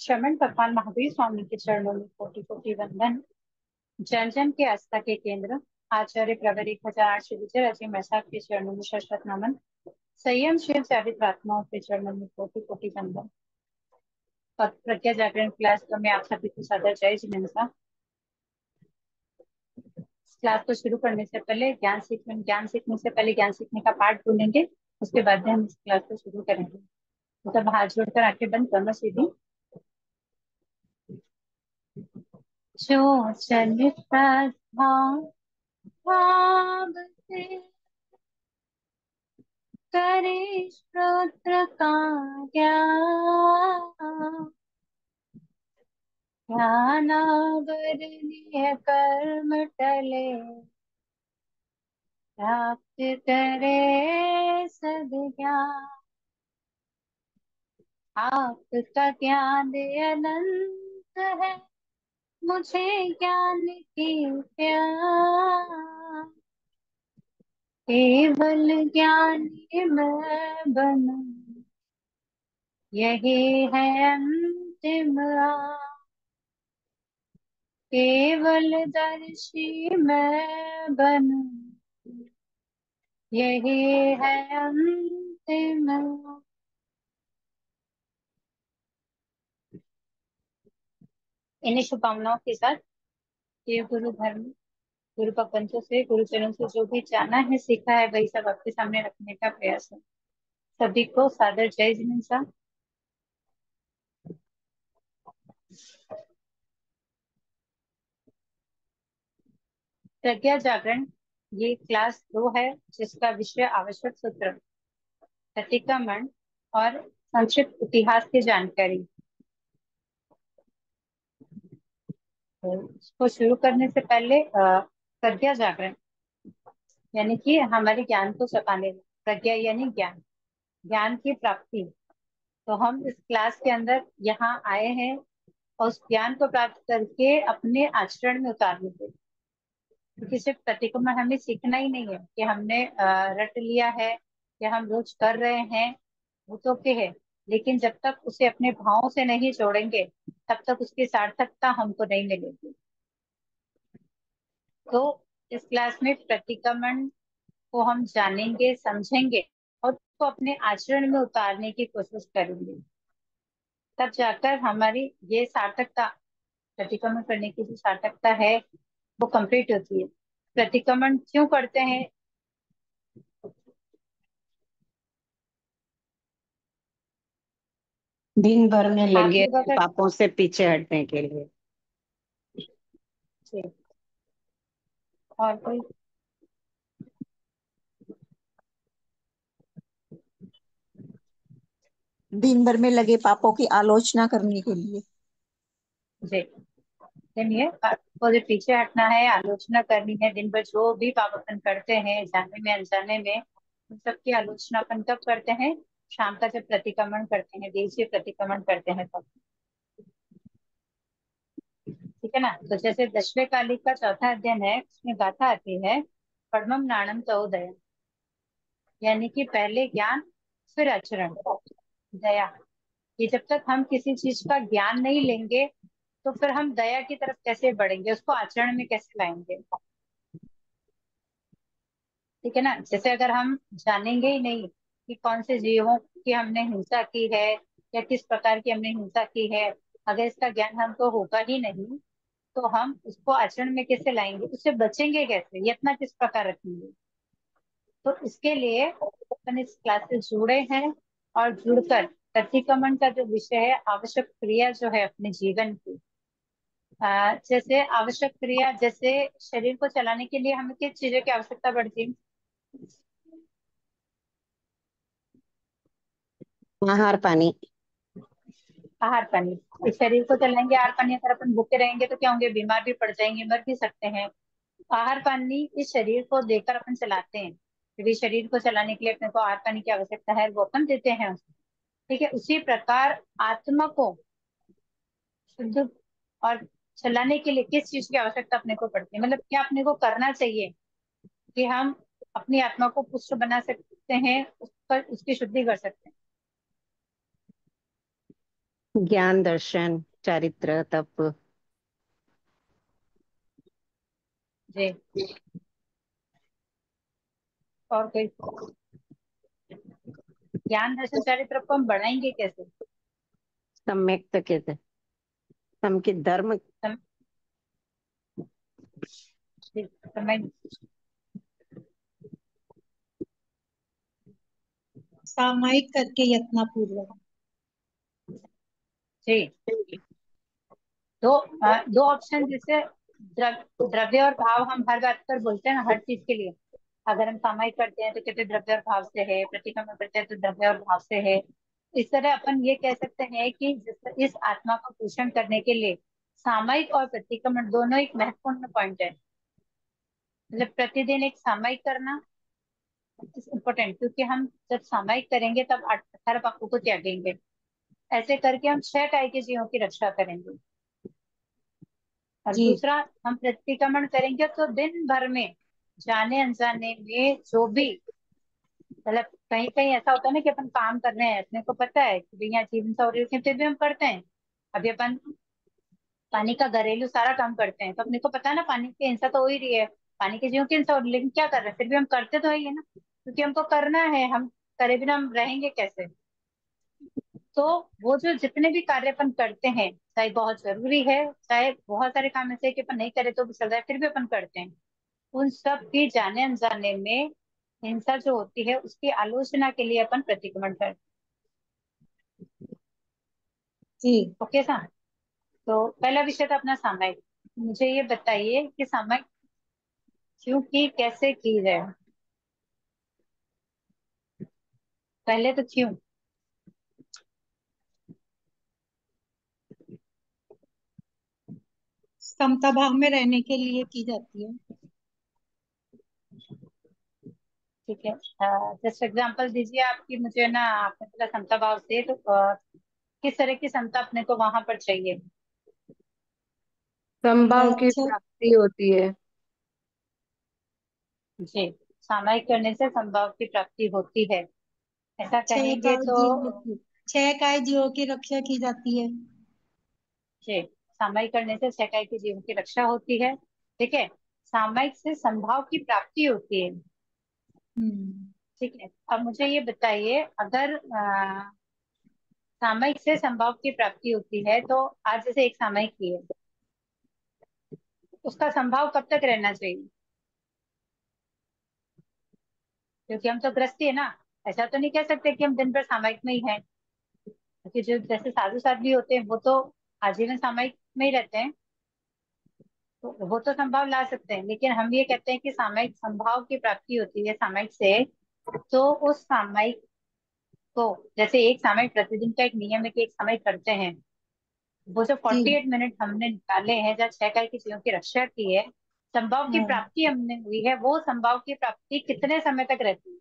श्रमण भगवान महावीर स्वामी के चरणों में कोटि कोटि वंदन। जन जन के आस्था के केंद्र आचार्य प्रवर 1008 श्री विजय राजे मैसाक के चरणों में शत नमन। संयमशील चारित्रात्माओं के चरणों में कोटि कोटि वंदन। प्रज्ञा जागरण क्लास में आप सभी को सादर जय जिनेन्द्र। क्लास को शुरू करने से पहले ज्ञान सीखने से पहले ज्ञान सीखने का पाठ बोलेंगे। उसके बाद हम इस क्लास को शुरू करेंगे। तो सब हाथ जोड़कर आंखें बंद करना सीधी। जो चलता भाव से करे श्रोत्र का ज्ञान, ध्यानावरणीय कर्म टले प्राप्त करे सद्ज्ञान। आपका ज्ञान अनंत है, मुझे ज्ञान की प्यास। केवल ज्ञानी मैं बनूं, यही है अंतिम आस। केवल दर्शी मैं बनूं, यही है अंतिम आस। इन्हीं शुभकामनाओं के साथ ये गुरु धर्म गुरु पंथों से गुरुजनों से जो भी जाना है सीखा है वही सब आपके सामने रखने का प्रयास है। सभी को सादर जय जिनेन्द्र। प्रज्ञा जागरण ये क्लास 2 है, जिसका विषय आवश्यक सूत्र, प्रतिक्रमण और संक्षिप्त इतिहास की जानकारी। तो इसको शुरू करने से पहले प्रज्ञा जागरण यानी कि हमारे ज्ञान को छपाने, प्रज्ञा यानी ज्ञान, ज्ञान की प्राप्ति। तो हम इस क्लास के अंदर यहाँ आए हैं और उस ज्ञान को प्राप्त करके अपने आचरण में उतारने के लिए। क्योंकि सिर्फ प्रतिक्रमण हमें सीखना ही नहीं है कि हमने रट लिया है या हम रोज कर रहे हैं, वो तो ओके है, लेकिन जब तक उसे अपने भावों से नहीं जोड़ेंगे तब तक उसकी सार्थकता हमको नहीं मिलेगी। तो इस क्लास में प्रतिक्रमण को हम जानेंगे, समझेंगे और उसको अपने आचरण में उतारने की कोशिश करेंगे। तब जाकर हमारी ये सार्थकता, प्रतिक्रमण करने की जो सार्थकता है वो कंप्लीट होती है। प्रतिक्रमण क्यों करते हैं? दिन भर में आप लगे लोग रहे अगर पापों से पीछे हटने के लिए। जी, और कोई दिन भर में लगे पापों की आलोचना करने के लिए। जी सुनिए, आपको जो पीछे हटना है, आलोचना करनी है। दिन भर जो भी पाप अपन करते हैं, जाने में अनजाने में, उन सबकी आलोचना अपन कब करते हैं? शाम का जब प्रतिक्रमण करते हैं, देव से प्रतिक्रमण करते हैं तब। ठीक है ना? तो जैसे दशवे काली का चौथा अध्ययन है, उसमें गाथा आती है, परमम नाणम तवोदय, यानी कि पहले ज्ञान फिर आचरण, दया। ये जब तक हम किसी चीज का ज्ञान नहीं लेंगे तो फिर हम दया की तरफ कैसे बढ़ेंगे, उसको आचरण में कैसे लाएंगे? ठीक है ना? जैसे अगर हम जानेंगे ही नहीं कि कौन से जीवों की हमने हिंसा की है या किस प्रकार की हमने हिंसा की है, अगर इसका ज्ञान हमको होगा ही नहीं तो हम उसको आचरण में कैसे लाएंगे, उससे बचेंगे कैसे, यत्न किस प्रकार रखेंगे? तो इसके लिए अपन इस क्लास से जुड़े हैं और जुड़कर प्रतिक्रमण का जो विषय है, आवश्यक क्रिया जो है अपने जीवन की, जैसे आवश्यक क्रिया, जैसे शरीर को चलाने के लिए हमें किस चीजों की आवश्यकता पड़ती है? आहार पानी। आहार पानी। इस शरीर को चलाएंगे, आहार पानी अगर अपन भूखे रहेंगे तो क्या होंगे? बीमार भी पड़ जाएंगे, मर भी सकते हैं। आहार पानी इस शरीर को देकर अपन चलाते हैं, क्योंकि शरीर को चलाने के लिए अपने को आहार पानी की आवश्यकता है, वो अपन देते हैं उसको। ठीक है, उसी प्रकार आत्मा को शुद्ध और चलाने के लिए किस चीज की आवश्यकता अपने को पड़ती है, मतलब क्या अपने को करना चाहिए कि हम अपनी आत्मा को पुष्ट बना सकते हैं, उस पर उसकी शुद्धि कर सकते हैं? ज्ञान, दर्शन, चारित्र, तप। जी। और कोई? ज्ञान दर्शन चारित्र को हम बढ़ाएंगे कैसे? सम्यक तो कहते, सम के धर्म। सम, जी, समय। सामायिक करके यत्नपूर्वक। जी। दो ऑप्शन, जैसे द्रव्य और भाव हम हर बात पर बोलते हैं ना, हर चीज के लिए। अगर हम सामायिक करते हैं तो कहते हैं द्रव्य और भाव से है, प्रतिक्रमण करते हैं तो द्रव्य और भाव से है। इस तरह अपन ये कह सकते हैं कि इस आत्मा को पोषण करने के लिए सामायिक और प्रतिक्रमण दोनों एक महत्वपूर्ण पॉइंट है। मतलब प्रतिदिन एक सामायिक करना इज इम्पोर्टेंट, क्योंकि हम जब सामायिक करेंगे तब 18 पापों को त्यागेंगे। ऐसे करके हम 6 काय के जीवों की रक्षा करेंगे। और जी। दूसरा, हम प्रतिक्रमण करेंगे तो दिन भर में जाने अनजाने में जो भी, मतलब कहीं कहीं ऐसा होता है ना कि अपन काम कर रहे हैं, अपने को पता है कि भाई यहाँ जीवन से हो रही है, फिर भी हम करते हैं। अभी अपन पानी का घरेलू सारा काम करते हैं तो अपने को पता है ना पानी की हिंसा तो हो ही रही है, पानी के जीवों की हिंसा हो रही है, लेकिन क्या कर रहे हैं, फिर भी हम करते तो है ही है ना, क्योंकि हमको करना है। हम करे बिना हम रहेंगे कैसे? तो वो जो जितने भी कार्य अपन करते हैं, चाहे बहुत जरूरी है, चाहे बहुत सारे काम ऐसे हैं कि अपन नहीं करे तो भी चल रहा है, फिर भी अपन करते हैं, उन सब की जाने अनजाने में हिंसा जो होती है उसकी आलोचना के लिए अपन प्रतिक्रमण करते जी। हैं। Okay sir. तो पहला विषय था अपना सामायिक। मुझे ये बताइए कि सामायिक क्यों की, कैसे की जाए? पहले तो क्यों। समता भाव में रहने के लिए की जाती है। ठीक है, जस्ट एग्जांपल दीजिए आपकी मुझे ना, आपने बोला समता भाव से, तो किस तरह की समता अपने को वहां पर चाहिए? संभाव की छह प्राप्ति होती है। जी। सामायिक करने से संभाव की प्राप्ति होती है, ऐसा छह कहेंगे काय तो? जीवों की 6 काय जीवों की रक्षा की जाती है। जी। सामायिक करने से 6 काय के जीवन की रक्षा होती है। ठीक है। सामायिक से संभाव की प्राप्ति होती है। हम्म। ठीक है, अब मुझे ये बताइए, अगर सामयिक से संभव की प्राप्ति होती है तो आज जैसे एक सामयिक की है, उसका संभाव कब तक रहना चाहिए? क्योंकि हम तो गृहस्थी है ना, ऐसा तो नहीं कह सकते कि हम दिन भर सामयिक में ही हैं, क्योंकि जो जैसे साधु साध्वी होते हैं वो तो आजीवन सामयिक में ही रहते हैं, तो वो तो संभाव ला सकते हैं। लेकिन हम ये कहते हैं कि सामयिक संभाव की प्राप्ति होती है सामयिक से, तो उस सामयिक को, जैसे एक सामयिक प्रतिदिन का एक नियम है कि एक सामयिक करते हैं, वो जो जी। 48 मिनट हमने निकाले हैं जहाँ 6 काय की चीजों की रक्षा की है, संभव की हाँ। प्राप्ति हमने हुई है, वो संभव की प्राप्ति कितने समय तक रहती है?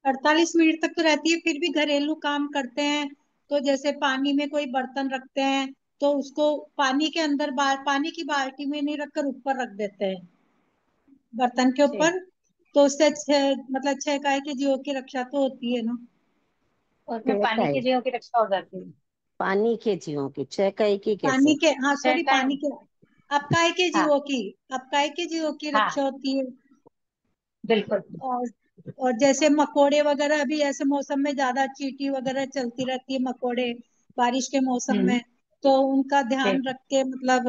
48 मिनट तक तो रहती है, फिर भी घरेलू काम करते हैं। तो जैसे पानी में कोई बर्तन रखते हैं तो उसको पानी के अंदर पानी की बाल्टी में नहीं रखकर ऊपर रख देते हैं, बर्तन के जी। ऊपर। तो उससे मतलब 6 काय के जीवों की रक्षा तो होती है ना। उसमें छह पानी काय, की जीवों की रक्षा हो जाती है। पानी के जीवों की, छह काय की पानी कैसे? के, हाँ 6 सॉरी, काय। पानी के अपकाय के हाँ। जीवों की, अपकाय के जीवों की रक्षा हाँ, होती है। बिल्कुल। और और जैसे मकोड़े वगैरह अभी ऐसे मौसम में ज्यादा चींटी वगैरह चलती रहती है, मकोड़े बारिश के मौसम में, हम्म। तो उनका ध्यान जी। रख के मतलब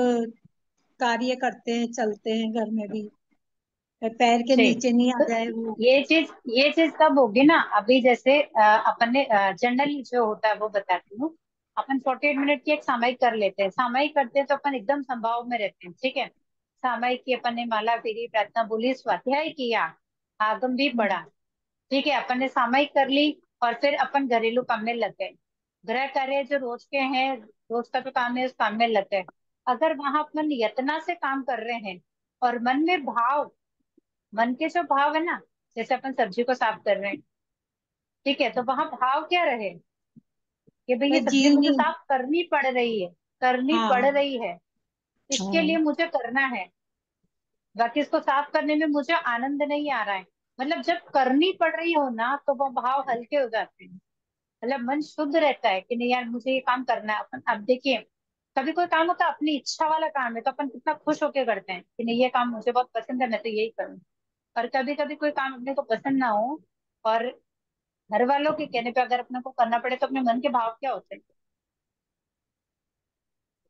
कार्य करते हैं, चलते हैं घर में भी, पैर के जी। नीचे नहीं आ तो जाए वो। ये चीज कब होगी ना, अभी जैसे अपन ने जनरली जो होता है वो बताती हूँ। अपन 48 मिनट की एक सामयिक कर लेते हैं, सामयिक करते हैं तो अपन एकदम संभाव में रहते हैं। ठीक है। सामयिक की अपन ने माला फेरी, प्रार्थना बोली, स्वाध्याय किया, आगम भी हम्म। पढ़ा। ठीक है, अपन ने सामयिक कर ली और फिर अपन घरेलू काम में लग गए। गृह कार्य जो रोज के हैं, रोज का जो काम है उस काम में लग गए। अगर वहां अपन यतना से काम कर रहे हैं और मन में भाव, मन के जो भाव है ना, जैसे अपन सब्जी को साफ कर रहे हैं, ठीक है, तो वहां भाव क्या रहे कि भाई ये बस सब्जी मुझे जीवनी। साफ करनी पड़ रही है, करनी पड़ हाँ। रही है, इसके लिए हाँ। मुझे करना है। बाकी इसको साफ करने में मुझे आनंद नहीं आ रहा है। मतलब जब करनी पड़ रही हो ना तो वो भाव हल्के हो जाते हैं, मतलब मन शुद्ध रहता है कि नहीं यार मुझे ये काम करना है। अपन अब देखिए, कभी कोई काम होता है अपनी इच्छा वाला काम है तो अपन कितना खुश होकर करते हैं कि नहीं ये काम मुझे बहुत पसंद है, मैं तो यही करूँ। और कभी कभी कोई काम अपने को पसंद ना हो और घर वालों के कहने पे अगर अपने को करना पड़े तो अपने मन के भाव क्या होते हैं?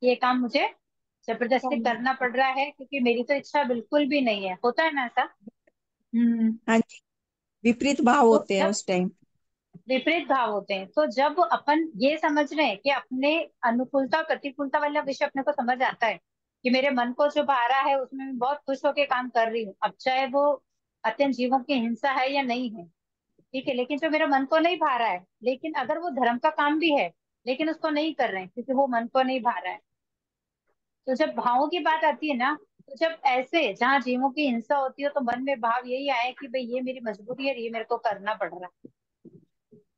ये काम मुझे जबरदस्ती करना पड़ रहा है क्योंकि मेरी तो इच्छा बिल्कुल भी नहीं है, होता है ना ऐसा? हाँ जी, विपरीत भाव तो होते हैं जब उस टाइम। विपरीत भाव होते हैं, तो जब अपन ये समझ रहे हैं कि अपने अनुकूलता प्रतिकूलता वाला विषय अपने को समझ आता है कि मेरे मन को जो भा रहा है उसमें मैं बहुत खुश होकर काम कर रही हूँ, अब चाहे वो अत्यंत जीवों की हिंसा है या नहीं है, ठीक है, लेकिन जो मेरा मन को नहीं भा रहा है, लेकिन अगर वो धर्म का काम भी है लेकिन उसको नहीं कर रहे हैं क्योंकि वो मन को नहीं भा रहा है। तो जब भावों की बात आती है ना, तो जब ऐसे जहाँ जीवों की हिंसा होती है तो मन में भाव यही आए कि भाई ये मेरी मजबूरी है, ये मेरे को करना पड़ रहा है,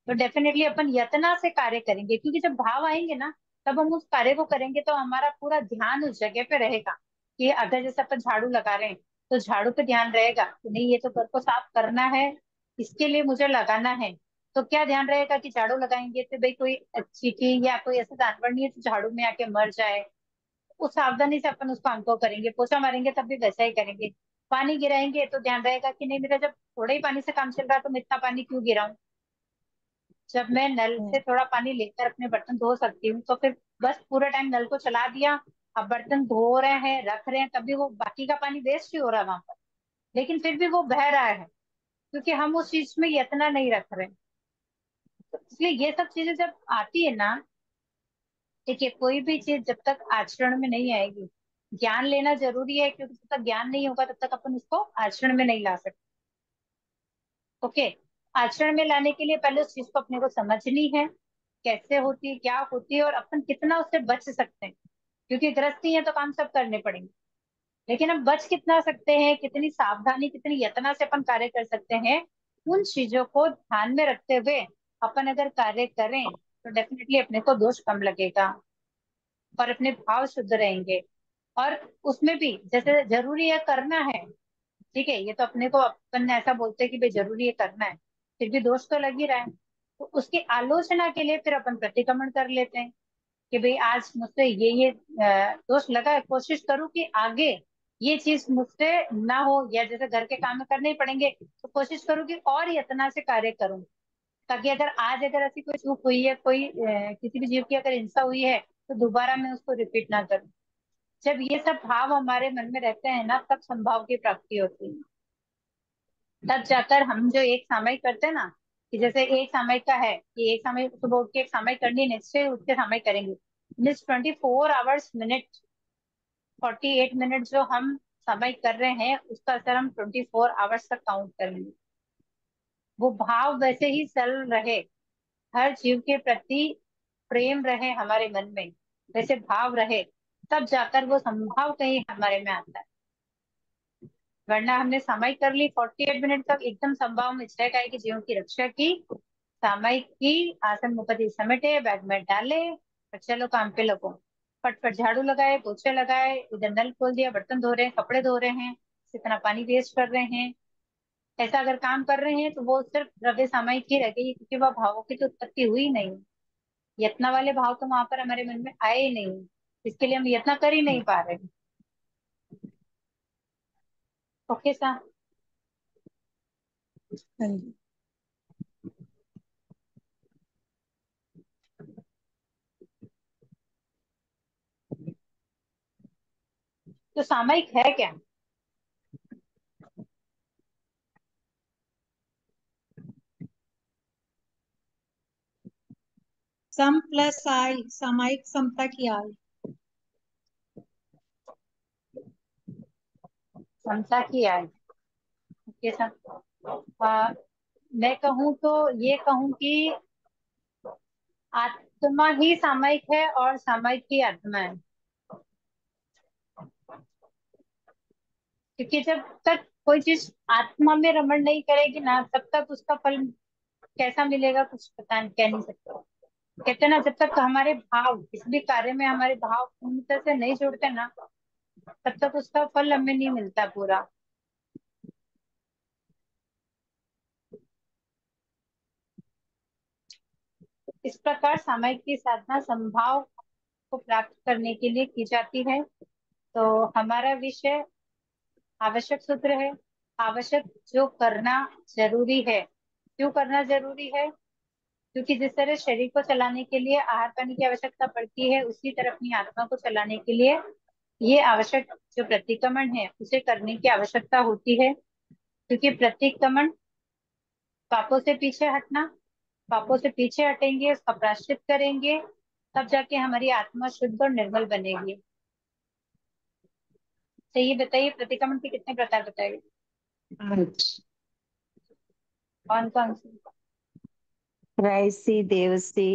तो डेफिनेटली अपन यतना से कार्य करेंगे, क्योंकि जब भाव आएंगे ना तब हम उस कार्य को करेंगे तो हमारा पूरा ध्यान उस जगह पे रहेगा। कि अगर जैसे अपन झाड़ू लगा रहे हैं तो झाड़ू पे ध्यान रहेगा कि नहीं ये तो घर को साफ करना है, इसके लिए मुझे लगाना है। तो क्या ध्यान रहेगा कि झाड़ू लगाएंगे तो भाई कोई चींटी या कोई ऐसा जानवर नहीं है जो झाड़ू में आके मर जाए। उस सावधानी से अपन उस काम को करेंगे, पोछा मारेंगे तब भी वैसा ही करेंगे। पानी गिराएंगे तो ध्यान रहेगा कि नहीं मेरा जब थोड़ा ही पानी से काम चल रहा है तो मैं इतना पानी क्यों गिराऊं, जब मैं नल से थोड़ा पानी लेकर अपने बर्तन धो सकती हूँ तो फिर बस पूरा टाइम नल को चला दिया। अब बर्तन धो रहे हैं रख रहे हैं तब भी वो बाकी का पानी वेस्ट ही हो रहा है वहां पर, लेकिन फिर भी वो बह रहा है क्योंकि हम उस चीज में यत्न नहीं रख रहे। तो इसलिए ये सब चीजें जब आती है ना, देखिए कोई भी चीज जब तक आचरण में नहीं आएगी, ज्ञान लेना जरूरी है क्योंकि जब तक ज्ञान नहीं होगा तब तक अपन उसको आचरण में नहीं ला सकते। ओके, आचरण में लाने के लिए पहले उस चीज को अपने को समझनी है, कैसे होती है क्या होती है और अपन कितना उससे बच सकते हैं, क्योंकि गृहस्थी है तो काम सब करने पड़ेंगे। लेकिन हम बच कितना सकते हैं, कितनी सावधानी कितनी यत्न से अपन कार्य कर सकते हैं, उन चीजों को ध्यान में रखते हुए अपन अगर कार्य करें तो डेफिनेटली अपने को दोष कम लगेगा और अपने भाव शुद्ध रहेंगे। और उसमें भी जैसे जरूरी है करना है, ठीक है, ये तो अपने को अपन ऐसा बोलते हैं कि भाई जरूरी है करना है, फिर भी दोष तो लग ही रहा है, तो उसकी आलोचना के लिए फिर अपन प्रतिक्रमण कर लेते हैं कि भाई आज मुझसे ये दोष लगा है, कोशिश करूं कि आगे ये चीज मुझसे ना हो, या जैसे घर के काम में करने ही पड़ेंगे तो कोशिश करूं कि और यत्ना से कार्य करूं, ताकि अगर आज अगर ऐसी कोई चूक हुई है, कोई किसी भी जीव की अगर हिंसा हुई है तो दोबारा मैं उसको रिपीट ना करूं। जब ये सब भाव हमारे मन में रहते हैं ना तब संभाव की प्राप्ति होती है। तब जाकर हम जो एक सामयिक करते हैं ना, कि जैसे एक सामयिक का है कि एक समय सुबह उठ के एक सामयिक करनी है, नेक्स्ट डे उठ के सामयिक करेंगे, मीन्स 24 आवर्स मिनट 48 मिनट जो हम सामयिक कर रहे हैं उसका असर हम 24 आवर्स तक काउंट करेंगे। वो भाव वैसे ही सरल रहे, हर जीव के प्रति प्रेम रहे हमारे मन में, वैसे भाव रहे, तब जाकर वो संभाव कहीं हमारे में आता है। वरना हमने सामयिक कर ली 48 मिनट तक एकदम संभाव में छह काय की जीवों की रक्षा की, सामयिक की, आसन मुपति समेटे, बैग में डाले और चलो काम पे लगो, फटफट झाड़ू लगाए पोछे लगाए, इधर नल खोल दिया, बर्तन धो रहे हैं कपड़े धो रहे हैं, इतना पानी वेस्ट कर रहे हैं, ऐसा अगर काम कर रहे हैं तो वो सिर्फ द्रव्य सामयिक ही रह गई क्योंकि वह भावों की तो उत्पत्ति हुई नहीं, यत्न वाले भाव तो वहां पर हमारे मन में आए ही नहीं, इसके लिए हम यत्न कर ही नहीं पा रहे। ओके सा। हाँ जी। तो सामयिक है क्या? सम प्लस आई, सामायिक समता की आई। समता की आय। ओके सा। मैं कहूँ तो ये कहूँ कि आत्मा ही सामयिक है और सामयिक ही आत्मा है, क्योंकि जब तक कोई चीज आत्मा में रमण नहीं करेगी ना तब तक उसका फल कैसा मिलेगा कुछ पता नहीं, कह नहीं सकते। कहते हैं ना जब तक हमारे भाव किसी भी कार्य में हमारे भाव पूर्ण तरह से नहीं जुड़ते ना तब तक उसका फल हमें नहीं मिलता पूरा। इस प्रकार सामयिक की साधना संभाव को प्राप्त करने के लिए की जाती है। तो हमारा विषय आवश्यक सूत्र है। आवश्यक जो करना जरूरी है। क्यों करना जरूरी है? क्योंकि जिस तरह शरीर को चलाने के लिए आहार पानी की आवश्यकता पड़ती है, उसी तरह अपनी आत्मा को चलाने के लिए ये आवश्यक जो प्रतिक्रमण है उसे करने की आवश्यकता होती है। क्योंकि प्रतिक्रमण पापों से पीछे हटना, पापों से पीछे हटेंगे, उसका प्रायश्चित करेंगे, तब जाके हमारी आत्मा शुद्ध और निर्मल बनेगी। तो ये बताइए प्रतिक्रमण के कितने प्रकार बताएंगे? 8। कौन कौन से? रायसी, देवसी,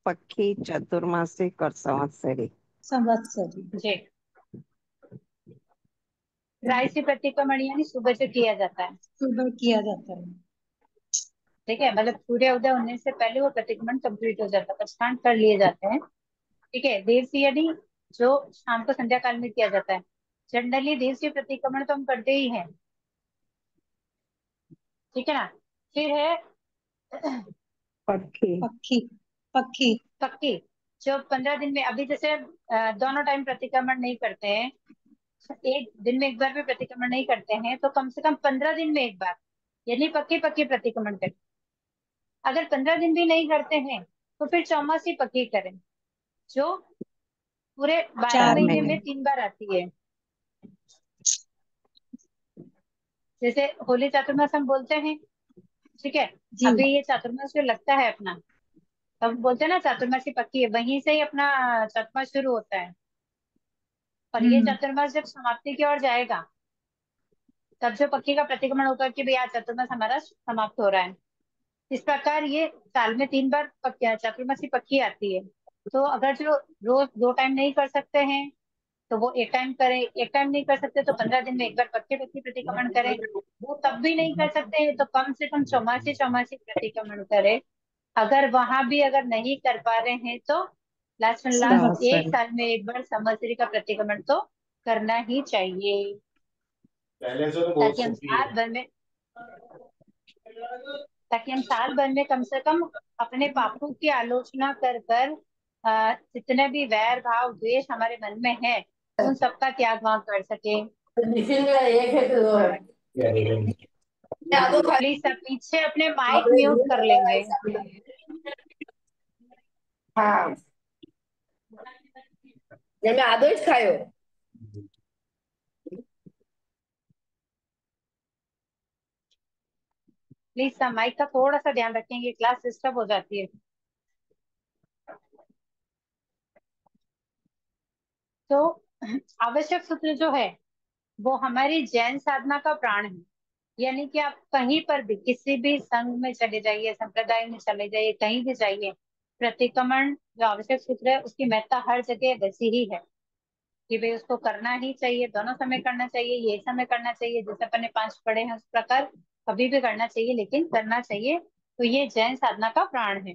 पक्की, चतुर्मासी और संवत्सरी। संवत्सरी। जी। रायसी प्रतिक्रमण यानी सुबह जो किया जाता है, सुबह किया जाता है। ठीक है, मतलब सूर्य उदय होने से पहले वो प्रतिक्रमण कंप्लीट हो जाता है, प्रस्थान कर लिए जाते हैं। ठीक है। देवसी यानी जो शाम को संध्या काल में किया जाता है। जनरली देवसी प्रतिक्रमण तो हम करते ही हैं, ठीक है ना। फिर है पक्की। पक्की। पक्की। पक्की, जो 15 दिन में, अभी जैसे दोनों टाइम प्रतिक्रमण नहीं करते हैं, एक दिन में एक बार भी प्रतिक्रमण नहीं करते हैं, तो कम से कम 15 दिन में एक बार, यानी पक्की पक्की प्रतिक्रमण करें। अगर 15 दिन भी नहीं करते हैं तो फिर चौमासी पक्की करें, जो पूरे 12 4 महीने महीने। में 3 बार आती है। जैसे होली चातुर्मास हम बोलते हैं, ठीक है। जी। अभी ये चातुर्मास जो लगता है अपना, तब बोलते हैं ना चातुर्मासी पक्की है, वहीं से ही अपना चातुर्मास शुरू होता है। और ये हम्म। चातुर्मास जब समाप्ति की ओर जाएगा, तब जो पक्की का प्रतिक्रमण होगा कि भैया चातुर्मास हमारा समाप्त हो रहा है। इस प्रकार ये साल में 3 बार चातुर्मासी पक्की आती है। तो अगर जो रोज 2 टाइम नहीं कर सकते हैं तो वो एक टाइम करें, एक टाइम नहीं कर सकते तो 15 दिन में एक बार पक्के पक्की प्रतिक्रमण करें। वो तब भी नहीं कर सकते हैं तो कम से कम चौमासी चौमासी प्रतिक्रमण करें। अगर वहां भी अगर नहीं कर पा रहे हैं तो लास्ट एंड लास्ट एक संवत्सरी। साल में एक बार संवत्सरी का प्रतिक्रमण तो करना ही चाहिए, पहले से तो बहुत ताकि हम सती है। साल भर में ताकि हम साल भर में कम से कम अपने पापों की आलोचना कर कर जितने भी वैर भाव द्वेष हमारे मन में है उन सबका त्याग वहां कर सके। निखिल का एक है तो दो है। क्या है? या तो प्लीज सब पीछे अपने माइक म्यूट कर लेंगे। हाँ, जब मैं आदोश खायो। प्लीज सब माइक का थोड़ा सा ध्यान रखेंगे, क्लास डिस्टर्ब हो जाती है। तो आवश्यक सूत्र जो है वो हमारी जैन साधना का प्राण है। यानी कि आप कहीं पर भी किसी भी संघ में चले जाइए, संप्रदाय में चले जाइए, कहीं भी जाइए, प्रतिक्रमण जो आवश्यक सूत्र है उसकी महत्ता हर जगह वैसी ही है कि भाई उसको करना ही चाहिए, दोनों समय करना चाहिए, ये समय करना चाहिए, जैसे अपन ने 5 पढ़े हैं उस प्रकार कभी भी करना चाहिए, लेकिन करना चाहिए। तो ये जैन साधना का प्राण है।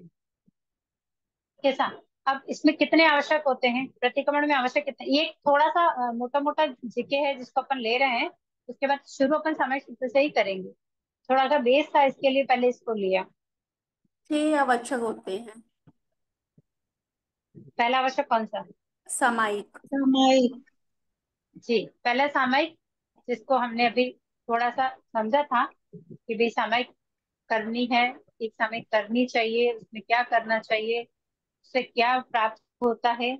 कैसा? अब इसमें कितने आवश्यक होते हैं, प्रतिक्रमण में आवश्यक कितने, ये थोड़ा सा मोटा मोटा जीके है जिसको अपन ले रहे हैं। उसके बाद शुरू अपन समय सूत्र से ही करेंगे। थोड़ा सा बेस था इसके लिए पहले इसको लिया। 6 आवश्यक होते हैं। पहला आवश्यक कौन सा? सामायिक। सामयिक। जी, पहला सामयिक, जिसको हमने अभी थोड़ा सा समझा था कि भाई सामयिक करनी है, एक सामयिक करनी चाहिए, उसमें क्या करना चाहिए, उससे क्या प्राप्त होता है।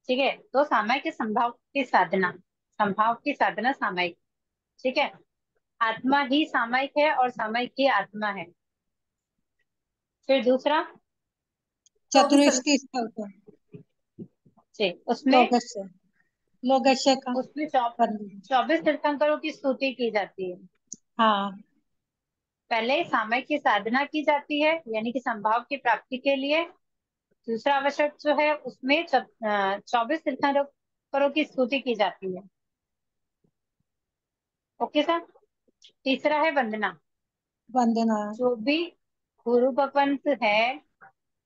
ठीक है। तो सामयिक के संभाव की साधना, संभाव की साधना सामयिक। ठीक है। आत्मा ही सामयिक है और सामयिक ही आत्मा है। फिर दूसरा, चतुष्टय स्थल पर जी, उसमें लोकस्य। लोकस्य का उसमें करना। 24 तीर्थंकरों की स्तुति की जाती है। हाँ। पहले सामयिक की साधना की जाती है यानी कि संभाव की प्राप्ति के लिए। दूसरा आवश्यक जो है उसमें 24 तीर्थंकरों की स्तुति की जाती है। Okay sir. तीसरा है वंदना। वंदना। जो भी गुरु भगवंत है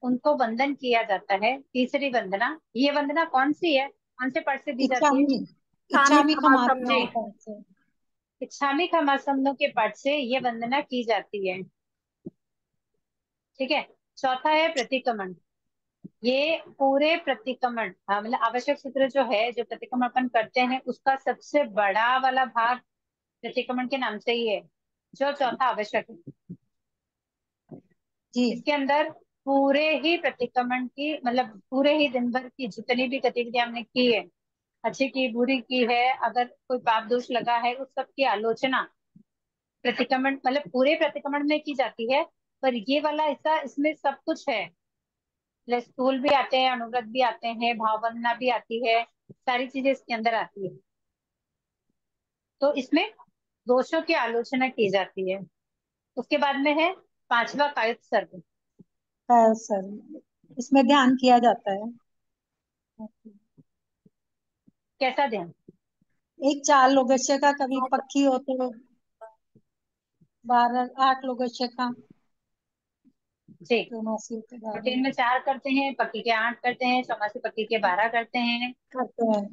उनको वंदन किया जाता है। तीसरी वंदना, ये वंदना कौन सी है, कौन से पाठ से दी जाती है? इच्छामि। स्वामी इच्छामि समासम खमात्मा जी, में। के पास से। इच्छामि खमासमनों के पाठ से ये वंदना की जाती है। ठीक है। चौथा है प्रतिक्रमण। ये पूरे प्रतिक्रमण मतलब आवश्यक सूत्र जो है, जो प्रतिक्रमण अपन करते हैं, उसका सबसे बड़ा वाला भाग प्रतिक्रमण के नाम से ही है, जो चौथा आवश्यक है। जी इसके अंदर पूरे ही प्रतिक्रमण की, मतलब पूरे ही दिन भर की जितनी भी गतिविधियां हमने की है, अच्छी की बुरी की है, अगर कोई पाप दोष लगा है, उस सब की आलोचना प्रतिक्रमण मतलब पूरे प्रतिक्रमण में की जाती है। पर ये वाला हिस्सा, इसमें सब कुछ है, स्थूल भी आते हैं, अनुव्रत भी आते हैं, भावना भी आती है, सारी चीजें इसके अंदर आती है। तो इसमें दोषों की आलोचना की जाती है। उसके बाद में है पांचवा कायुत सर्ग। सर, इसमें ध्यान किया जाता है। कैसा ध्यान? एक 4 लोगस्य का, कभी पक्षी हो तो 12 8 लोगस्य का, जी, चौमासी के 12 रूटीन में 4 करते हैं, पक्की के 8 करते हैं, चौमासी पक्की के 12 करते हैं, करते हैं,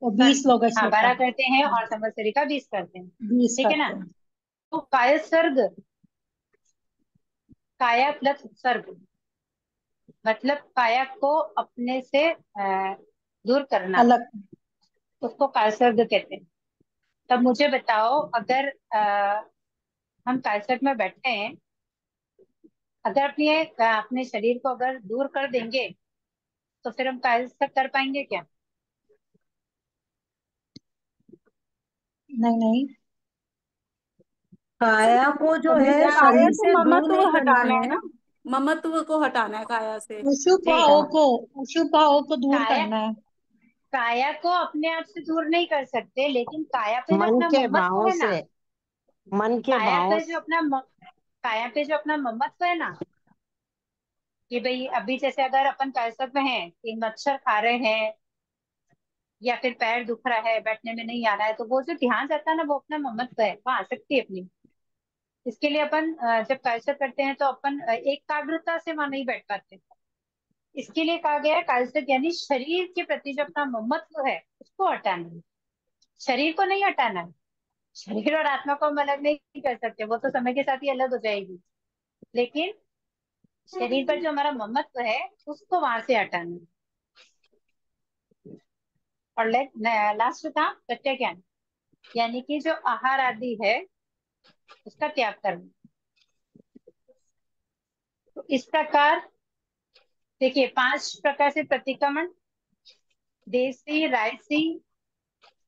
और सर 20 हाँ लोगस्य का, 12 करते हैं, और संवत्सरी का 20 करते हैं। 20 ठीक है ना? करते हैं। तो कायस्थ सर्ग, काया प्लस उत्सर्ग, मतलब काया को अपने से दूर करना, अलग। उसको कायस्थ सर्ग कहते हैं। तब मुझे बताओ, अगर हम कायस्थ सर्ग में बैठे हैं, अगर अपने शरीर को अगर दूर कर देंगे, तो फिर हम कायस्थ सर्ग कर पाएंगे क्या? नहीं नहीं, काया को जो अभी है ध्यान काया शरीर को से दूर ममत्व नहीं करना हटाना है है। ना, ममत्व को हटाना है काया से। अशुभ जी, भावों को, अशुभ भावों को दूर काया करना है। काया को अपने आप से दूर नहीं कर सकते, लेकिन काया पे जो मन अपना के ममत्व भावों है ना, से, मन के काया भावों पे जो से। काया पे जो अपना ममत्व है ना, कि भाई अभी जैसे अगर अपन कायस्थ में हैं कि मच्छर खा रहे हैं, या फिर पैर दुख रहा है, बैठने में नहीं आ रहा है, तो वो जो ध्यान जाता है ना, वो अपना ममत्व है, वहाँ आसक्ति है अपनी। इसके लिए अपन जब कायस्थ करते हैं, तो अपन एकाग्रता से वहां नहीं बैठ पाते। इसके लिए कहा गया है कायस्थ, यानी शरीर के प्रति जो अपना ममत्व है, उसको हटाना है, शरीर को नहीं हटाना है। शरीर और आत्मा को हम अलग नहीं कर सकते, वो तो समय के साथ ही अलग हो जाएगी, लेकिन शरीर पर जो हमारा ममत्व है, उसको वहां से हटाना है। और लास्ट था प्रत्यय ज्ञान, यानी कि जो आहार आदि है, उसका त्याग करना। तो इस प्रकार देखिए, 5 प्रकार से प्रतिक्रमण: देशी, रायसी,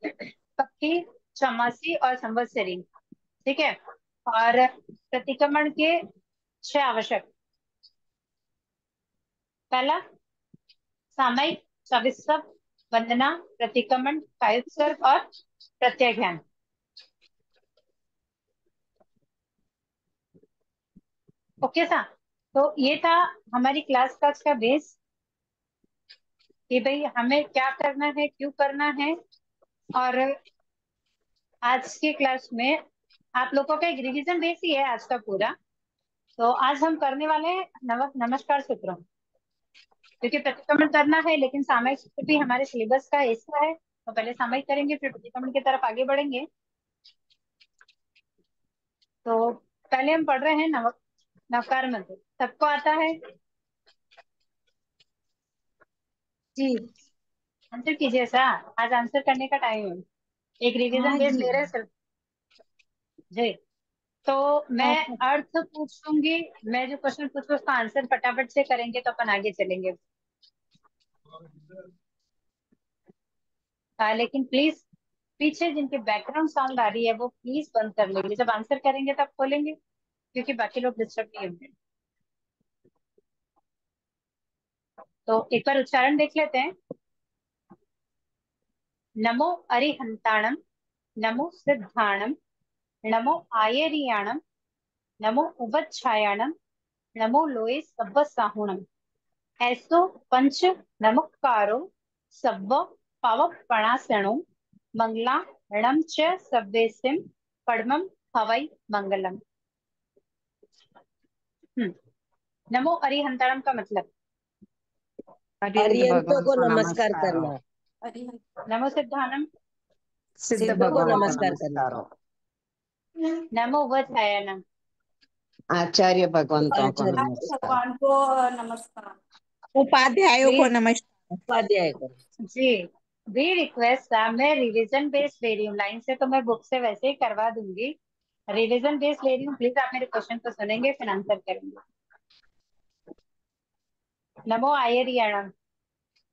पक्की, चौमासी और संवत्सरी। ठीक है? और प्रतिक्रमण के 6 आवश्यक: पहला सामयिक, सविस्तव, वंदना, प्रतिक्रमण, कायोत्सर्ग और प्रत्यय ध्यान। ओके सा? तो ये था हमारी क्लास का अच्छा बेस, कि भाई हमें क्या करना है, क्यों करना है। और आज की क्लास में आप लोगों का एक रिवीजन बेस ही है आज का पूरा। तो आज हम करने वाले हैं नमस्कार सूत्र, क्योंकि प्रतिक्रमण करना है, लेकिन सामयिक सूत्र भी हमारे सिलेबस का हिस्सा है। तो पहले सामयिक करेंगे, फिर प्रतिक्रमण की तरफ आगे बढ़ेंगे। तो पहले हम पढ़ रहे हैं नवकार मंत्र। सबको आता है? जी आंसर कीजिए सर, आज आंसर करने का टाइम है, एक रिवीजन हाँ बेस जी। ले रहे हैं सिर्फ। जी, तो मैं आप अर्थ पूछूंगी, मैं जो क्वेश्चन पूछूं उसका आंसर फटाफट से करेंगे, तो अपन आगे चलेंगे। लेकिन प्लीज, पीछे जिनके बैकग्राउंड साउंड आ रही है, वो प्लीज बंद कर लेंगे, जब आंसर करेंगे तब खोलेंगे, क्योंकि बाकी लोग डिस्टर्ब नहीं होंगे। तो एक बार उच्चारण देख लेते हैं। नमो अरिहंताणम, नमो सिद्धाणम, नमो आयरियाणम, नमो उवच्छायाणम, नमो लोये सब्ब साहुणम। ऐसो पंच नमक्कारो सब्ब पावपणासणो मंगला णम च सव्वेसिम पद्मम हवै मंगलम। नमो अरिहंताणम का मतलब, अरिहंत अरियंतों भगवान को को नमस्कार नमस्कार हो। करना, अरे नमो सिद्धानम, सिद्ध सिद्धों को भगवान को नमस्कार करना, नमस्कार हो। नमो वच्छायानम, आचार्य भगवंतों को आचार्य आचार्य नमस्कार। भगवान को नमस्कार। उपाध्यायों को वी नमस्कार। उपाध्याय को। जी वी रिक्वेस्ट, मैं रिवीजन बेस्ड ले रही हूँ लाइन से, तो मैं बुक से वैसे ही करवा दूंगी। रिवीजन बेस्ड ले रही हूँ, प्लीज आप मेरे क्वेश्चन को सुनेंगे फिर आंसर करेंगे। नमो आयरियाणम।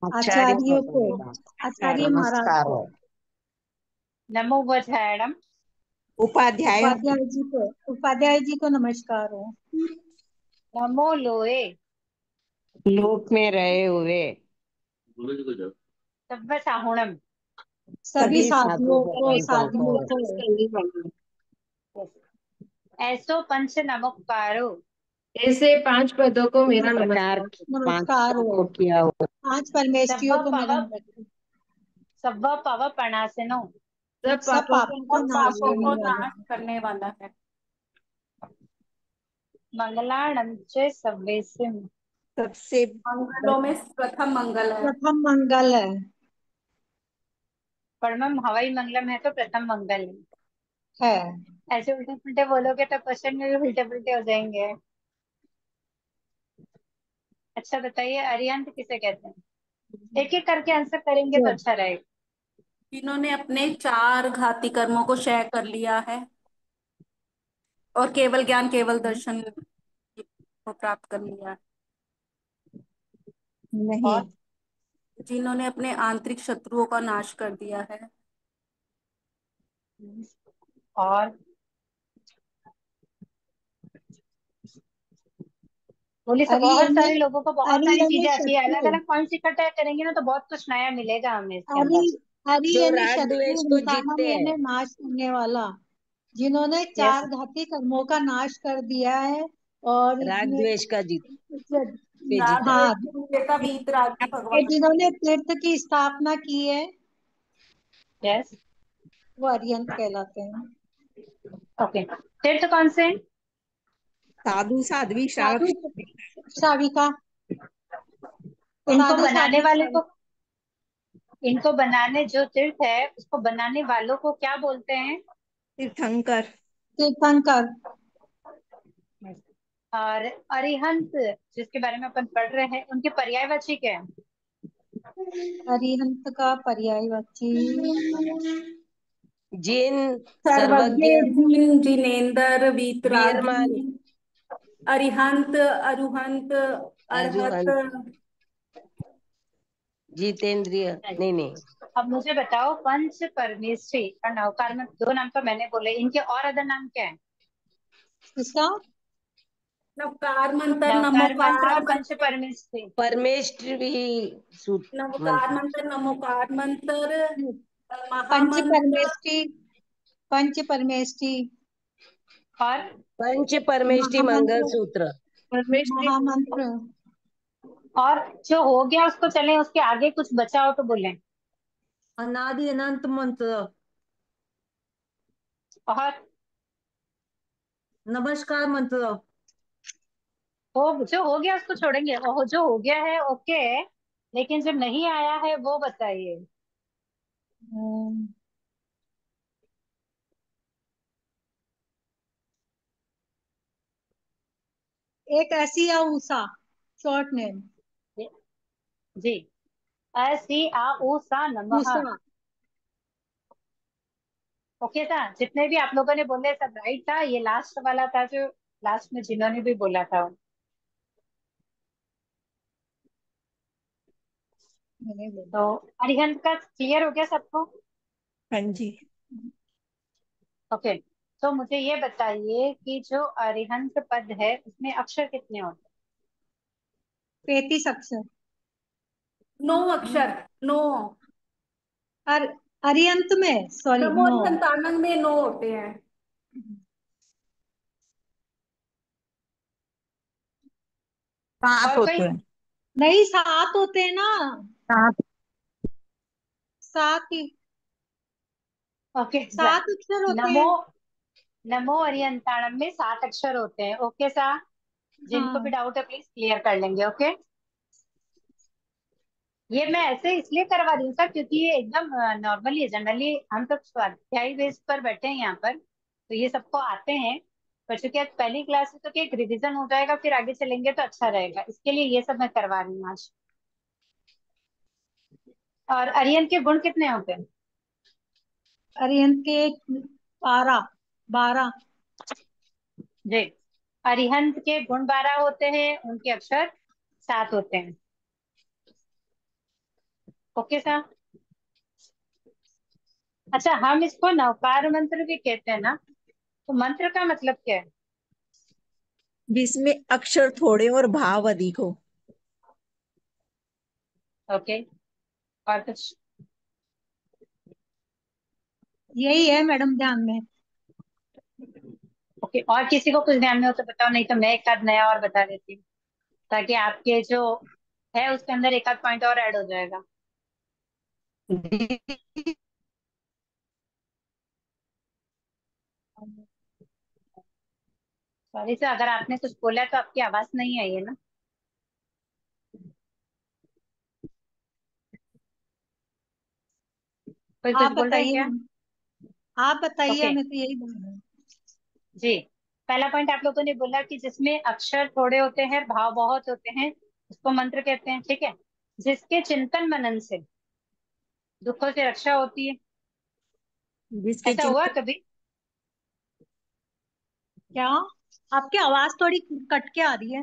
आचार्य आचार्यों को, भगवंतों आचार्य महाराज नमस्कार को, हो। नमो वज्रायणम। उपाध्यायों को। उपाध्याय जी को नमस्कार हो। नमो लोए। लोक में रहे हुए सब्ब साहुणम। सभी सभी साधु साथियों को, भगवंतों साथियों को, को। ऐसो पंच नमस्कारो। ऐसे 5 पदों को इस मेरा प्रकार नमस्कार। पांच नमस्कार को हो। किया हुआ। 5 सब्ब परमेष्ठियों को मेरा पव नमस्कार। सब्ब पव पणासनो। सब सब पापों को पापों को सब नाश पापों करने को वाले नाश करने वाला है। मंगलाणं च सव्वेसिम। सबसे मंगलों में प्रथम मंगल है। प्रथम मंगल है। परमम हवाई मंगलम है तो प्रथम मंगल है। है। ऐसे उल्टे पुल्टे बोलोगे तो क्वेश्चन में भी उल्टे पुल्टे हो जाएंगे। अच्छा बताइए, अरिहंत किसे कहते हैं? एक एक करके आंसर करेंगे तो जो अच्छा रहेगा। जिन्होंने अपने 4 घाती कर्मों को क्षय कर लिया है और केवल ज्ञान केवल दर्शन को प्राप्त कर लिया है। नहीं। और जिन्होंने अपने आंतरिक शत्रुओं का नाश कर दिया है। और बोली सब, अरि बहुत यानी, सारे लोगों को बहुत अरि सारी यानी चीजें आती है, अलग शत्रु। अलग पॉइंट्स इकट्ठा करेंगे ना तो बहुत कुछ नया मिलेगा हमें इसके अरि अंदर। अरि जो यानी राग शत्रु, द्वेष को हिंसानम जीतते यानी हैं। नाश करने वाला। जिन्होंने यस। 4 घाती कर्मों का नाश कर दिया है और राग इसमें द्वेष का जीत पे राग जीता है। द्वेष हाँ, की विजेता वीतरागी ये भगवान। जिन्होंने तीर्थ की स्थापना की है यस। वो अरिहंत कहलाते हैं। ओके, तीर्थ कौन से हैं? साधु साध्वी साधु श्रावक। श्राविका, इनको साधु बनाने साध्वी वाले को, श्राविका, इनको बनाने जो तीर्थ है उसको बनाने वालों को क्या बोलते हैं? तीर्थंकर। तीर्थंकर। और अरिहंत जिसके बारे में अपन पढ़ रहे हैं, उनके पर्यायवाची क्या है? अरिहंत का पर्यायवाची जिन सर्वज्ञ, सर्वज्ञ जिन, जिनेंद्र, वीतरागी, वीरमान अरिहंत, अरुहंत, अजुहन अरहत। जितेंद्रिय नहीं नहीं। अब मुझे बताओ, पंच परमेश्वरी और नवकार में दो नाम तो मैंने बोले, इनके और अदर नाम क्या है? इसका नवकार मंत्र, नवकार मंत्र नमोकार और पंच मंत्र, परमेश्वरी। परमेष्ठी नवकार मंत्र। मंत्र, नमोकार मंत्र, पंच महामंत्र, परमेष्ठी, पंच परमेष्ठी, और पंच परमेष्ठी मंगल महामंत्र, सूत्र। परमेश्वरी महामंत्र, और जो हो गया उसको चले, उसके आगे कुछ बचा हो तो बोले। अनादि अनंत मंत्र, और नमस्कार मंत्र। वो जो हो गया उसको छोड़ेंगे, और जो हो गया है ओके, लेकिन जो नहीं आया है वो बताइए। अम, एक ऐसी या उषा, शॉर्ट नेम जी, सी आ ऊ सा नमः। उषा। ओके था, जितने भी आप लोगों ने बोले सब राइट था, ये लास्ट वाला था जो लास्ट में जिन्होंने भी बोला था। मैंने बोला। तो अरिहंत का क्लियर हो गया सबको? हाँ जी। ओके, तो मुझे ये बताइए कि जो अरिहंत पद है उसमें अक्षर कितने होते 35 अक्षर। 9 अक्षर, 9। और अरिहंत में सॉरी नमो 9। संतानंद में 9 होते हैं। हैं? सात और कोई? होते हैं। नहीं, 7 होते हैं ना, सात। 7 ही, ओके, 7 अक्षर होते नमो, हैं। नमो अरिहंताणम में 7 अक्षर होते हैं। ओके सा, जिनको भी हाँ, डाउट है प्लीज क्लियर कर लेंगे। ओके, ये मैं ऐसे इसलिए करवा रही हूँ सर क्योंकि ये एकदम नॉर्मली है, जनरली हम तो स्वाध्याय बेस पर बैठे हैं यहाँ पर, तो ये सबको आते हैं। पर चूंकि आज पहली क्लास है तो क्या एक रिवीजन हो जाएगा, फिर आगे चलेंगे तो अच्छा रहेगा, इसके लिए ये सब मैं करवा रही हूँ आज। और अरियन के गुण कितने होते हैं? अरिहंत के 12 12। जी, अरिहंत के गुण 12 होते हैं, उनके अक्षर 7 होते हैं। Okay sir. अच्छा, हम इसको नवकार मंत्र भी कहते हैं ना, तो मंत्र का मतलब क्या है? जिसमें अक्षर थोड़े और भाव अधिक हो। ओके, और कुछ? यही है मैडम ध्यान में। ओके, और किसी को कुछ ध्यान में हो तो बताओ, नहीं तो मैं एक आध नया और बता देती हूँ, ताकि आपके जो है उसके अंदर एक आध पॉइंट और ऐड हो जाएगा। सॉरी सर, अगर आपने कुछ बोला तो आपकी आवाज नहीं आई है ना। कोई आप कुछ बोल रहा है बताइए क्या? मैम, आप बताइए, ओके, हमें तो यही बोल रहे हैं। जी, पहला पॉइंट आप लोगों ने बोला कि जिसमें अक्षर थोड़े होते हैं, भाव बहुत होते हैं, उसको मंत्र कहते हैं, ठीक है। जिसके चिंतन मनन से दुखों से रक्षा होती है, जिसके ऐसा हुआ चिंतन। कभी? क्या? आपकी आवाज थोड़ी कट के आ रही है।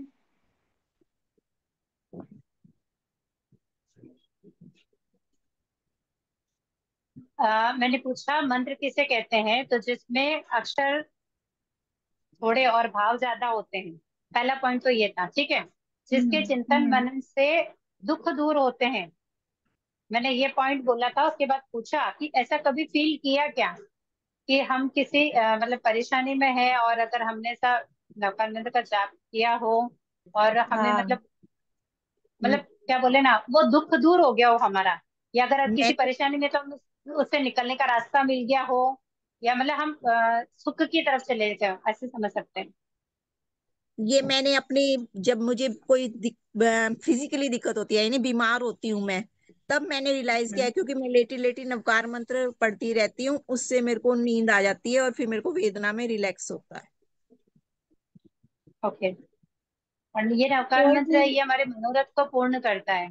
मैंने पूछा मंत्र किसे कहते हैं, तो जिसमें अक्षर थोड़े और भाव ज्यादा होते हैं। पहला पॉइंट तो ये था, ठीक है। जिसके चिंतन हम्म। मनन से दुख दूर होते हैं, मैंने ये पॉइंट बोला था। उसके बाद पूछा कि ऐसा कभी फील किया क्या कि हम किसी मतलब परेशानी में है, और अगर हमने ऐसा नवकार मंत्र का जाप किया हो और हमें हाँ। मतलब क्या बोले ना, वो दुख दूर हो गया हो हमारा, या अगर आप किसी मैंने परेशानी में तो हम उससे निकलने का रास्ता मिल गया हो, या मतलब हम सुख की तरफ चले जाओ, ऐसे समझ सकते हैं। मैंने अपने, जब मुझे कोई फिजिकली दिक्कत होती है, यानी बीमार होती हूँ मैं, तब मैंने रियलाइज किया, क्योंकि मैं लेटी लेटी नवकार मंत्र पढ़ती रहती हूँ, उससे मेरे को नींद आ जाती है और फिर मेरे को वेदना में रिलैक्स होता है। ओके, और ये नवकार कोई मंत्र भी है, ये हमारे मनोरथ को पूर्ण करता है,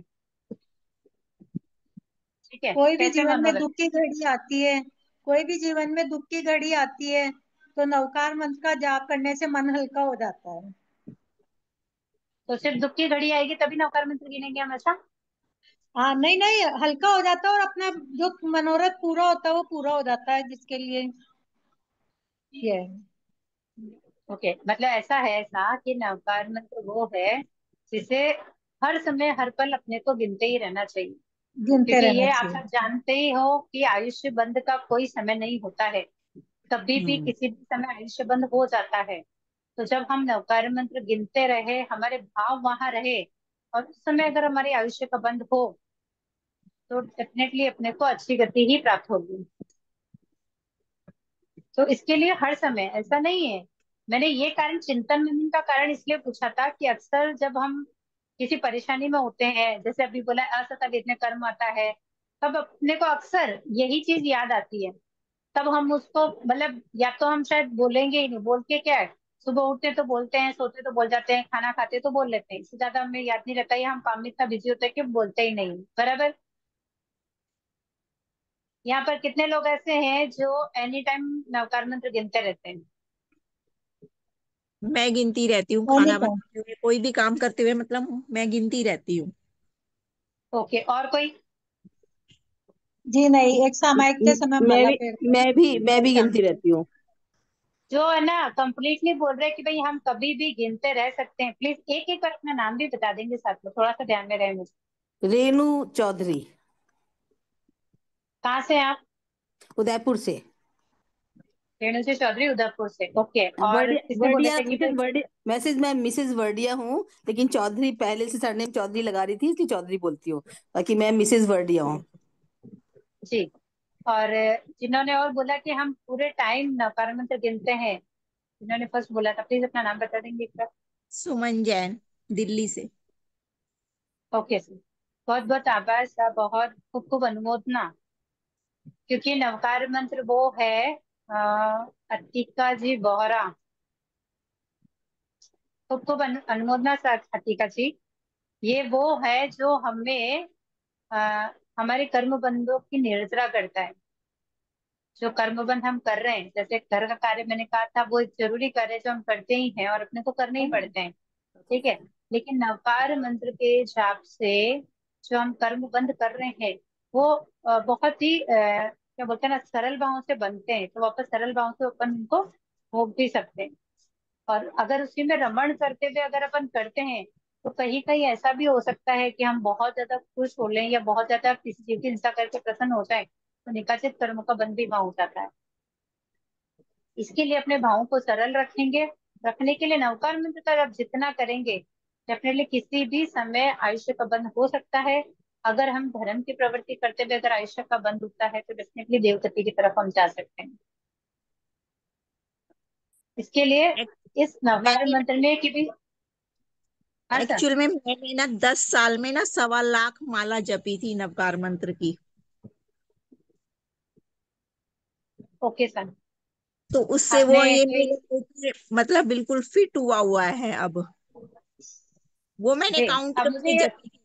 ठीक है। कोई भी कैसे जीवन में मनोरथ? दुख की घड़ी आती है, कोई भी जीवन में दुख की घड़ी आती है, तो नवकार मंत्र का जाप करने से मन हल्का हो जाता है। तो सिर्फ दुख की घड़ी आएगी तभी नवकार मंत्र गिनेंगे हम, ऐसा? हाँ, नहीं नहीं, हल्का हो जाता है और अपना जो मनोरथ पूरा होता है वो पूरा हो जाता है, जिसके लिए ये है। ओके, मतलब ऐसा है, ऐसा कि नवकार मंत्र वो है जिसे हर समय हर पल अपने को गिनते ही रहना चाहिए, गिनते क्योंकि रहना ये आप चाहिए। सब जानते ही हो कि आयुष्य बंध का कोई समय नहीं होता है, कभी भी हम्म। किसी भी समय आयुष्य बंध हो जाता है। तो जब हम नवकार मंत्र गिनते रहे, हमारे भाव वहां रहे, और उस समय अगर हमारे आयुष्य का बंध हो, तो डेफिनेटली अपने को अच्छी गति ही प्राप्त होगी। तो इसके लिए हर समय ऐसा नहीं है। मैंने ये कारण चिंतन मनन का कारण इसलिए पूछा था कि अक्सर जब हम किसी परेशानी में होते हैं, जैसे अभी बोला असत वेदना कर्म आता है, तब अपने को अक्सर यही चीज याद आती है। तब हम उसको मतलब या तो हम शायद बोलेंगे ही नहीं, बोल के क्या है, सुबह उठते तो बोलते हैं, सोते तो बोल जाते हैं, खाना खाते तो बोल लेते हैं, इससे ज्यादा हमें याद नहीं रहता है, हम काम में इतना बिजी होते हैं कि बोलते ही नहीं, बराबर। यहाँ पर कितने लोग ऐसे हैं जो एनी टाइम नवकार मंत्र गिनते रहते हैं? मैं गिनती रहती हूँ, नहीं खाना का। बनाते हुए, कोई भी काम करते हुए, मतलब मैं गिनती रहती हूँ। ओके, और कोई? जी नहीं, एक सामायिक के समय मैं माला भी फेरते हैं। मैं भी अच्छा, गिनती रहती हूँ। जो है ना कंप्लीटली बोल रहे हैं कि भाई हम कभी भी गिनते रह सकते हैं, प्लीज एक एक बार अपना नाम भी बता देंगे साथ में, थोड़ा सा ध्यान में रहे मुझे। रेणु चौधरी, कहाँ से हैं आप? उदयपुर से। रेणु जी चौधरी, उदयपुर से, ओके। और वर्डिया किसने बोले वर्डिया थे कि मिसेज भाई? वर्डिया, मैसेज मैं मिसेज वर्डिया हूँ, लेकिन चौधरी पहले से सरनेम चौधरी लगा रही थी, इसलिए चौधरी बोलती हूँ, बाकी मैं मिसेज वर्डिया हूँ। जी, और जिन्होंने और बोला कि हम पूरे टाइम नवकार मंत्र गिनते हैं, जिन्होंने फर्स्ट बोला था, प्लीज अपना नाम बता देंगे एक बार? सुमन जैन, दिल्ली से। ओके सर, बहुत बहुत आभार सर, बहुत खूब खूब अनुमोदना, क्योंकि नवकार मंत्र वो है अतिका जी बोहरा, खूब खूब अनुमोदना अतिका जी। ये वो है जो हमें हमारे कर्म बंधों की निर्जरा करता है। जो कर्म बंध हम कर रहे हैं, जैसे घर का कार्य मैंने कहा था, वो एक जरूरी कार्य है जो हम करते ही हैं और अपने को करने ही पड़ते हैं। ठीक है। लेकिन नवकार मंत्र के जाप से जो हम कर्म बंध कर रहे हैं, वो बहुत ही क्या बोलते हैं ना, सरल भाव से बनते हैं, तो वापस सरल भाव से अपन उनको भोग भी सकते हैं। और अगर उसी में रमण करते हुए अगर अपन करते हैं, तो कहीं कहीं ऐसा भी हो सकता है कि हम बहुत ज्यादा खुश हो लें या बहुत ज्यादा किसी चीज की हिंसा करके प्रसन्न हो जाए, तो निकाचित कर्म का बंध भी वहां हो जाता है। इसके लिए अपने भावों को सरल रखेंगे। रखने के लिए नवकार मंत्र का आप जितना करेंगे, डेफिनेटली किसी भी समय आयुष्य का बंध हो सकता है। अगर हम धर्म की प्रवृत्ति करते हुए अगर आयुष्य का बंध होता है, तो डेफिनेटली देवगति की तरफ हम जा सकते हैं। इसके लिए इस नवकार मैंने मंत्र में कि भी। हाँ सर। एक्चुअल में मैंने ना 10 साल में ना 1.25 लाख माला जपी थी नवकार मंत्र की। Okay sir. तो उससे आपने वो ये कोई। मेरे मतलब बिल्कुल फिट हुआ है अब। वो मैंने जी। काउंट अब करके मुझे जपी थी।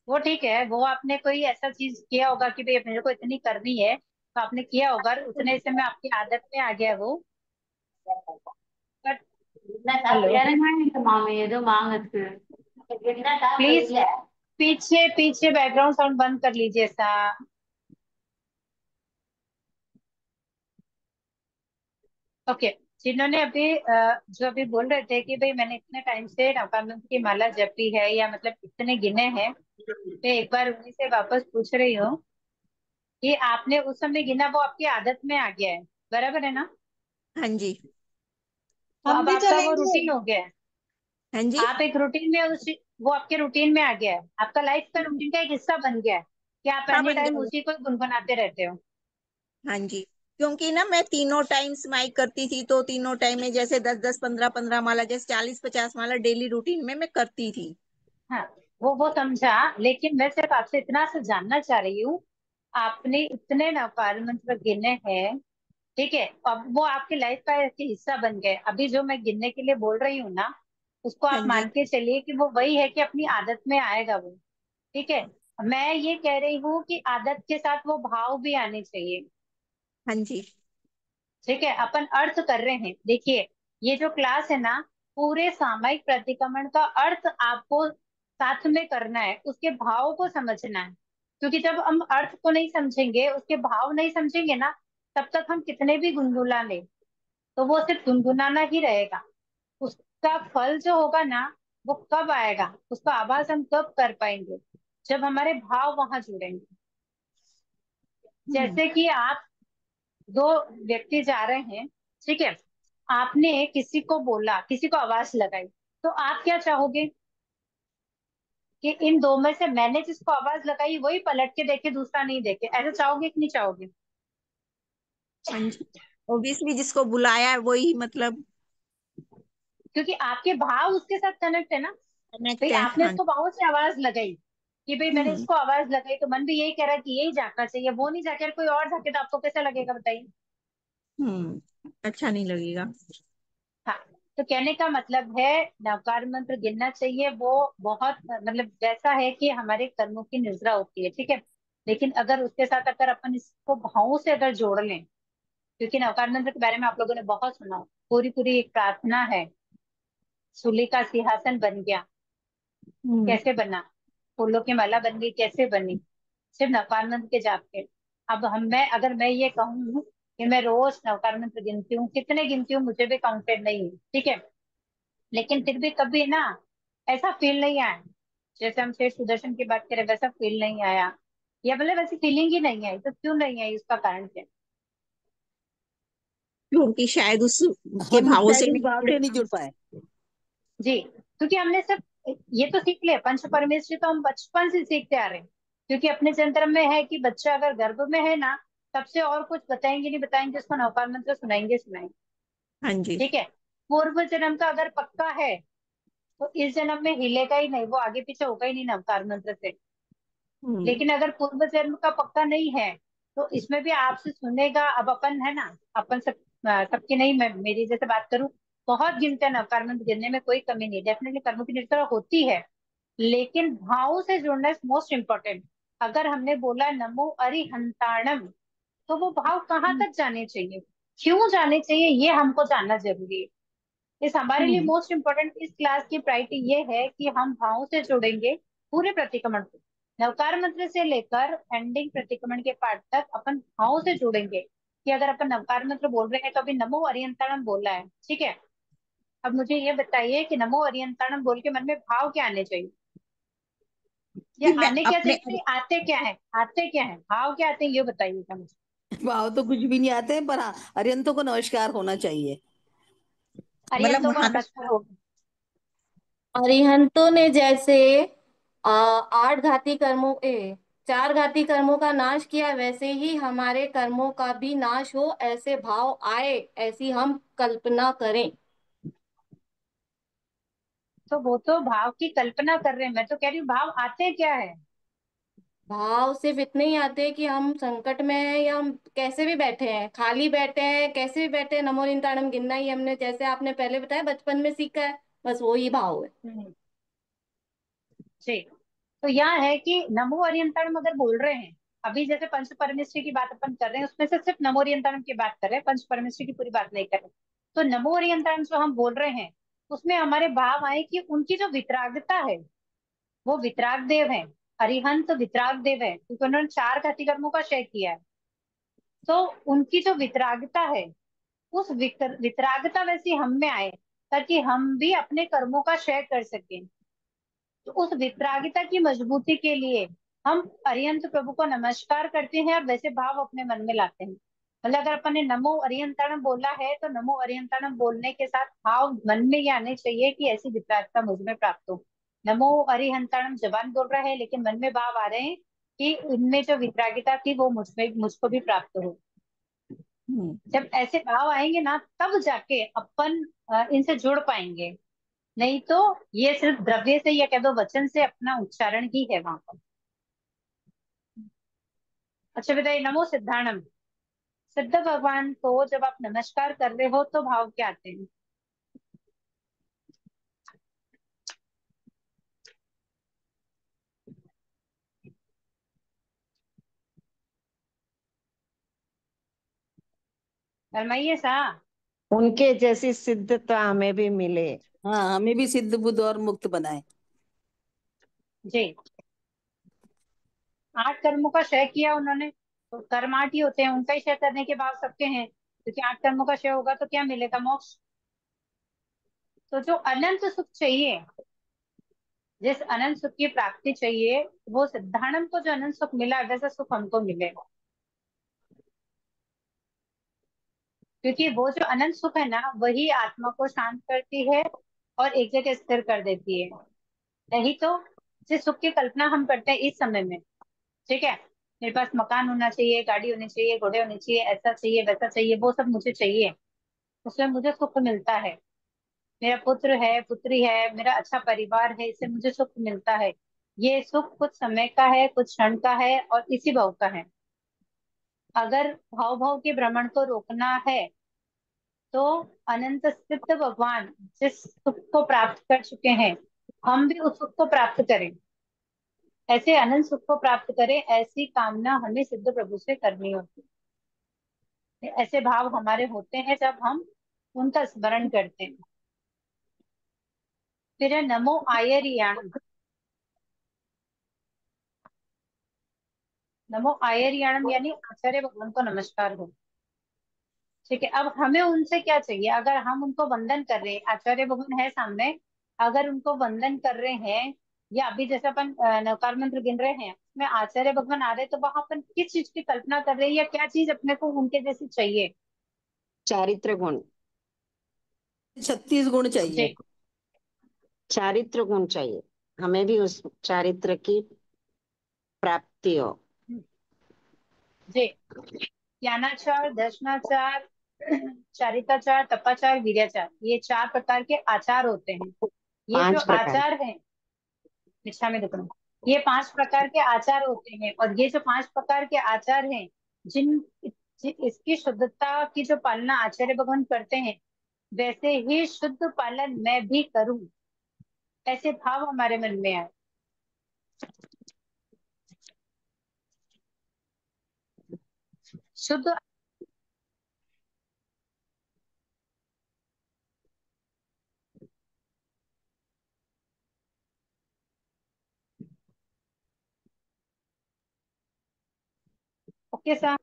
वो ठीक है, वो आपने कोई ऐसा चीज किया होगा कि भाई मेरे को इतनी करनी है, तो आपने किया होगा और उतने समय आपकी आदत में आ गया वो। बट हेलो, प्लीज पीछे पीछे बैकग्राउंड साउंड बंद कर लीजिए सा। ओके। जिन्होंने अभी जो अभी बोल रहे थे कि भाई मैंने इतने टाइम से नवकानंद की माला जपी है या मतलब इतने गिने हैं, तो एक बार उन्हीं से वापस पूछ रही हूँ कि आपने उस समय गिना, वो आपकी आदत में आ गया है, बराबर है ना? हाँ जी। तो हम अब भी आपका वो चलेंगे। रूटीन हो गया है। हाँ जी। आप एक रूटीन में उस वो आपके रूटीन में आ गया है, आपका लाइफ का रूटीन का एक हिस्सा बन गया है कि आप हाँ, एनी बन टाइम गया। उसी को गुनगुनाते रहते हो। हाँ जी। क्योंकि ना मैं तीनों टाइम स्माइक करती थी, तो तीनों टाइम में जैसे 10-10 15-15 माला, जैसे 40-50 माला डेली रूटीन में मैं करती थी। हाँ, वो समझा, लेकिन मैं सिर्फ आपसे इतना सा जानना चाह रही हूँ, आपने इतने नवकार मंत्र गिने हैं, ठीक है, अब वो आपकी लाइफ का एक हिस्सा बन गए। अभी जो मैं गिनने के लिए बोल रही हूँ ना, उसको हाँ आप जी। मान के चलिए कि वो वही है कि अपनी आदत में आएगा वो। ठीक है। मैं ये कह रही हूँ कि आदत के साथ वो भाव भी आने चाहिए। हाँ जी। ठीक है, अपन अर्थ कर रहे हैं, देखिए, ये जो क्लास है ना, पूरे सामयिक प्रतिक्रमण का अर्थ आपको साथ में करना है, उसके भाव को समझना है। क्योंकि जब हम अर्थ को नहीं समझेंगे, उसके भाव नहीं समझेंगे ना, तब तक हम कितने भी गुनगुना लें, तो वो सिर्फ गुनगुनाना ही रहेगा। उसका फल जो होगा ना, वो कब आएगा, उसका आभास हम कब कर पाएंगे, जब हमारे भाव वहां जुड़ेंगे। हम्म। जैसे कि आप दो व्यक्ति जा रहे हैं, ठीक है, आपने किसी को बोला, किसी को आवाज लगाई, तो आप क्या चाहोगे कि इन दो में से मैंने जिसको आवाज लगाई वही पलट के देखे, दूसरा नहीं देखे, ऐसा चाहोगे कि नहीं चाहोगे? हाँ जी। ऑब्वियसली जिसको बुलाया है वही मतलब क्योंकि आपके भाव उसके साथ कनेक्ट है ना। भाई कनेक्ट है। आपने हाँ। इसको भावों से आवाज लगाई कि भाई मैंने हम्म। इसको आवाज लगाई, तो मन भी यही कह रहा है कि यही जाना चाहिए, वो नहीं जाके कोई और जाके, तो आपको कैसा लगेगा बताइए? अच्छा नहीं लगेगा। हाँ। तो कहने का मतलब है, नवकार मंत्र गिनना चाहिए, वो बहुत मतलब वैसा है कि हमारे कर्मों की निर्जरा होती है, ठीक है। लेकिन अगर उसके साथ अगर अपन इसको भावों से अगर जोड़ लें, क्योंकि नवकार मंत्र के बारे में आप लोगों ने बहुत सुना, पूरी पूरी एक प्रार्थना है। सूली का सिंहासन बन गया, हम्म। कैसे बना? फूलों की माला बन गई, कैसे बनी? सिर्फ नवकार मंत्र के जाप के। अब अगर मैं ये कहूँ कि मैं रोज नवकार मंत्र गिनती हूँ, कितने गिनती हूँ मुझे भी काउंटेड नहीं है, ठीक है, लेकिन फिर भी कभी ना ऐसा फील नहीं आया, जैसे हम शेष सुदर्शन की बात करें वैसा फील नहीं आया, या मतलब वैसी फीलिंग ही नहीं आई, तो क्यों नहीं आई, उसका कारण क्या है? क्योंकि शायद उस के हम भावों से शायद उस नहीं भाव जुड़े से नहीं हम। जुड़ पाए। जी, क्योंकि हमने सब ये तो सीख लिया, पंच परमेश्वरी तो हम बचपन से सीखते आ रहे हैं। क्योंकि अपने जंत्र में है कि बच्चा अगर गर्भ में है ना, तब से और कुछ बताएंगे नहीं बताएंगे, उसको नवकार मंत्र सुनाएंगे सुनाएंगे। हाँ जी। ठीक है। पूर्व जन्म का अगर पक्का है, तो इस जन्म में हिलेगा ही नहीं, वो आगे पीछे होगा ही नहीं नवकार मंत्र से। हम्म। लेकिन अगर पूर्व जन्म का पक्का नहीं है, तो इसमें भी आपसे सुनेगा। अब अपन है ना, अपन सबकी नहीं, मैं मेरी जैसे बात करूं, बहुत गिनते हैं नवकार मंत्र गिनने में कोई कमी नहीं, डेफिनेटली कर्मों की निर्जरा होती है, लेकिन भाव से जुड़ना इज मोस्ट इम्पोर्टेंट। अगर हमने बोला नमो अरिहंताणम, तो वो भाव कहाँ तक जाने चाहिए, क्यों जाने चाहिए, ये हमको जानना जरूरी है। इस हमारे लिए मोस्ट इम्पोर्टेंट इस क्लास की प्रायोरिटी ये है कि हम भावों से जुड़ेंगे पूरे प्रतिक्रमण को, नवकार मंत्र से लेकर एंडिंग प्रतिक्रमण के पार्ट तक अपन भावों से जुड़ेंगे। कि अगर अपन नवकार मंत्र बोल रहे हैं तो अभी नमो अरियंताणम बोला है, ठीक है। अब मुझे ये बताइए कि नमो अरियंताणम बोल के मन में भाव क्या आने चाहिए, या कि मैं आने क्या अपने चाहिए, आते क्या है, आते क्या है, भाव क्या आते हैं, ये बताइएगा मुझे। भाव तो कुछ भी नहीं आते हैं, पर हाँ अरियंतों को नमस्कार होना चाहिए। मतलब अरियंतों को वहां तक नमस्कार होगा। अरिहंतों ने जैसे 8 घाती कर्मों चार घाती कर्मों का नाश किया, वैसे ही हमारे कर्मों का भी नाश हो, ऐसे भाव आए, ऐसी हम कल्पना करें। तो वो तो भाव की कल्पना कर रहे हैं, मैं तो कह रही हूँ भाव आते क्या है। भाव सिर्फ इतने ही आते हैं कि हम संकट में हैं, या हम कैसे भी बैठे हैं, खाली बैठे हैं, कैसे भी बैठे हैं, नमो निंताणम गिनना ही हमने, जैसे आपने पहले बताया, बचपन में सीखा है, बस वो ही भाव है। हम्म, जी। तो यहाँ है कि नमो अरियंताणम अगर बोल रहे हैं, अभी जैसे पंच परमेष्ठी की बात अपन कर रहे हैं, उसमें से सिर्फ नमो अरियंताणम की बात कर रहे हैं, पंच परमेष्ठी की पूरी बात नहीं कर रहे। तो नमो अरियंताणम जो हम बोल रहे हैं, उसमें हमारे भाव आए कि उनकी जो वितरागता है, वो वितराग देव है। अरिहंत वितराग देव है, क्योंकि उन्होंने 4 घाती कर्मों का क्षय किया है। तो उनकी जो वितरागता है, उस वितरागता वैसी हम में आए, ताकि हम भी अपने कर्मों का क्षय कर सकें। तो उस वितरागिता की मजबूती के लिए हम अरिहंत प्रभु को नमस्कार करते हैं और वैसे भाव अपने मन में लाते हैं। मतलब अगर अपन ने नमो अरिहंताणम बोला है, तो नमो अरिहंताणम बोलने के साथ भाव मन में ये आने चाहिए कि ऐसी वितरागिता मुझ में प्राप्त हो। नमो अरिहंताणम जबान बोल रहा है, लेकिन मन में भाव आ रहे हैं कि उनमें जो वितरागिता थी वो मुझको भी प्राप्त हो। हम्म, जब ऐसे भाव आएंगे ना, तब जाके अपन इनसे जुड़ पाएंगे। नहीं तो ये सिर्फ द्रव्य से या कह दो वचन से अपना उच्चारण ही है वहां पर। अच्छा बताइए, नमो सिद्धाणम, सिद्ध भगवान को जब आप नमस्कार कर रहे हो तो भाव क्या आते हैं। फरमाइए सा। उनके जैसी सिद्धता हमें भी मिले। हाँ, हमें भी सिद्ध बुद्ध और मुक्त बनाए। जी। 8 कर्मों का क्षय किया उन्होंने, तो कर्म 8 ही होते हैं, उनका ही क्षय करने के भाव सबके हैं, क्योंकि 8 कर्मों का क्षय होगा तो क्या मिलेगा, मोक्ष। तो जो अनंत सुख चाहिए, जिस अनंत सुख की प्राप्ति चाहिए, वो सिद्धाणम को जो अनंत सुख मिला, वैसा सुख हमको मिलेगा। क्योंकि वो जो अनंत सुख है ना, वही आत्मा को शांत करती है और एक जगह स्थिर कर देती है। नहीं तो जिस सुख की कल्पना हम करते हैं इस समय में, ठीक है, मेरे पास मकान होना चाहिए, गाड़ी होनी चाहिए, घोड़े होने चाहिए, ऐसा चाहिए, वैसा चाहिए, वो सब मुझे चाहिए, उसमें मुझे सुख मिलता है। मेरा पुत्र है, पुत्री है, मेरा अच्छा परिवार है, इससे मुझे सुख मिलता है। ये सुख कुछ समय का है, कुछ क्षण का है, और इसी भाव का है। अगर भाव भाव के भ्रमण को रोकना है, तो अनंत सिद्ध भगवान जिस सुख को प्राप्त कर चुके हैं, हम भी उस सुख को प्राप्त करें, ऐसे अनंत सुख को प्राप्त करें, ऐसी कामना हमें सिद्ध प्रभु से करनी होती है। ऐसे भाव हमारे होते हैं जब हम उनका स्मरण करते हैं। फिर है नमो आयरियाणम। नमो आयरियाणम यानी आचार्य भगवान को नमस्कार हो। ठीक है, अब हमें उनसे क्या चाहिए, अगर हम उनको वंदन कर रहे हैं, आचार्य भगवान है सामने, अगर उनको वंदन कर रहे हैं, या अभी जैसे अपन नवकार मंत्र गिन रहे हैं, उसमें आचार्य भगवान आ रहे हैं, तो वहां अपन किस चीज की कल्पना कर रहे हैं, या क्या चीज अपने को उनके जैसी चाहिए। चारित्र गुण। 36 गुण चाहिए। जी। चारित्र गुण चाहिए, हमें भी उस चारित्र की प्राप्ति हो। जी। ज्ञानाचार, दर्शनाचार, चारिताचार, तपाचार, वीर्याचार, ये 4 प्रकार के आचार होते हैं। ये जो 5 प्रकार। आचार है, शिक्षा में दुखना, ये 5 प्रकार के आचार होते हैं, और ये जो 5 प्रकार के आचार हैं, जिन इसकी शुद्धता की जो पालना आचार्य भगवान करते हैं, वैसे ही शुद्ध पालन मैं भी करूं, ऐसे भाव हमारे मन में आए। शुद्ध ओके सर,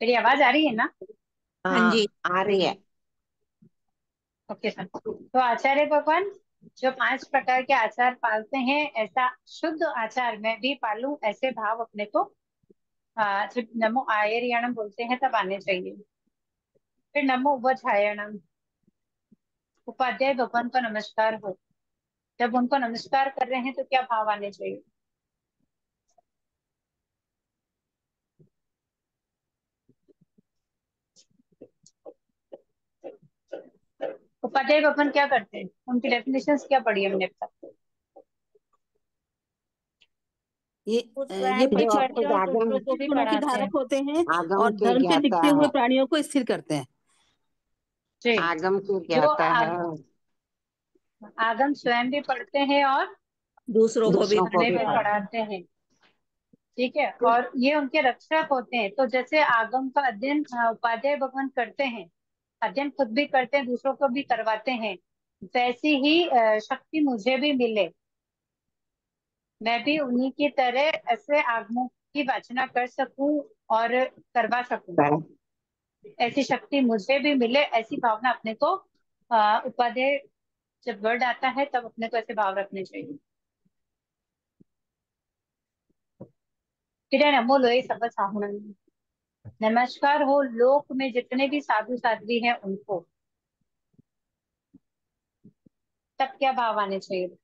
मेरी आवाज आ रही है ना? हाँ जी। हाँ आ रही है। ओके सर, तो आचार्य भगवान जो 5 प्रकार के आचार पालते हैं, ऐसा शुद्ध आचार मैं भी पालूं, ऐसे भाव अपने को जब नमो आयर्याणम बोलते हैं तब आने चाहिए। फिर नमो वज्रायणम, उपाध्याय भगवान को नमस्कार हो, जब उनको नमस्कार कर रहे हैं तो क्या भाव आने चाहिए? उपाध्याय भगवान क्या करते हैं, उनकी डेफिनेशंस क्या पढ़ी हमने अब तक? ये वो ये स्वयं भी जो पढ़ते आपको हैं और आगम दूसरों को भी गुणों के पढ़ाते हैं। धारक होते हैं आगम और के धर्म से ज्ञाता दिखते हुए है। प्राणियों को स्थिर करते हैं। जी, आगम के जो ज्ञाता है, आगम स्वयं भी पढ़ते हैं और दूसरों को भी दूसरों को हमें भी भी पढ़ाते हैं। पढ़ाते हैं। ठीक है, और ये उनके रक्षक होते हैं। तो जैसे आगम का अध्ययन उपाध्याय भगवान करते हैं, अध्ययन खुद भी करते हैं, दूसरों को भी करवाते हैं, वैसी ही शक्ति मुझे भी मिले, मैं भी उन्हीं की तरह ऐसे आगमों की वाचना कर सकूं और करवा सकूं, पढ़। ऐसी शक्ति मुझे भी मिले, ऐसी भावना अपने को उपाध्याय, जब वर्ड आता है तब अपने को ऐसे भाव रखने चाहिए। फिर नमो लोए सब साहुणन, नमस्कार हो लोक में जितने भी साधु साध्वी हैं उनको, तब क्या भाव आने चाहिए?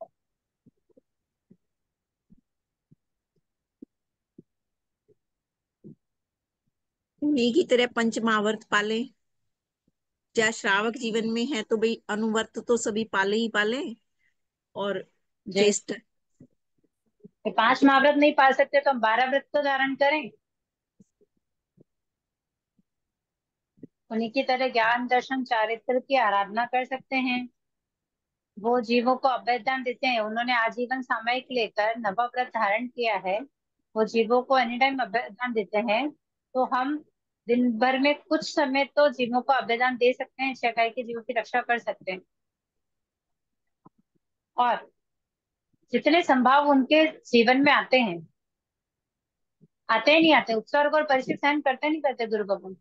उन्हीं की तरह पंचमावर्त पाले। क्या श्रावक जीवन में है तो भाई अनुवर्त तो सभी पाले ही पाले। और जी, चेष्टा। 5 महाव्रत नहीं पाल सकते तो हम 12 व्रत तो धारण करें। उन्हीं की तरह ज्ञान दर्शन चारित्र की आराधना कर सकते हैं। वो जीवों को अभयदान देते हैं, उन्होंने आजीवन सामयिक लेकर नवव्रत धारण किया है, वो जीवों को एनी टाइम अभयदान देते हैं। तो हम दिन भर में कुछ समय तो जीवों को अभयदान दे सकते हैं, इच्छा के जीवों की रक्षा कर सकते हैं। और जितने संभाव उनके जीवन में आते हैं, आते ही नहीं आते, उत्सर्ग और परिचय सहन करते नहीं करते गुरु भगवान?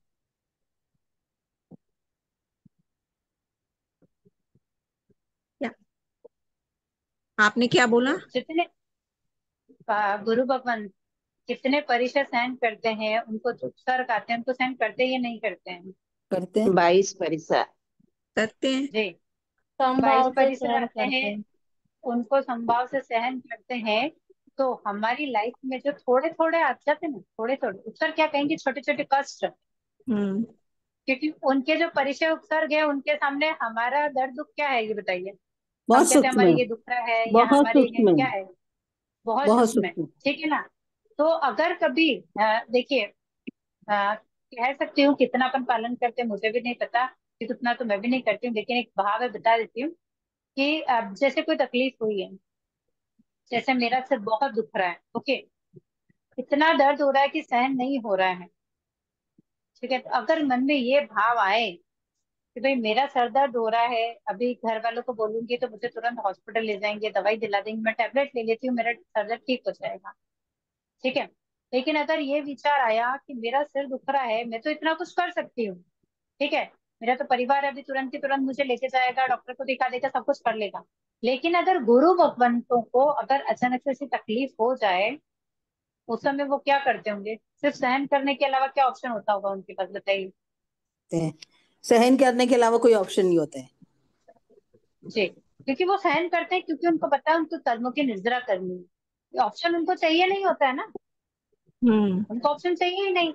क्या आपने क्या बोला? तो जितने गुरु भगवान कितने परिचय सहन करते हैं, उनको जो उत्सर्ग आते हैं उनको सहन करते ही नहीं करते हैं? करते हैं। 22 परिसर। करते हैं। जी, बाईस समभाव से परिसर सहन आते करते हैं, हैं। उनको संभाव से सहन करते हैं। तो हमारी लाइफ में जो थोड़े थोड़े आ जाते हैं ना, थोड़े थोड़े उत्सर्ग, क्या कहेंगे, छोटे छोटे कष्ट, हम्म। क्योंकि उनके जो परिचय उपसर्ग है उनके सामने हमारा दर्द दुख क्या है, ये बताइए? हम बहुत कहते हैं सूक्ष्म हमारे है, ये दुख रहा है या बहुत हमारे ये सूक्ष्म है, क्या है, बहुत बहुत सूक्ष्म है। सूक्ष्म। ठीक है ना? तो अगर कभी देखिए, कह सकती हूँ कितना अपन पालन करते हैं मुझे भी नहीं पता, कि उतना तो मैं भी नहीं करती हूँ, लेकिन एक भाव है, बता देती हूँ कि जैसे कोई तकलीफ हुई है, जैसे मेरा सिर बहुत दुख रहा है, ओके, इतना दर्द हो रहा है कि सहन नहीं हो रहा है। ठीक है, तो अगर मन में ये भाव आए कि भाई मेरा सर दर्द हो रहा है, अभी घर वालों को बोलूंगी तो मुझे तुरंत हॉस्पिटल ले जाएंगे, दवाई दिला देंगे, मैं टैबलेट ले लेती हूँ, मेरा सर दर्द ठीक हो जाएगा। ठीक है, लेकिन अगर ये विचार आया कि मेरा सिर दुख रहा है, मैं तो इतना कुछ कर सकती हूँ, ठीक है, मेरा तो परिवार अभी तुरंत ही तुरंत मुझे लेके जाएगा, डॉक्टर को दिखा देगा, सब कुछ कर लेगा। लेकिन अगर गुरु भगवंतों को अगर अचानक से ऐसी तकलीफ हो जाए, उस समय वो क्या करते होंगे? सिर्फ सहन करने के अलावा क्या ऑप्शन होता होगा उनके पास, बताइए? हैं। सहन करने के अलावा कोई ऑप्शन नहीं होता है। जी, क्योंकि वो सहन करते हैं, क्योंकि उनको पता है उनको कर्मों की निर्जरा करनी है, ऑप्शन उनको चाहिए नहीं होता है ना, हम्म। उनको ऑप्शन चाहिए ही नहीं।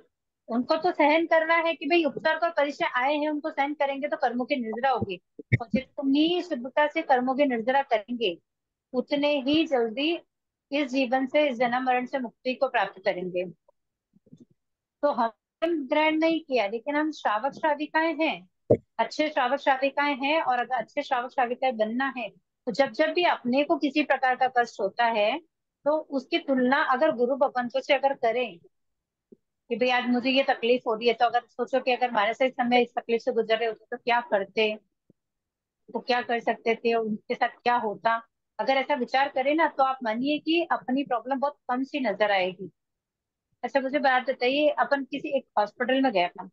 उनको तो सहन करना है कि भाई उपसर्ग और परिचय आए हैं, उनको सहन करेंगे तो कर्मों की निर्जरा होगी, और जितनी शुद्धता से कर्मों की निर्जरा करेंगे, उतने ही जल्दी इस जीवन से, इस जन्म मरण से मुक्ति को प्राप्त करेंगे। तो हम ग्रहण नहीं किया, लेकिन हम श्रावक श्राविकाएं हैं, अच्छे श्रावक श्राविकाएं हैं। और अगर अच्छे श्रावक श्राविकाएं बनना है, तो जब जब भी अपने को किसी प्रकार का कष्ट होता है, तो उसकी तुलना अगर गुरु भगवंतों से अगर करें कि भाई आज मुझे ये तकलीफ हो रही है, तो अगर सोचो कि अगर हमारे से इस समय इस तकलीफ से गुजर रहे होते तो क्या करते, तो क्या कर सकते थे, उनके साथ क्या होता। अगर ऐसा विचार करें ना, तो आप मानिए कि अपनी प्रॉब्लम बहुत कम सी नजर आएगी। अच्छा मुझे बात बताइए, अपन किसी एक हॉस्पिटल में गए अपन,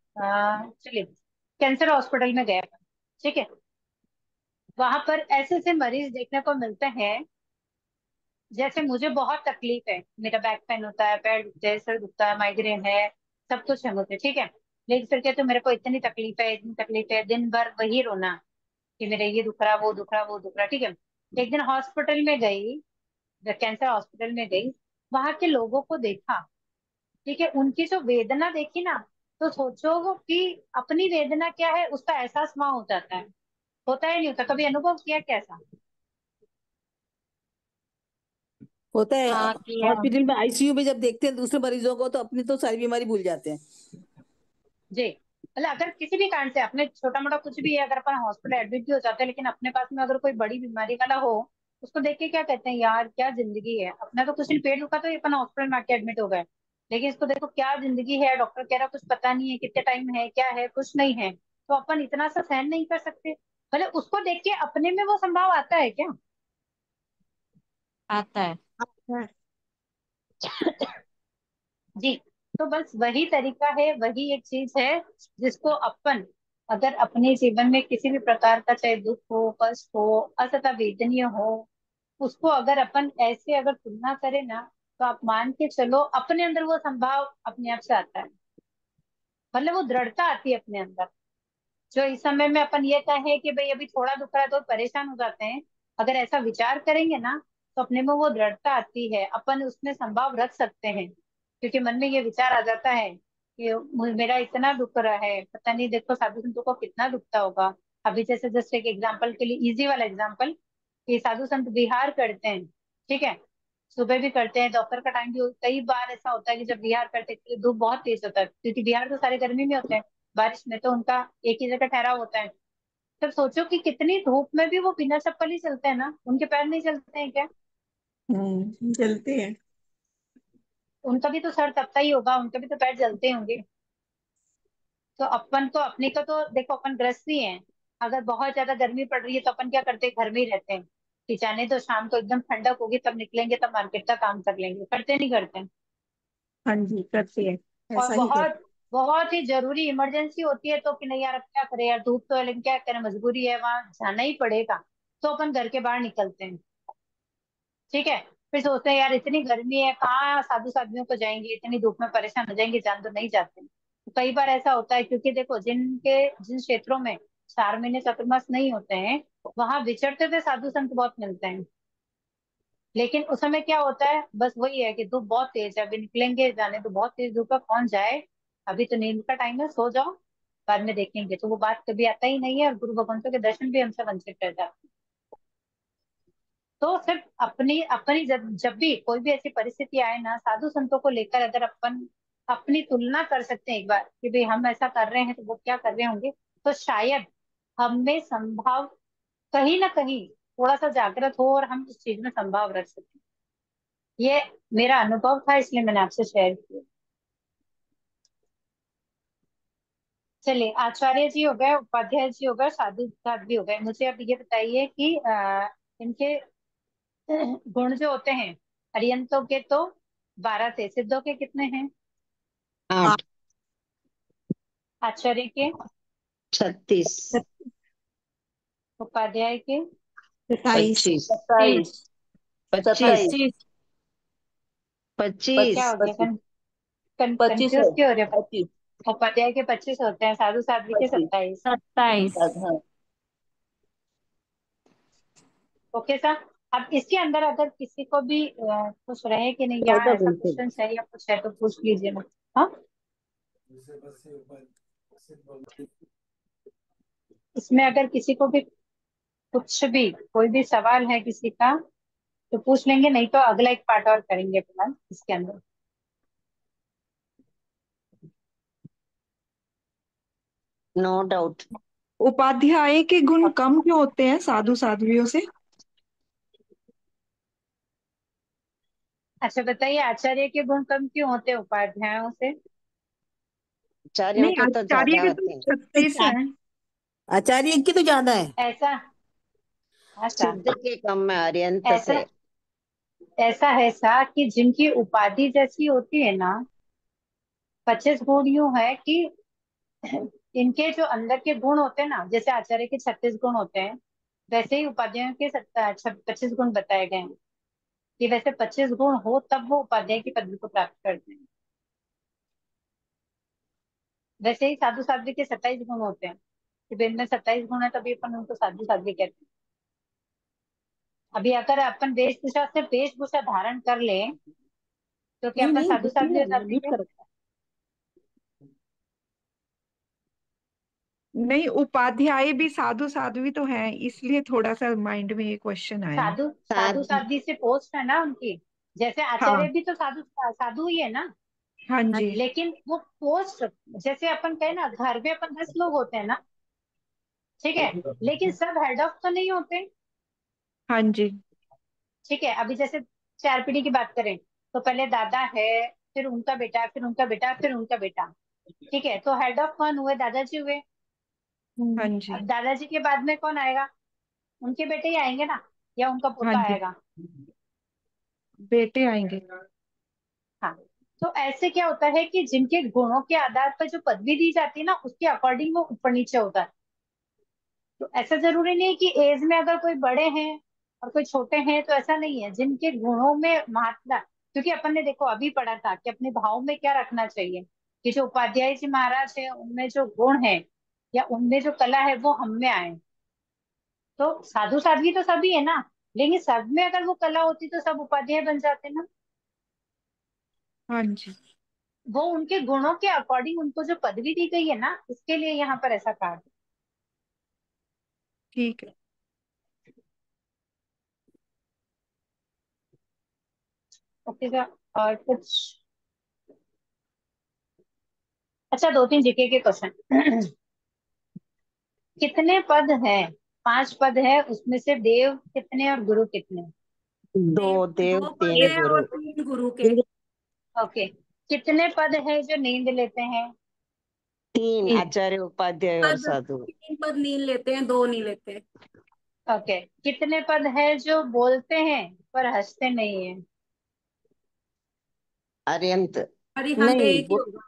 चलिए कैंसर हॉस्पिटल में गए अपन, ठीक है। वहां पर ऐसे ऐसे मरीज देखने को मिलते हैं, जैसे मुझे बहुत तकलीफ है, मेरा बैक पेन होता है, पैर दुखते हैं, सर दुखता है, माइग्रेन है, सब कुछ है मुझे, ठीक है। लेकिन फिर कहते मेरे को इतनी तकलीफ है, इतनी तकलीफ है, दिन भर वही रोना कि मेरा ये दुख रहा, वो दुख रहा, वो दुख रहा, ठीक है। एक दिन हॉस्पिटल में गई, कैंसर हॉस्पिटल में गई, वहां के लोगों को देखा, ठीक है, उनकी जो वेदना देखी ना, तो सोचो कि अपनी वेदना क्या है उसका एहसास वहां हो जाता है। होता है नहीं होता, कभी अनुभव किया कैसा? होता है। हाँ किया। हॉस्पिटल में आईसीयू में जब देखते हैं दूसरे मरीजों को, तो अपनी तो सारी बीमारी भूल जाते हैं। जी, मतलब अगर किसी भी कारण से अपने छोटा मोटा कुछ भी है, अगर अपन हॉस्पिटल एडमिट भी हो जाते हैं, लेकिन अपने पास में अगर कोई बड़ी बीमारी वाला हो, उसको देख के क्या कहते हैं, यार क्या जिंदगी है, अपना तो कुछ नहीं, पेट दुखा तो अपन हॉस्पिटल में आके एडमिट हो गए, लेकिन इसको देखो क्या जिंदगी है, डॉक्टर कह रहा कुछ पता नहीं है, कितने टाइम है, क्या है, कुछ नहीं है, तो अपन इतना सा सहन नहीं कर सकते? मतलब उसको देख के अपने में वो संभाव आता है क्या? आता है। अच्छा। जी। तो बस वही तरीका है, वही एक चीज है जिसको अपन अगर अपने जीवन में किसी भी प्रकार का, चाहे दुख हो, कष्ट हो, असतः वेदनीय हो, उसको अगर अपन ऐसे अगर तुलना करें ना, तो आप मान के चलो अपने अंदर वो संभाव अपने आप से आता है। मतलब वो दृढ़ता आती है अपने अंदर। जो इस समय में अपन ये कहें कि भाई अभी थोड़ा दुख रहा है तो परेशान हो जाते हैं, अगर ऐसा विचार करेंगे ना, तो अपने में वो दृढ़ता आती है, अपन उसमें संभाव रख सकते हैं। क्योंकि मन में ये विचार आ जाता है कि मेरा इतना दुख रहा है, पता नहीं देखो साधु संतों को कितना दुखता होगा। अभी जैसे जस्ट एक एग्जाम्पल के लिए, इजी वाला एग्जाम्पल, कि साधु संत विहार करते हैं, ठीक है, सुबह भी करते हैं, दोपहर का टाइम भी कई बार ऐसा होता है कि जब विहार करते हैं तो धूप बहुत तेज होता है, क्योंकि विहार तो सारे गर्मी में होते हैं, बारिश में तो उनका एक ही जगह ठहराव होता है। तब सोचो कि कितनी धूप में भी वो बिना चप्पल ही चलते हैं ना, उनके पैर नहीं चलते हैं क्या? जलते हैं। उनका भी तो सर तपता ही होगा, उनके भी तो पैर जलते होंगे। तो अपन तो अपने को तो देखो, अपन गृहस्थी हैं, अगर बहुत ज्यादा गर्मी पड़ रही है तो अपन क्या करते हैं, घर में ही रहते हैं, कि जाने तो शाम को एकदम ठंडक होगी तब निकलेंगे, तब मार्केट का काम कर लेंगे, करते नहीं करते? हाँ जी, करते हैं। और ऐसा ही बहुत करते बहुत ही जरूरी इमरजेंसी होती है तो कि नहीं यार अब क्या करें, यार धूप तो है लेकिन क्या करें, मजबूरी है, वहां जाना ही पड़ेगा, तो अपन घर के बाहर निकलते हैं, ठीक है। फिर सोचते हैं यार इतनी गर्मी है, कहाँ साधु साधुओं को जाएंगे, इतनी धूप में परेशान हो जाएंगे, जान तो नहीं जाते हैं। तो कई बार ऐसा होता है, क्योंकि देखो जिन क्षेत्रों में 4 महीने चतुर्मास नहीं होते हैं, वहां विचरते हुए साधु संत बहुत मिलते हैं। लेकिन उस समय क्या होता है, बस वही है कि धूप बहुत तेज है, अभी निकलेंगे, जाने तो बहुत तेज धूप है, कौन जाए, अभी तो नींद का टाइम है, सो जाओ, बाद में देखेंगे, तो वो बात कभी आता ही नहीं है, और गुरु भगवंतों के दर्शन भी हमसे वंचित रह जाते हैं। तो सिर्फ अपनी अपनी जब भी कोई भी ऐसी परिस्थिति आए ना, साधु संतों को लेकर अगर अपन अपनी तुलना कर सकते हैं एक बार कि भाई हम ऐसा कर रहे हैं तो वो क्या कर रहे होंगे, तो शायद हम में संभाव कहीं ना कहीं थोड़ा सा जागृत हो, और हम उस चीज में संभाव रख सकें। ये मेरा अनुभव था, इसलिए मैंने आपसे शेयर किया। चलिए, आचार्य जी हो गए, उपाध्याय जी हो गए, साधु साध भी हो गए, मुझे अब ये बताइए कि इनके गुण जो होते हैं, अरियंतों के तो 12 थे, सिद्धों के कितने हैं? 8, आचार्य के? 36, हैं। उपाध्याय के? 27। 25, 27, 25, 27, 25। 25, क्या हो गया, 25, 25 कंफ्यूज है, क्यों हो रहे हो? 25, उपाध्याय के 25 होते हैं, साधु साध्वी के 25, 27। 27। हाँ। Okay sir. अब इसके अंदर अगर किसी को भी कुछ रहे कि नहीं, यहाँ होगा ऐसा बिल्कुल। क्वेश्चन है या कुछ है तो पूछ लीजिए ना। हाँ, इसमें अगर किसी को भी कुछ भी कोई भी सवाल है किसी का, तो पूछ लेंगे, नहीं तो अगला एक पार्ट और करेंगे फिलहाल इसके अंदर। No doubt. उपाध्याय के गुण कम क्यों होते हैं साधु साध्वियों से? अच्छा बताइए, आचार्य के गुण कम क्यों होते हैं उपाध्यायों से? आचार्यों नहीं, के तो आचार्य ज्यादा के होते तो हैं। 36 हैं। आचार्य की तो ज्यादा है। ऐसा? अच्छा, सिद्ध के कम में अरियंत ऐसा से। ऐसा है सा कि जिनकी उपाधि जैसी होती है ना, 25 गुण यूं है कि इनके जो अंदर के गुण होते हैं ना, जैसे आचार्य के 36 गुण होते हैं, वैसे ही उपाध्यायों के 25 गुण बताए गए हैं कि वैसे 25 गुण हो तब वो उपाध्याय की पदवी को प्राप्त करते हैं। वैसे ही साधु साध्वी के 27 गुण होते हैं कि वेद में 27 गुण है, तभी अपन उनको साधु साध्वी कहते हैं। अभी अगर अपन वेशभूषा से वेशभूषा धारण कर ले तो क्या नहीं अपन नहीं, साधु बिल्कुल साध्वी हो है, जाते म्यूट हैं? कर। नहीं, उपाध्याय भी साधु साध्वी तो हैं, इसलिए थोड़ा सा माइंड में ये क्वेश्चन आया। साधु साधु साध साध्वी से पोस्ट है ना उनकी। जैसे हाँ आचार्य भी तो साधु साधु ही है ना, हाँ जी। लेकिन वो पोस्ट, जैसे अपन कहे ना घर में अपन 10 लोग होते हैं ना, ठीक है, लेकिन सब हेड ऑफ तो नहीं होते। हाँ जी। ठीक है, अभी जैसे 4 पीढ़ी की बात करें तो पहले दादा है, फिर उनका बेटा, फिर उनका बेटा, फिर उनका बेटा। ठीक है, तो हेड ऑफ कौन हुए? दादाजी हुए। हाँ जी। अब दादाजी के बाद में कौन आएगा? उनके बेटे ही आएंगे ना, या उनका हाँ पोता जी, आएगा। बेटे आएंगे। हाँ, तो ऐसे क्या होता है कि जिनके गुणों के आधार पर जो पदवी दी जाती है ना, उसके अकॉर्डिंग वो ऊपर नीचे होता है। तो ऐसा जरूरी नहीं कि एज में अगर कोई बड़े हैं और कोई छोटे हैं, तो ऐसा नहीं है। जिनके गुणों में महात्मा, क्योंकि अपन ने देखो अभी पढ़ा था कि अपने भाव में क्या रखना चाहिए, कि जो उपाध्याय जी महाराज है उनमें जो गुण है या उनमें जो कला है वो हम में आए। तो साधु साध्वी तो सभी है ना, लेकिन सब में अगर वो कला होती तो सब उपाध्याय बन जाते ना। हाँ जी, वो उनके गुणों के अकॉर्डिंग उनको जो पदवी दी गई है ना, इसके लिए यहाँ पर ऐसा कहा गया। ठीक है। ओके सर, और कुछ? अच्छा, 2-3 जीके के क्वेश्चन। कितने पद हैं? 5 पद है, उसमें से देव कितने और गुरु कितने? दो देव देव दो पद 3 है गुरु। और 3 गुरु के। ओके, कितने पद है जो नींद लेते हैं? 3 ठीक। आचार्य उपाध्याय और पद साधु। 3 पद नींद लेते हैं, 2 नहीं लेते। ओके, कितने पद है जो बोलते हैं पर हंसते नहीं है? अरियंत। अरिहंत नहीं एक ही होगा,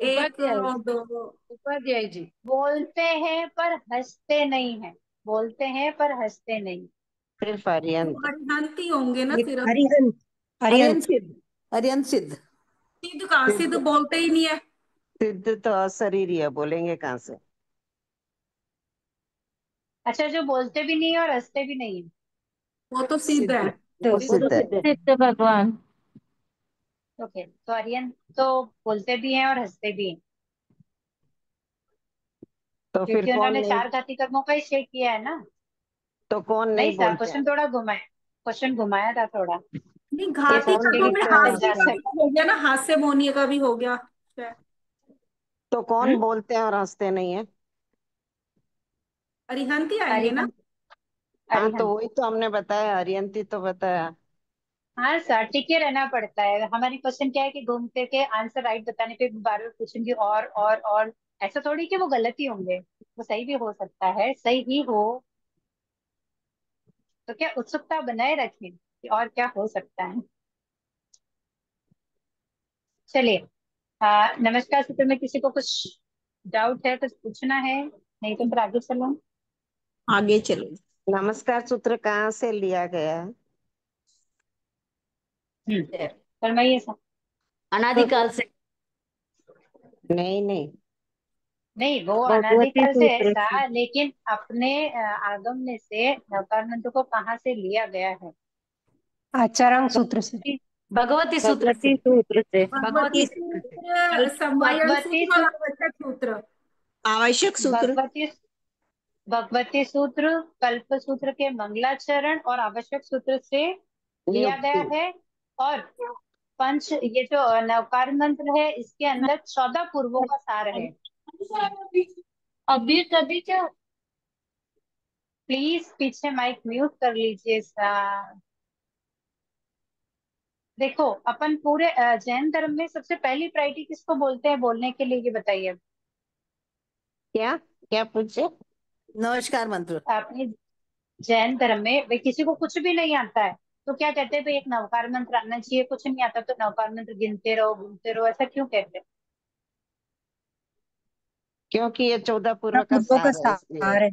एक उपाध्याय। और 2। उपाध्याय जी। बोलते हैं पर हंसते नहीं है। बोलते हैं पर हंसते नहीं। सिर्फ तो अरियंत। अरिहंत ही होंगे ना सिर्फ। हरिहंत। अरियन हरिहंत। सिद्ध। अरियन सिद्ध। सिद्ध कहाँ? सिद्ध सिद्ध। बोलते ही नहीं है। सिद्ध तो अशरीरी है, बोलेंगे कहाँ से? अच्छा, जो बोलते भी नहीं है और हंसते भी नहीं है। वो तो सिद्ध है। सिद्ध। वो वो तो सिद्ध है। सिद्ध है। सिद्ध भगवान। ओके, तो आर्यन तो बोलते भी हैं और हंसते भी हैं, तो फिर क्योंकि कौन उन्होंने नहीं? 4 घाती कर्मों का ही शेयर किया है ना। तो कौन नहीं नहीं सर, बोलते क्वेश्चन हैं? थोड़ा घुमाया, क्वेश्चन घुमाया था थोड़ा, नहीं, ये घाती सोच कौन के कर्मों कि में बोलते हैं और शायद हास्य जा हंसते का हैं? भी सकते। तो हो गया ना, हास्य मोनिय का भी हो गया शायद। तो कौन हम्म, बोलते हैं और हंसते नहीं है? अरिहंत ही आएंगे ना। अरिहंत। हाँ, तो अरिहंत। वही तो हमने बताया, अरियंती तो बताया। हाँ सर, टिके रहना पड़ता है। हमारी क्वेश्चन क्या है कि घूमते के आंसर राइट बताने पे बार बार पूछेंगे और ऐसा थोड़ी कि वो गलत ही होंगे, वो सही भी हो सकता है, सही ही हो। तो क्या उत्सुकता बनाए रखें कि और क्या हो सकता है। चलिए, नमस्कार सूत्र में किसी को कुछ डाउट है, कुछ पूछना है? नहीं तो फिर आगे चलो। आगे चलो। नमस्कार सूत्र कहाँ से लिया गया है? फरमाइए सर। अनादिकाल से। नहीं नहीं। नहीं, वो भगवती अनादिकाल से सूत्र ऐसा, से। लेकिन अपने आगम में से नवकार मंत्र को कहाँ से लिया गया है? आचारांग सूत्र से। भगवती सूत्र से। भगवती सूत्र से। भगवती भगवती सूत्र से। सूत्र, समवायन भगवती सूत्र और सूत्र। आवश्यक सूत्र। आवश्यक सूत्र। भगवती भगवती सूत्र, कल्प सूत्र के मंगलाचरण और आवश्यक सूत्र से लिया गया युक्ति। है। और पंच ये जो नवकार मंत्र है इसके अंदर 14 पूर्वों का सार है। अभी तभी क्या। प्लीज पीछे माइक म्यूट कर लीजिए सर। देखो अपन पूरे जैन धर्म में सबसे पहली प्रायोरिटी किसको बोलते हैं बोलने के लिए, ये बताइए। क्या क्या पूछे? नमस्कार मंत्र। अपने जैन धर्म में भाई किसी को कुछ भी नहीं आता है तो क्या कहते हैं, भाई एक नवकार मंत्र आना चाहिए, कुछ नहीं आता तो नवकार मंत्र गिनते रहो, ऐसा क्यों कहते हैं? क्योंकि ये 14 पूर्व का पूर्वों का सार है इसलिए। सार है।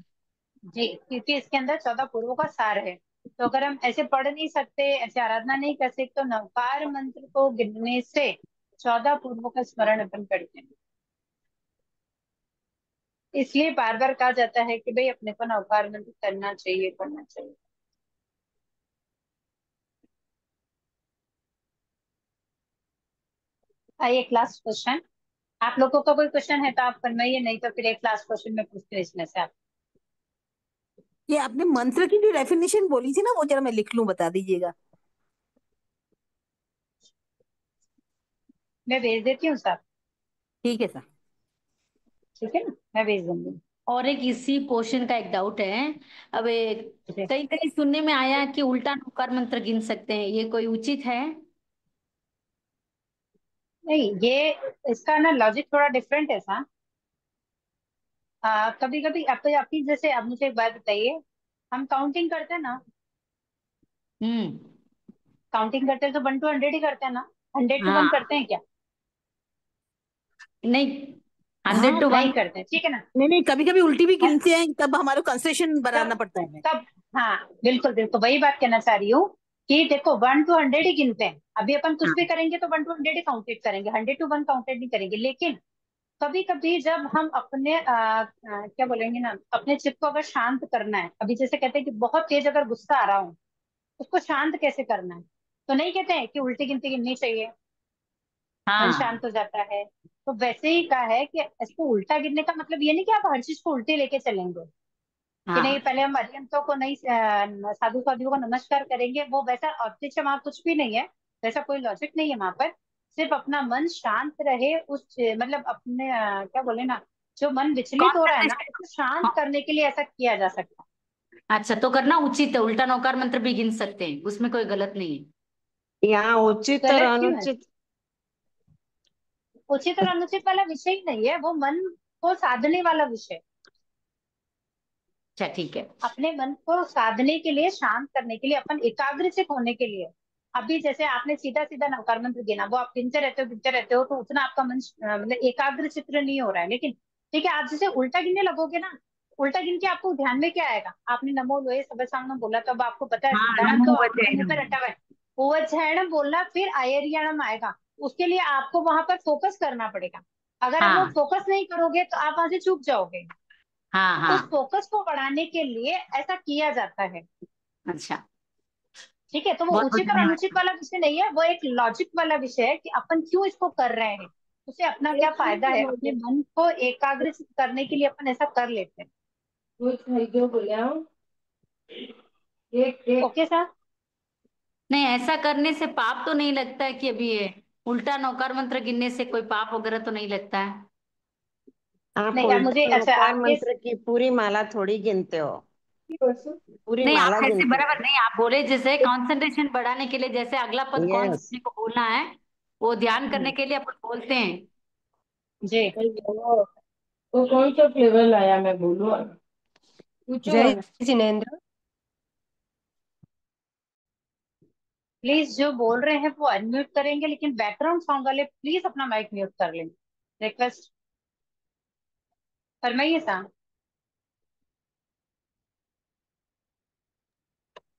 जी, क्योंकि इसके अंदर 14 पूर्वों का सार है। तो अगर हम ऐसे पढ़ नहीं सकते, ऐसे आराधना नहीं कर सकते, तो नवकार मंत्र को गिनने से 14 पूर्वों का स्मरण अपन करते हैं। इसलिए बार बार कहा जाता है कि भाई अपने को नवकार मंत्र करना चाहिए, करना चाहिए। आइए एक लास्ट क्वेश्चन। आप लोगों का कोई क्वेश्चन है तो आप फरमाइए, नहीं तो फिर एक लास्ट क्वेश्चन में पूछते हैं इसमें से आप। ये आपने मंत्र की जो डेफिनेशन बोली थी ना, वो जरा मैं लिख लूं, बता दीजिएगा। मैं भेज देती हूँ सर। ठीक है सर। ठीक है ना, मैं भेज दूंगी। और एक इसी क्वेश्चन का एक डाउट है। अब जी। कहीं कहीं सुनने में आया कि उल्टा नौकार मंत्र गिन सकते हैं, ये कोई उचित है? नहीं, ये इसका ना लॉजिक थोड़ा डिफरेंट है सर। कभी कभी आपकी जैसे अब मुझे एक बात बताइए, हम काउंटिंग करते हैं ना, हम्म। काउंटिंग करते हैं तो 1 to 100 ही करते हैं ना, 100 to 1 हाँ। करते हैं क्या? नहीं, हाँ 100 to 1। नहीं करते हैं, ठीक है ना। नहीं नहीं, कभी कभी उल्टी भी है, गिनते हैं, तब हमारे कंसेशन बनाना तब पड़ता है हमें। तब हाँ बिल्कुल बिल्कुल वही बात कहना चाह रही हूँ कि देखो 1 to 100 ही गिनते हैं। अभी अपन कुछ भी हाँ करेंगे तो 1 to 100 ही काउंटेड करेंगे, 100 to 1 काउंटेड नहीं करेंगे। लेकिन कभी कभी जब हम अपने क्या बोलेंगे ना, अपने चित्त को अगर शांत करना है, अभी जैसे कहते हैं कि बहुत तेज अगर गुस्सा आ रहा हो, उसको शांत कैसे करना है, तो नहीं कहते हैं कि उल्टी गिनती गिननी चाहिए, मन हाँ शांत हो जाता है। तो वैसे ही कहा है कि इसको उल्टा गिनने का मतलब ये नहीं कि आप हर चीज को उल्टे लेके चलेंगे, कि नहीं हाँ पहले हम अरिहंतों को नहीं साधु साधुओं को नमस्कार करेंगे, वो वैसा औचित्य वहां कुछ भी नहीं है। वैसा कोई लॉजिक नहीं है वहां पर। सिर्फ अपना मन शांत रहे, उस मतलब अपने क्या बोले ना, जो मन विचलित हो रहा है ना, उसको शांत कॉन्सेंट्रेशन। करने के लिए ऐसा किया जा सकता अच्छा, तो करना उचित है, उल्टा नौकार मंत्र भी गिन सकते हैं, उसमें कोई गलत नहीं है। यहाँ उचित है। और गलत क्यों है? अनुचित। उचित और अनुचित वाला विषय ही नहीं है, वो मन को साधने वाला विषय है। अच्छा ठीक है। अपने मन को साधने के लिए, शांत करने के लिए, अपन एकाग्रचित होने के लिए। अभी जैसे आपने सीधा सीधा नवकार मंत्र गिना, वो आप गिनते रहते हो तो उतना आपका मन मतलब एकाग्र चित्र नहीं हो रहा है। लेकिन ठीक है, आप जैसे उल्टा गिनने लगोगे ना, उल्टा गिन के आपको ध्यान में क्या आएगा, आपने नमो लोहे सब सामने बोला तो अब आपको पता है हाँ, सिद्धांत नमो तो आपके मुंह वज्रैनम। पे रटा हुआ है। ओवज्झायणम बोलना, फिर आयर्याणम आएगा। उसके लिए आपको वहां पर फोकस करना पड़ेगा। अगर आप वो हाँ फोकस नहीं करोगे तो आप वहां से चूक जाओगे। हाँ उस हाँ। फोकस को बढ़ाने के लिए ऐसा किया जाता है। अच्छा, ठीक है, तो वो बहुत बहुत उचित और अनुचित धन्यवाद। वाला विषय नहीं है, वो एक लॉजिक वाला विषय है कि अपन क्यों इसको कर रहे हैं, उसे अपना क्या फायदा है, अपने मन को एकाग्रचित करने के लिए अपन ऐसा कर लेते हैं। Okay sir. नहीं, ऐसा करने से पाप तो नहीं लगता है कि अभी ये उल्टा नौकार मंत्र गिनने से कोई पाप वगैरह तो नहीं लगता है? आप नहीं, अब मुझे उल्टा अच्छा नौकार आपके मंत्र की पूरी माला थोड़ी गिनते हो, पूरी नहीं, माला आप ऐसे गिनते बराबर हो। नहीं, आप बोले जैसे कंसंट्रेशन बढ़ाने के लिए, जैसे अगला पद कौन सा यस। अपने को बोलना है, वो ध्यान करने के लिए अपन बोलते हैं। जी, वो कौन सा फ्लेवर लाया मैं बोलूँ? पूछो जय जिनेन्द्र। प्लीज जो बोल रहे हैं वो अनम्यूट करेंगे, लेकिन बैकग्राउंड साउंड वाले प्लीज अपना माइक म्यूट कर लेंगे, रिक्वेस्ट। फरमाइए सर।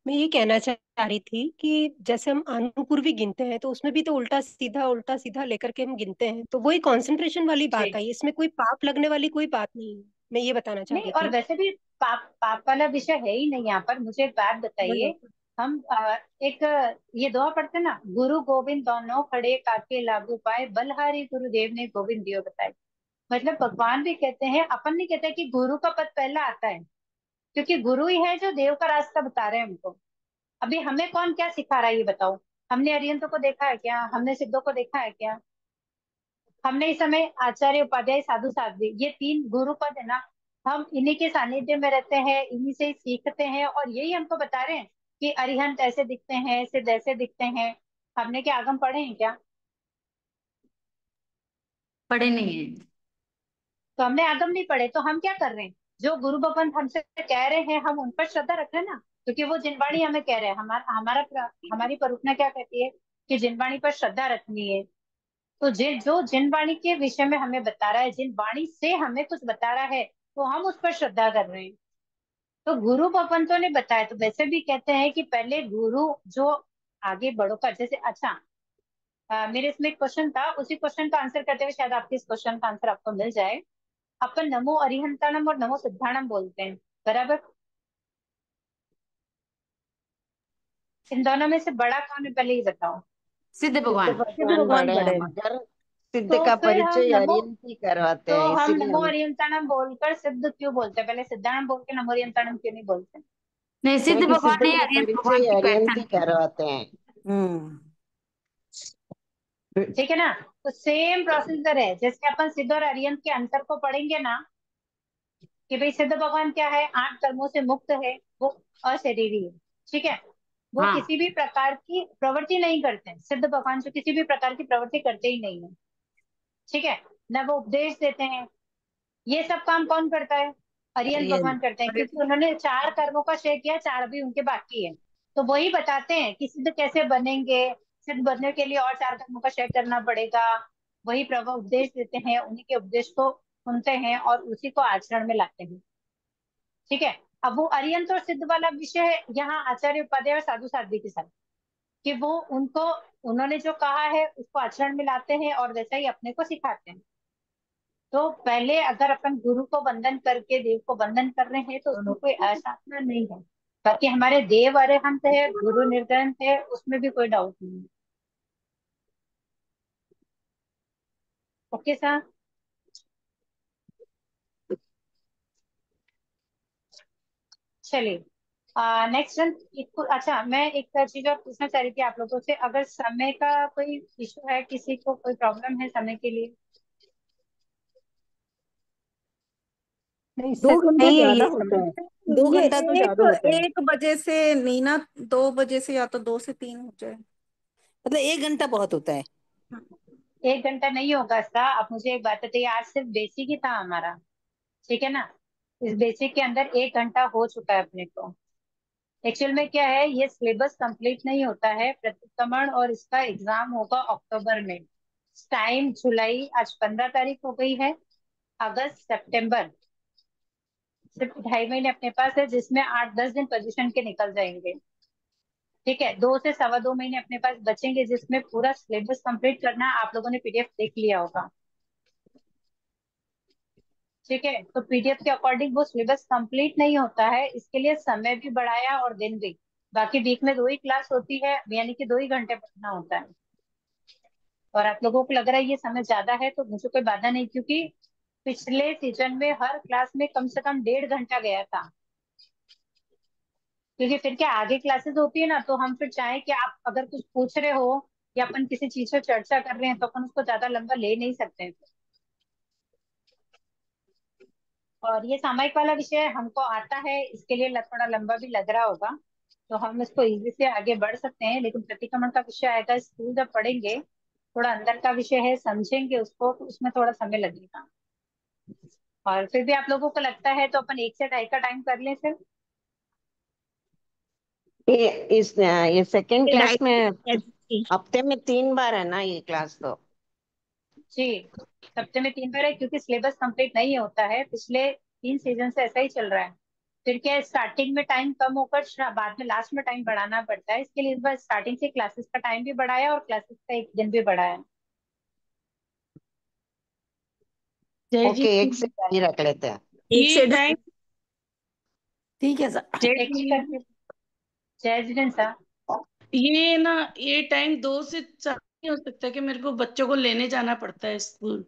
मैं ये कहना चाह रही थी कि जैसे हम अनुपूर्वी गिनते हैं तो उसमें भी तो उल्टा सीधा लेकर के हम गिनते हैं, तो वही कंसंट्रेशन वाली बात जी, आई, इसमें कोई पाप लगने वाली कोई बात नहीं है। मैं ये बताना चाह नहीं, रही और थी। वैसे भी पाप पाप वाला विषय है ही नहीं यहाँ पर। मुझे एक बात बताइए, हम एक ये दोहा पढ़ते हैं ना, गुरु गोविंद दोनों खड़े काके लागू पाए, बलहारी गुरुदेव ने गोविंद दियो बताए। मतलब भगवान भी कहते हैं, अपन नहीं कहते कि गुरु का पद पहला आता है, क्योंकि गुरु ही है जो देव का रास्ता बता रहे हैं हमको। अभी हमें कौन क्या सिखा रहा है ये बताओ। हमने अरिहंतों को देखा है क्या? हमने सिद्धों को देखा है क्या? हमने इस समय आचार्य उपाध्याय साधु साध्वी ये तीन गुरु पद है ना, हम इन्हीं के सानिध्य में रहते हैं, इन्हीं से ही सीखते हैं, और यही हमको बता रहे हैं कि अरिहंत ऐसे दिखते हैं, सिद्ध ऐसे दिखते हैं। हमने क्या आगम पढ़े हैं क्या? पढ़े नहीं है। तो हमने आगम नहीं पढ़े, तो हम क्या कर रहे हैं? जो गुरु भगवंत हमसे कह रहे हैं हम उन पर श्रद्धा रख रहे हैं ना, क्योंकि वो जिनवाणी हमें कह रहे हैं। हमारी परुपना क्या कहती है कि जिनवाणी पर श्रद्धा रखनी है। तो जो जिन वाणी के विषय में हमें बता रहा है, जिन वाणी से हमें कुछ बता रहा है, तो हम उस पर श्रद्धा कर रहे हैं। तो गुरु भगवंतों ने बताया, तो वैसे भी कहते हैं कि पहले गुरु जो आगे बढ़ो का, जैसे अच्छा मेरे इसमें एक क्वेश्चन था, उसी क्वेश्चन का आंसर करते हुए शायद आपके इस क्वेश्चन का आंसर आपको मिल जाए। अपन नमो अरिहंताणम और नमो सिद्धाणम बोलते हैं, बराबर? इन दोनों में से बड़ा कौन है, पहले ये बताओ। सिद्ध सिद्ध भगवान। सिद्ध भगवान भगवान बड़े हैं, बड़े हैं। मगर सिद्ध तो का फिर हम परिचय नमो अरियंत ही करवाते तो हैं, हम इसीलिए नमो हम अरिहंताणम बोलकर सिद्ध क्यों बोलते हैं? पहले सिद्धाणम बोल के नमो अरिहंताणम क्यों नहीं बोलते? नहीं, सिद्ध क्योंकि भगवान सिद्ध ने का अरियंत भगवान परिचय की अरियंत पहचान ही की। करवाते हैं। हम्म। ठीक है ना? तो सेम प्रोसीजर है, जैसे अपन सिद्ध और अरिहंत के अंतर को पढ़ेंगे ना, कि भाई सिद्ध भगवान क्या है, 8 कर्मों से मुक्त है, वो अशरीरी है। ठीक है, वो हाँ। किसी भी प्रकार की प्रवृत्ति नहीं करते हैं। सिद्ध भगवान जो किसी भी प्रकार की प्रवृत्ति करते ही नहीं है। ठीक है ना? वो उपदेश देते हैं। ये सब काम कौन करता है? अरिहंत अरियंत। भगवान करते हैं, क्योंकि उन्होंने 4 कर्मों का क्षय किया, 4 अभी उनके बाकी है। तो वही बताते हैं कि सिद्ध कैसे बनेंगे। सिद्ध बनने के लिए और 4 कर्मों का क्षय करना पड़ेगा। वही प्रभु उपदेश देते हैं, उन्हीं के उपदेश को सुनते हैं और उसी को आचरण में लाते हैं। ठीक है। अब वो अरिहंत और सिद्ध वाला विषय है यहाँ आचार्य उपाध्याय और साधु साध्वी के साथ, कि वो उनको उन्होंने जो कहा है उसको आचरण में लाते हैं और वैसा ही अपने को सिखाते हैं। तो पहले अगर अपन गुरु को वंदन करके देव को वंदन कर रहे हैं तो उसमें कोई असाधना नहीं है। बाकी हमारे देव अरिहंत है, गुरु निर्ग्रंथ है, उसमें भी कोई डाउट नहीं है। Okay sir. चलिए नेक्स्ट। अच्छा, मैं एक चीज और पूछना चाह रही थी आप लोगों से, अगर समय का कोई इशू है, किसी को कोई प्रॉब्लम है समय के लिए? नहीं दो सही घंटा है ज्यादा ये होता समय। है। 2 घंटा तो ये ज्यादा होता है। 1 बजे से नहीं ना, 2 बजे से, या तो 2 से 3 हो जाए। मतलब 1 घंटा बहुत होता है। 1 घंटा नहीं होगा सर। आप मुझे एक बात बताइए, आज सिर्फ बेसिक ही था हमारा। ठीक है ना? इस बेसिक के अंदर 1 घंटा हो चुका है अपने को। एक्चुअल में क्या है, ये सिलेबस कंप्लीट नहीं होता है प्रतिक्रमण, और इसका एग्जाम होगा अक्टूबर में। टाइम जुलाई, आज 15 तारीख हो गई है। अगस्त सितंबर, सिर्फ 2.5 महीने अपने पास है, जिसमें 8-10 दिन पोजीशन के निकल जाएंगे। ठीक है, 2 से 2.25 महीने अपने पास बचेंगे, जिसमें पूरा सिलेबस कंप्लीट करना है। आप लोगों ने पीडीएफ देख लिया होगा। ठीक है, तो पीडीएफ के अकॉर्डिंग वो सिलेबस कंप्लीट नहीं होता है, इसके लिए समय भी बढ़ाया और दिन भी। बाकी वीक में 2 ही क्लास होती है, यानी कि 2 ही घंटे पढ़ना होता है। और आप लोगों को लग रहा है ये समय ज्यादा है, तो मुझे कोई बाधा नहीं, क्योंकि पिछले सीजन में हर क्लास में कम से कम 1.5 घंटा गया था। क्योंकि फिर क्या आगे क्लासेस होती है ना, तो हम फिर चाहे कि आप अगर कुछ पूछ रहे हो या अपन किसी चीज पर चर्चा कर रहे हैं, तो अपन उसको ज्यादा लंबा ले नहीं सकते हैं। और ये सामायिक वाला विषय हमको आता है, इसके लिए थोड़ा लंबा भी लग रहा होगा, तो हम इसको इजी से आगे बढ़ सकते हैं। लेकिन प्रतिक्रमण का विषय आएगा, स्कूल जब पढ़ेंगे, थोड़ा अंदर का विषय है, समझेंगे उसको, तो उसमें थोड़ा समय लगेगा। और फिर भी आप लोगों को लगता है तो अपन 1 से 2.5 का टाइम कर लें फिर। ये सेकंड क्लास में ढाई। हफ्ते में 3 बार है ना ये क्लास तो। जी, हफ्ते में 3 बार है, क्योंकि सिलेबस कंप्लीट नहीं होता है। पिछले 3 सीजन से ऐसा ही चल रहा है। फिर क्या है, स्टार्टिंग में टाइम कम होकर बाद में लास्ट में टाइम बढ़ाना पड़ता है। इसके लिए इस बार स्टार्टिंग से क्लासेस का टाइम भी बढ़ाया और क्लासेस का एक दिन भी बढ़ाया। जय जी। ओके, 1 से 2 रख लेते हैं। एक ये से टाइम, ढाई। ठीक है सर। जय एक एक जी, करके। जय जिनेन्द्र सर। ये ना, ये टाइम 2 से 4 नहीं हो सकता कि मेरे को बच्चों को लेने जाना पड़ता है स्कूल?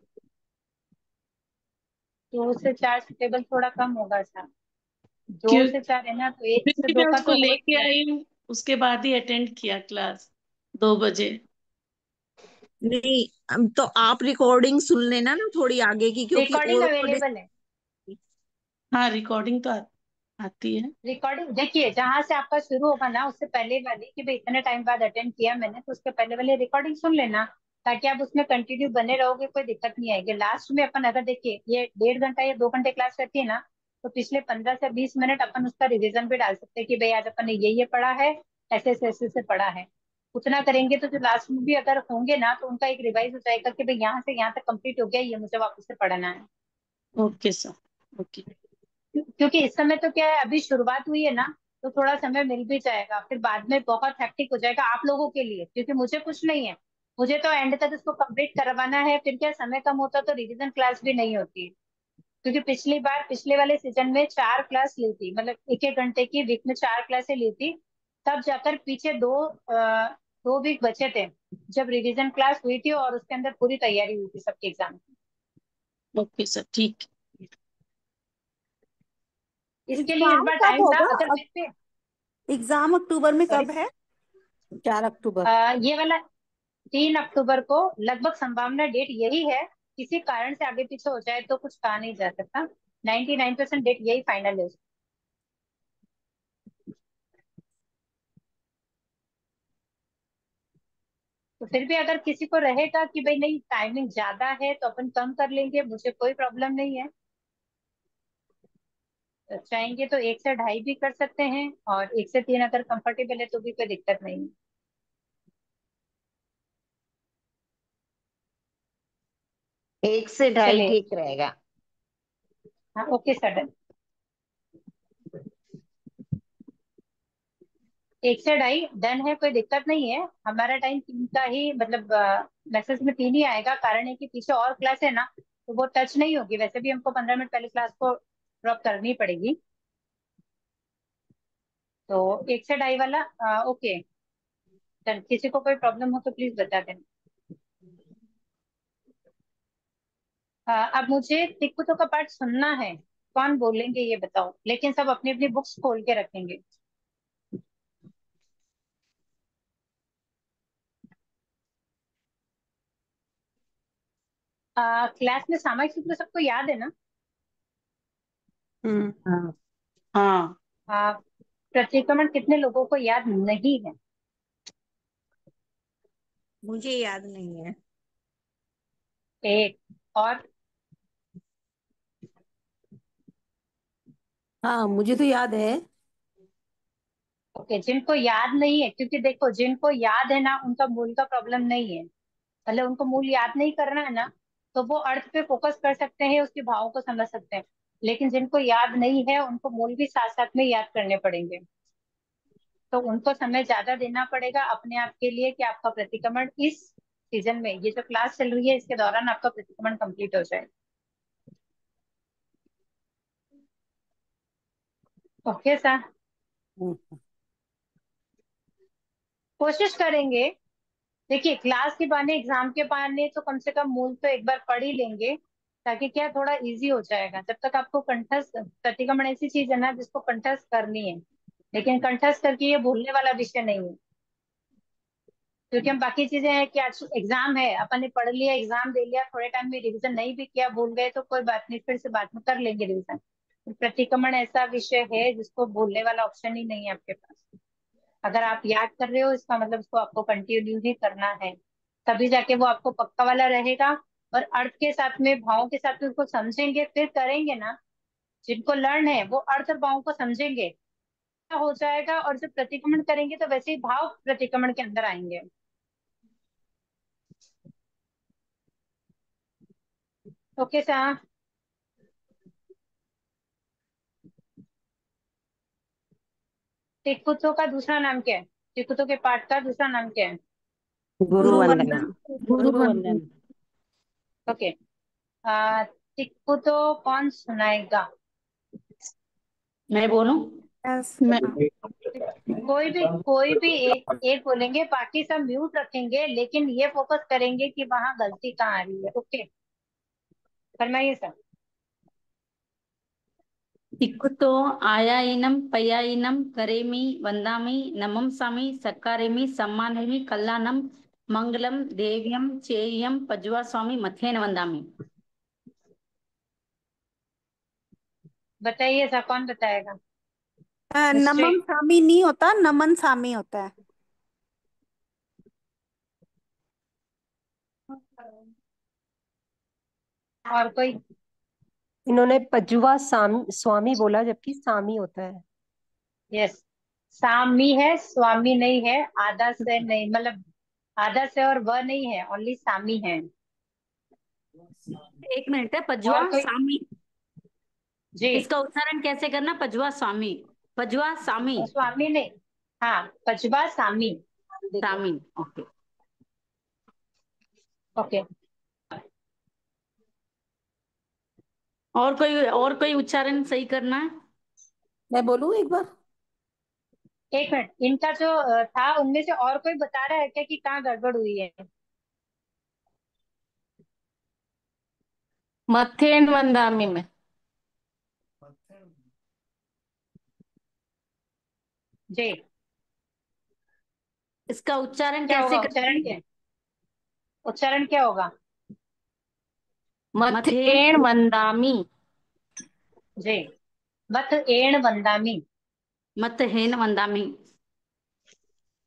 2 से 4 से टेबल थोड़ा कम होगा सर। दो क्यों? से चार है ना, तो एक फिर से भी दो मैं का उसको तो हो लेके जाएगा। आई हूँ, उसके बाद ही अटेंड किया क्लास 2 बजे। नहीं, तो आप रिकॉर्डिंग सुन लेना ना थोड़ी आगे की, क्योंकि रिकॉर्डिंग औरों को अवेलेबल है। हाँ, रिकॉर्डिंग तो आती है। रिकॉर्डिंग देखिए, जहां से आपका शुरू होगा ना उससे पहले वाली कि भाई इतने टाइम बाद अटेंड किया मैंने, तो उसके पहले वाले रिकॉर्डिंग सुन लेना, ताकि आप उसमें कंटिन्यू बने रहोगे, कोई दिक्कत नहीं आएगी। लास्ट में अपन अगर देखिए ये 1.5 घंटा या 2 घंटे क्लास रहती है ना, तो पिछले 15 से 20 मिनट अपन उसका रिविजन भी डाल सकते हैं कि भाई आज अपन ने ये पढ़ा है, ऐसे से पढ़ा है। उतना करेंगे तो जो लास्ट में भी अगर होंगे ना, तो उनका एक रिवाइज हो जाएगा कि भाई यहाँ से यहाँ तक कंप्लीट हो गया, ये मुझे वापस से पढ़ना है। Okay sir. ओके। क्योंकि इस समय तो क्या है, अभी शुरुआत हुई है ना, तो थोड़ा समय मिल भी जाएगा, फिर बाद में बहुत हेक्टिक हो जाएगा आप लोगों के लिए, क्योंकि मुझे कुछ नहीं है। मुझे तो एंड तक इसको कंप्लीट करवाना है, फिर क्या समय कम होता तो रिवीजन क्लास भी नहीं होती। क्योंकि पिछली बार पिछले वाले सीजन में 4 क्लास ली थी, मतलब 1-1 घंटे की वीक में 4 क्लासें ली थी। तब जाकर पीछे 2 वीक बचे थे, जब रिवीजन क्लास हुई थी और उसके अंदर पूरी तैयारी हुई थी सबके एग्जाम की। ओके सर, ठीक। इसके लिए इस एग्जाम बार कब टाइम था, होगा? अगर देखते। एग्जाम अक्टूबर में सॉरी, कब है? 4 अक्टूबर। ये वाला 3 अक्टूबर को लगभग संभावना डेट यही है। किसी कारण से आगे पीछे हो जाए तो कुछ कहा नहीं जा सकता। 99% डेट यही फाइनल है। तो फिर भी अगर किसी को रहेगा कि भाई नहीं टाइमिंग ज्यादा है तो अपन कम कर लेंगे, मुझे कोई प्रॉब्लम नहीं है। तो चाहेंगे तो 1 से 2.5 भी कर सकते हैं, और 1 से 3 अगर कंफर्टेबल है तो भी कोई दिक्कत नहीं है। 1 से 2.5 चलिए, ठीक रहेगा। हाँ ओके सर। 1 से 2.5 डन है, कोई दिक्कत नहीं है। हमारा टाइम 3 का ही, मतलब मैसेज में 3 ही आएगा, कारण है कि पीछे और क्लास है ना, तो वो टच नहीं होगी। वैसे भी हमको 15 मिनट पहले क्लास को ड्रॉप करनी पड़ेगी। तो 1 से 2.5 वाला ओके डन। किसी को कोई प्रॉब्लम हो तो प्लीज बता देना। अब मुझे टिकटों का पार्ट सुनना है। कौन बोलेंगे ये बताओ, लेकिन सब अपनी अपनी बुक्स खोल के रखेंगे। क्लास में सामाजिक सूत्र सबको याद है ना? हाँ। हाँ। आ, प्रतिक्रमण कितने लोगों को याद नहीं है? मुझे याद नहीं है। एक और। हाँ, मुझे तो याद है। ओके, जिनको याद नहीं है, क्योंकि देखो जिनको याद है ना उनका मूल का प्रॉब्लम नहीं है। मतलब उनको मूल याद नहीं करना है ना, तो वो अर्थ पे फोकस कर सकते हैं, उसके भावों को समझ सकते हैं। लेकिन जिनको याद नहीं है उनको मूल भी साथ साथ में याद करने पड़ेंगे। तो उनको समय ज्यादा देना पड़ेगा अपने आप के लिए, कि आपका प्रतिक्रमण इस सीजन में, ये जो क्लास चल रही है इसके दौरान आपका प्रतिक्रमण कंप्लीट हो जाए। ओके सर, हम्म। कोशिश करेंगे। देखिए क्लास के बहाने एग्जाम के बहाने तो कम से कम मूल तो एक बार पढ़ ही लेंगे, ताकि क्या थोड़ा इजी हो जाएगा। जब तक आपको कंठस्थ, प्रतिक्रमण ऐसी चीज है ना जिसको कंठस्थ करनी है, लेकिन कंठस्थ करके ये भूलने वाला विषय नहीं है। क्योंकि हम बाकी चीजें हैं कि आज एग्जाम है, अपन ने पढ़ लिया, एग्जाम दे लिया, थोड़े टाइम में रिवीजन नहीं भी किया, भूल गए तो कोई बात नहीं, फिर से बाद में कर लेंगे रिवीजन। प्रतिक्रमण ऐसा विषय है जिसको भूलने वाला ऑप्शन ही नहीं है आपके पास। अगर आप याद कर रहे हो इसका मतलब उसको आपको कंटिन्यू ही करना है, तभी जाके वो आपको पक्का वाला रहेगा। और अर्थ के साथ में, भावों के साथ में उसको समझेंगे फिर करेंगे ना। जिनको लर्न है वो अर्थ और भावों को समझेंगे, क्या हो जाएगा। और जब प्रतिक्रमण करेंगे तो वैसे ही भाव प्रतिक्रमण के अंदर आएंगे। Okay sir. टिकुतो का दूसरा नाम क्या है? टिकुतो के पाठ का दूसरा नाम क्या है? गुरु गुरु वंदना। वंदन। गुरु गुरु वंदन। वंदन। ओके, टिकुतो कौन सुनाएगा? मैं बोलूं? यस। मैं कोई भी एक एक बोलेंगे, बाकी सब म्यूट रखेंगे, लेकिन ये फोकस करेंगे कि वहां गलती कहाँ आ रही है। ओके, फरमाइए सर। तिक्कुतो आयायिनं पयायिनं करेमि वन्दामि नमंसामि सत्कारेमि सम्मानयामि कल्याणं मंगलम देव्यम चेयम पज्वा स्वामी मथेन वंदामि। बताइए, ऐसा कौन बताएगा? निश्चय। नमन सामी नहीं होता, नमन सामी होता है। और कोई? इन्होंने पजवा स्वामी बोला, जबकि सामी होता है। यस, सामी है, स्वामी नहीं है। आधा से नहीं, मतलब आधा से और वह नहीं है, ओनली सामी है। एक मिनट है, और पजवा कोई? सामी, जी, इसका उच्चारण कैसे करना? पजवा स्वामी, पजवा सामी, स्वामी नहीं, हाँ, पजवा सामी। सामी, ओके। ओके। और कोई उच्चारण सही करना है? मैं बोलूं एक बार? एक मिनट, इनका जो था उनमें से और कोई बता रहा है क्या कि कहाँ गड़बड़ हुई है? मथेन वंदामी में। जी, इसका उच्चारण क्या होगा? कैसे उच्चारण करते क्या हैं? है? उच्चारण क्या होगा? मथेन, मथेन वंदामी। जी, मत एण वंदामी। मथेन वंदामी।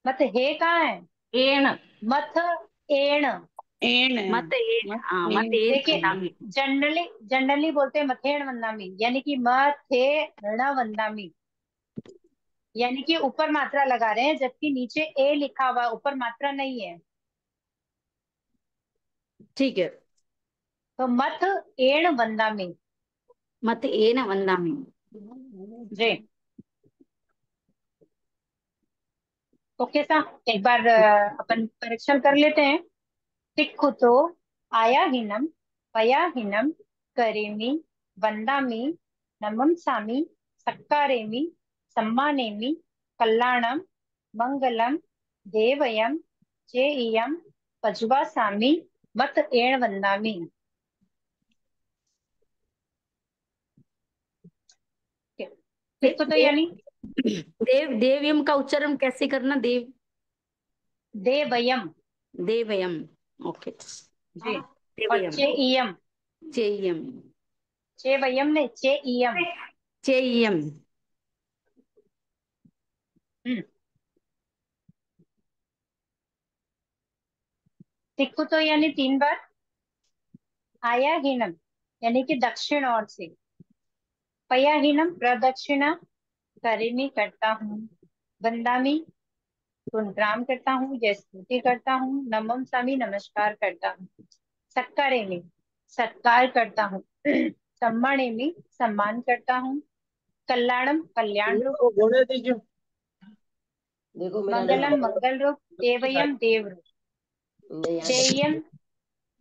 मत हे कहाँ है? एण। मत एण। एन है। मथेन, मत हाँ, एन मथेन देखिए, वंदामी। जनरली जनरली बोलते हैं मथेण वंदामी, यानी कि मथे ण वंदामी, यानी कि ऊपर मात्रा लगा रहे हैं, जबकि नीचे ए लिखा हुआ है, ऊपर मात्रा नहीं है। ठीक है। तो मथ एण वंदामी। मथेन वंदामी। जी, ओके सा। एक बार अपन परीक्षण कर लेते हैं। तिक्कुतो आयाहीनम पयाहीनम करेमि वंदामि नमंसामि सत्कारेमि सम्मानेमि कल्याणम मंगलम देवयम चेयम पजुवासामि मत एण वंदामि। तिक्कुतो देव, यानी देवयम का उच्चारण कैसे करना? देवयम। देवयम, ओके। जी, और देवयम, चेयम। चेयम, चेवयम नहीं, चेयम। चेयम। हम्म। तिक्कुतो यानी 3 बार। आयाहीनम यानी कि दक्षिण ओर से। पयाहीनम प्रदक्षिणा। करेमी करता हूँ। वंदामी प्रणाम करता हूँ, जय स्तुति करता हूँ। नमम सामी नमस्कार करता हूँ। सत्कारेमी सत्कार करता हूँ। सम्मानेमी सम्मान करता हूँ। कल्याणम कल्याण रूप। घोड़े दीजिए। देखो मेरा मंगलम मंगल रूप। देवयम देव रूप। चेयम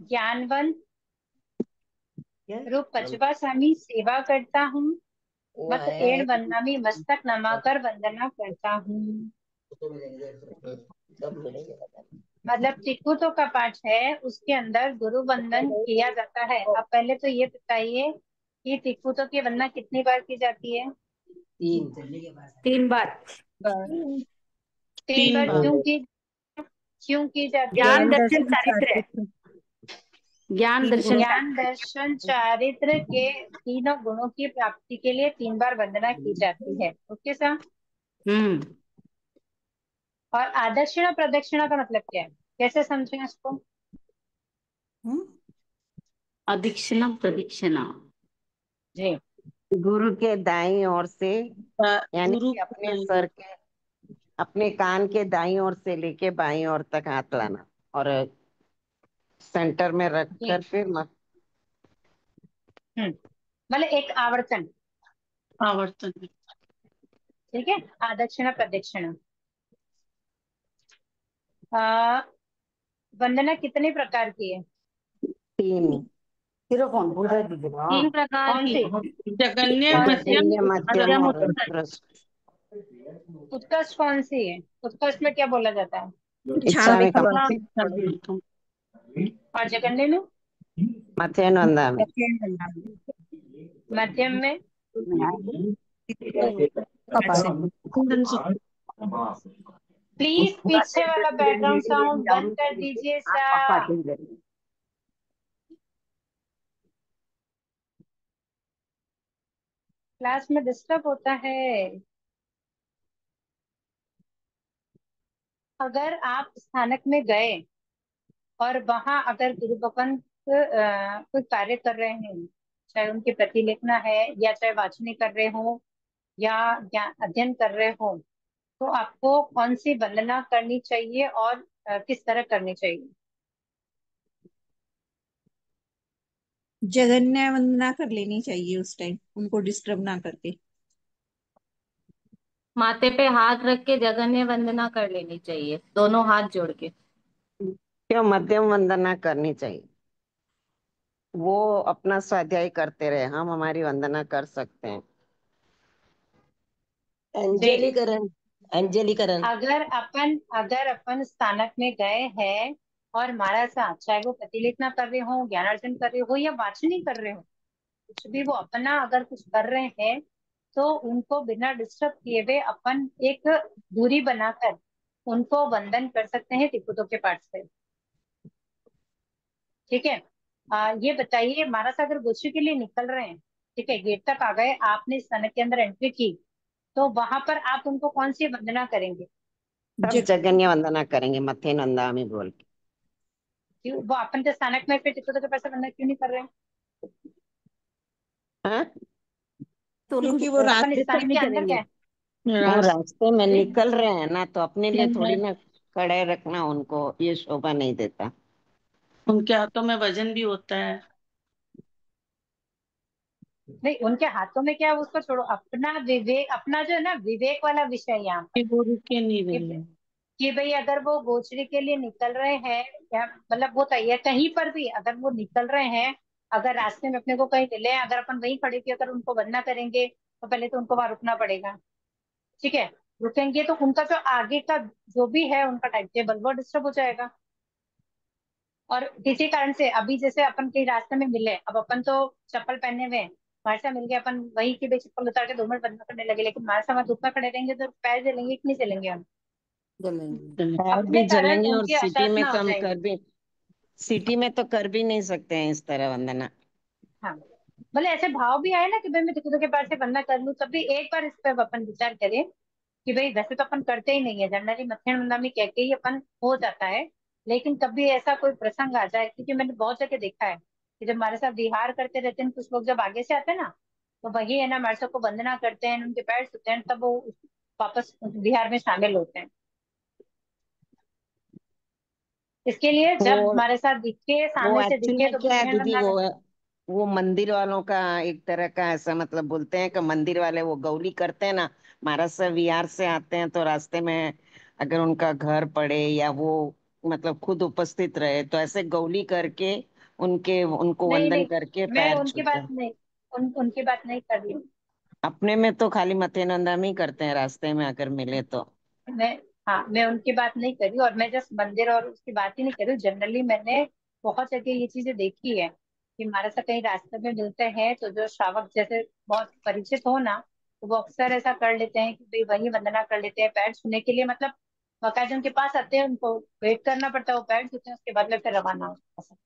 ज्ञानवंत रूप। पचवा स्वामी सेवा करता हूँ। वो मत आया है एण वंदनामी मस्तक नमाकर वंदना करता हूँ। कब मिलेंगे बता। मतलब त्रिकुटों का पाठ है, उसके अंदर गुरु वंदन किया जाता है। अब पहले तो ये बताइए कि त्रिकुटों की वंदना कितनी बार की जाती है? 3। 3 बार। 3 बार। क्यों की जाती है? ज्ञान ज्ञान दर्शन दर्शन चारित्र, चारित्र ज्ञान 3 गुण। दर्शन ज्ञान चारित्र। दर्शन चारित्र के तीनों गुणों की प्राप्ति के लिए 3 बार वंदना की जाती है। Okay sir. हम्म। और आदक्षिणा प्रदक्षिणा का मतलब क्या है, कैसे समझें इसको? अदीक्षिणा प्रदीक्षिणा। जी, गुरु के दाईं ओर से, यानी गुरु कि अपने सर के, अपने कान के दाईं ओर से लेके बाईं ओर तक हाथ लाना और सेंटर में रख जी। कर फिर मतलब एक आवर्तन। आवर्तन। ठीक है, आदक्षिणा प्रदक्षिणा। आ, वंदना कितने प्रकार की है? 3। कौन 3 प्रकार कौन की। सी? जगन्य, कौन सी? मध्यम, जघन्य, मध्यम मध्यम और उत्तम। उत्कृष्ट। उत्कर्ष कौन सी है? उत्कर्ष में क्या बोला जाता है? इच्छा में कम, उत्तम। और जगन्य में? मथेन वंदा में। मध्यम में? कब से? प्लीज पीछे वाला बैकग्राउंड साउंड बंद कर दीजिए सर। क्लास में डिस्टर्ब होता है। अगर आप स्थानक में गए और वहां अगर गुरु भगवंत कोई कार्य कर रहे हैं, चाहे उनके प्रति लिखना है या चाहे वाचनी कर रहे हो या ज्ञान अध्ययन कर रहे हो, तो आपको कौन सी वंदना करनी चाहिए और किस तरह करनी चाहिए? जगन्य वंदना कर लेनी चाहिए उस टाइम, उनको डिस्टर्ब ना करके। माथे पे हाथ रख के जगन्य वंदना कर लेनी चाहिए, दोनों हाथ जोड़ के। क्यों मध्यम वंदना करनी चाहिए? वो अपना स्वाध्याय करते रहे, हम हमारी वंदना कर सकते हैं। अंजलि देख, करण, अंजलि करण। अगर अपन स्थानक में गए हैं और महाराज साहब चाहे वो प्रतिलेखना कर रहे हो, ज्ञानार्जन कर रहे हो या वाचनी कर रहे हो, कुछ भी वो अपना अगर कुछ कर रहे हैं, तो उनको बिना डिस्टर्ब किए हुए अपन एक दूरी बनाकर उनको वंदन कर सकते हैं त्रिपुटों के पाठ से। ठीक है। ये बताइए, महाराज अगर गोष्ठी के लिए निकल रहे हैं, ठीक है, गेट तक आ गए, आपने स्थानक के अंदर एंट्री की, तो वहां पर आप उनको कौन सी वंदना करेंगे? सब जगन्य वंदना करेंगे, मथे नंदामि बोल के। वो अपन तो स्थानक में फिर त्रिपुटों के पाठ से वंदना क्यों नहीं कर रहे हैं? हाँ, तो उनको क्योंकि वो अपन रास्ते से स्थानक नहीं के अंदर करेंगे। क्या है? वो रास्ते रास्ते में में निकल रहे हैं ना, तो अपने लिए थोड़ी है, ना खड़े रखना, उनको ये शोभा नहीं देता। उनके हाथों में वजन भी होता है। नहीं, उनके हाथों में क्या है उसको छोड़ो, अपना विवेक, अपना जो है ना विवेक वाला विषय यहाँ कि पर, वो रुके नहीं कि, रहे। कि भाई अगर वो गोचरी के लिए निकल रहे हैं, या मतलब वो तैयार कहीं पर भी अगर वो निकल रहे हैं, अगर रास्ते में अपने को कहीं मिले, अगर अपन वहीं खड़े होकर अगर उनको वंदना करेंगे, तो पहले तो उनको वहां रुकना पड़ेगा। ठीक है। रुकेंगे तो उनका जो आगे का जो भी है उनका टाइम टेबल वो डिस्टर्ब हो जाएगा। और किसी कारण से अभी जैसे अपन कहीं रास्ते में मिले, अब अपन तो चप्पल पहने हुए हैं, हमारे साथ मिल गए, अपन वही की भी चप्पल उतार के 2 मिनट बंद करने लगे, लेकिन हमारे साथ वहां धूप में खड़े रहेंगे तो पैर जलेंगे कि नहीं जलेंगे हम? जलेंगे। पैर अपने भी कारण जलेंगे, और उनकी सिटी में अशातना तो हो हम जाएंगी। कर भी, सिटी में तो कर भी नहीं सकते हैं इस तरह वंदना। हाँ, भले ऐसे भाव भी आए ना कि भाई मैं टिकटों के पास से वंदना कर लूं, तब भी एक बार इस पर अपन विचार करें कि भाई वैसे तो अपन करते ही नहीं है, जनरली मत्स्यन वंदना में कह के ही अपन हो जाता है। लेकिन कभी ऐसा कोई प्रसंग आ जाए, क्योंकि मैंने बहुत जगह देखा है कि जब हमारे साथ विहार करते रहते हैं कुछ लोग, जब आगे से आते हैं ना, तो वही है ना हमारे सबको वंदना करते हैं, उनके पैर छूते हैं, तब वो वापस विहार में शामिल होते हैं। इसके लिए जब वो हमारे साथ दिखे, वो सामने से एक्चुअल दिखे, में तो क्या है मत्स्यन दीदी, वंदना कर। वो मंदिर वालों का एक तरह का ऐसा मतलब बोलते हैं कि मंदिर वाले वो गौली करते हैं ना, महाराज से विहार से आते हैं तो रास्ते में अगर उनका घर पड़े या वो मतलब खुद उपस्थित रहे, तो ऐसे गौली करके उनके उनको नहीं वंदन नहीं, करके मैं पैर उनकी छूते बात हैं। नहीं, उनकी बात नहीं कर रही हूँ। अपने में तो खाली मथे नंदा ही करते हैं, रास्ते में अगर मिले तो। मैं, हाँ, मैं उनकी बात नहीं कर रही, और मैं जस्ट मंदिर और उसकी बात ही नहीं कर रही हूँ। जनरली मैंने बहुत जगह ये चीजें देखी है कि हमारे साथ कहीं रास्ते में मिलते हैं, तो जो श्रावक जैसे बहुत परिचित हो ना, तो वो अक्सर ऐसा कर लेते हैं कि भाई वही वंदना कर लेते हैं पैर छूने के लिए, मतलब बाकायदा उनके पास आते हैं, उनको वेट करना पड़ता है, वो पैर छूते हैं, उसके बाद में फिर रवाना होते हैं।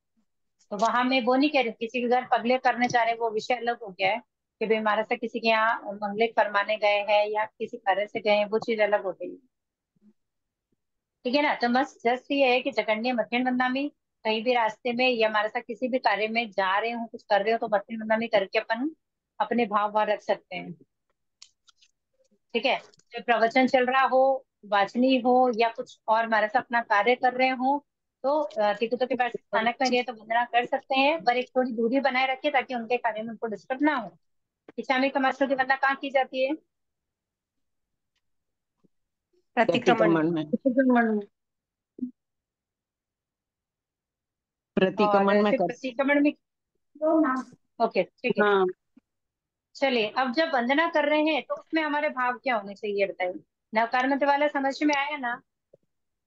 तो वहां मैं वो नहीं कह रही, किसी के घर पगले करने जा रहे हैं, वो विषय अलग हो गया है कि भाई हमारे साथ किसी के यहाँ मंगले फरमाने गए हैं या किसी कार्य से गए हैं, वो चीज अलग हो गई। ठीक है ना? तो बस जस्ट ये है कि जगन्य मध्यम वंदना में कहीं भी रास्ते में या हमारे साथ किसी भी कार्य में जा रहे हो, कुछ कर रहे हो, तो मध्यम वंदना में करके अपन अपने भाव वहां रख सकते हैं। ठीक है। चाहे प्रवचन चल रहा हो, वाचनी हो, या कुछ और हमारे साथ अपना कार्य कर रहे हो, तो टिकुटों के पास स्थानक में गए तो वंदना कर सकते हैं, पर एक थोड़ी दूरी बनाए रखे ताकि उनके कार्य में उनको डिस्टर्ब ना हो। इस्लामिक समाजों की वंदना कहाँ की जाती है? प्रतिक्रमण में। प्रतिक्रमण में, प्रतिक्रमण। प्रतिक्रमण और में फिर कर। प्रतिक्रमण में। ओके, ठीक है। हाँ, चलिए, अब जब वंदना कर रहे हैं तो उसमें हमारे भाव क्या होने चाहिए बताइए? नवकार मंत्र वाला समझ में आया ना?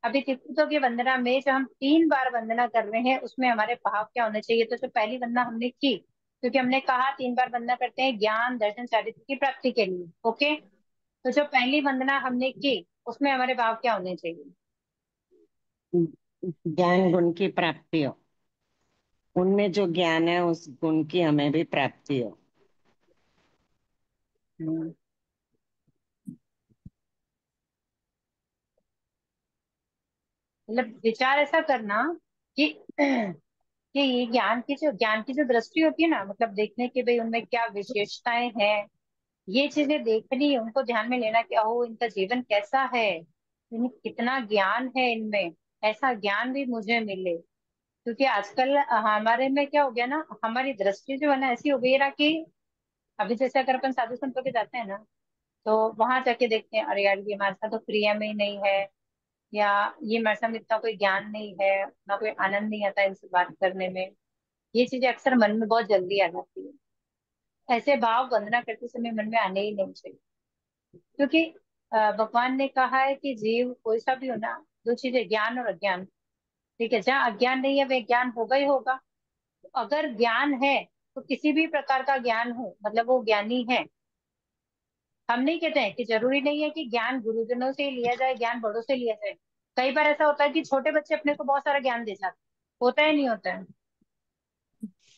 अभी त्रिपुटों की वंदना में जो हम 3 बार वंदना कर रहे हैं, उसमें हमारे भाव क्या होने चाहिए? तो जो पहली वंदना हमने की, क्योंकि हमने कहा 3 बार वंदना करते हैं ज्ञान दर्शन चारित्र की प्राप्ति के लिए। ओके, तो जो पहली वंदना हमने की उसमें हमारे भाव क्या होने चाहिए? ज्ञान गुण की प्राप्ति हो, उनमें जो ज्ञान है उस गुण की हमें भी प्राप्ति हो। हम्म, मतलब विचार ऐसा करना कि कि ये ज्ञान की जो दृष्टि होती है ना, मतलब देखने की भाई उनमें क्या विशेषताएं हैं, ये चीजें देखनी, उनको ध्यान में लेना कि ओह इनका जीवन कैसा है, इन्हें कितना ज्ञान है इनमें, ऐसा ज्ञान भी मुझे मिले। क्योंकि आजकल हमारे में क्या हो गया ना, हमारी दृष्टि जो है ना ऐसी हो गई है ना कि अभी जैसे अगर अपन साधु संतों के जाते हैं ना, तो वहां जाके देखते हैं अरे यार ये हमारे साथ तो प्रिय में ही नहीं है, या ये हमारे साथ इतना कोई ज्ञान नहीं है, ना कोई आनंद नहीं आता इनसे बात करने में। ये चीजें अक्सर मन में बहुत जल्दी आ जाती है। ऐसे भाव वंदना करते समय मन में आने ही नहीं चाहिए। क्योंकि भगवान ने कहा है कि जीव कोई सा भी हो ना, दो चीजें ज्ञान और अज्ञान। ठीक है, जहाँ अज्ञान नहीं है वह ज्ञान होगा ही होगा। तो अगर ज्ञान है तो किसी भी प्रकार का ज्ञान हो मतलब वो ज्ञानी है। हम नहीं कहते हैं कि जरूरी नहीं है कि ज्ञान गुरुजनों से ही लिया जाए, ज्ञान बड़ों से लिया जाए। कई बार ऐसा होता है कि छोटे बच्चे अपने को बहुत सारा ज्ञान दे जाते हैं। होता है नहीं होता है?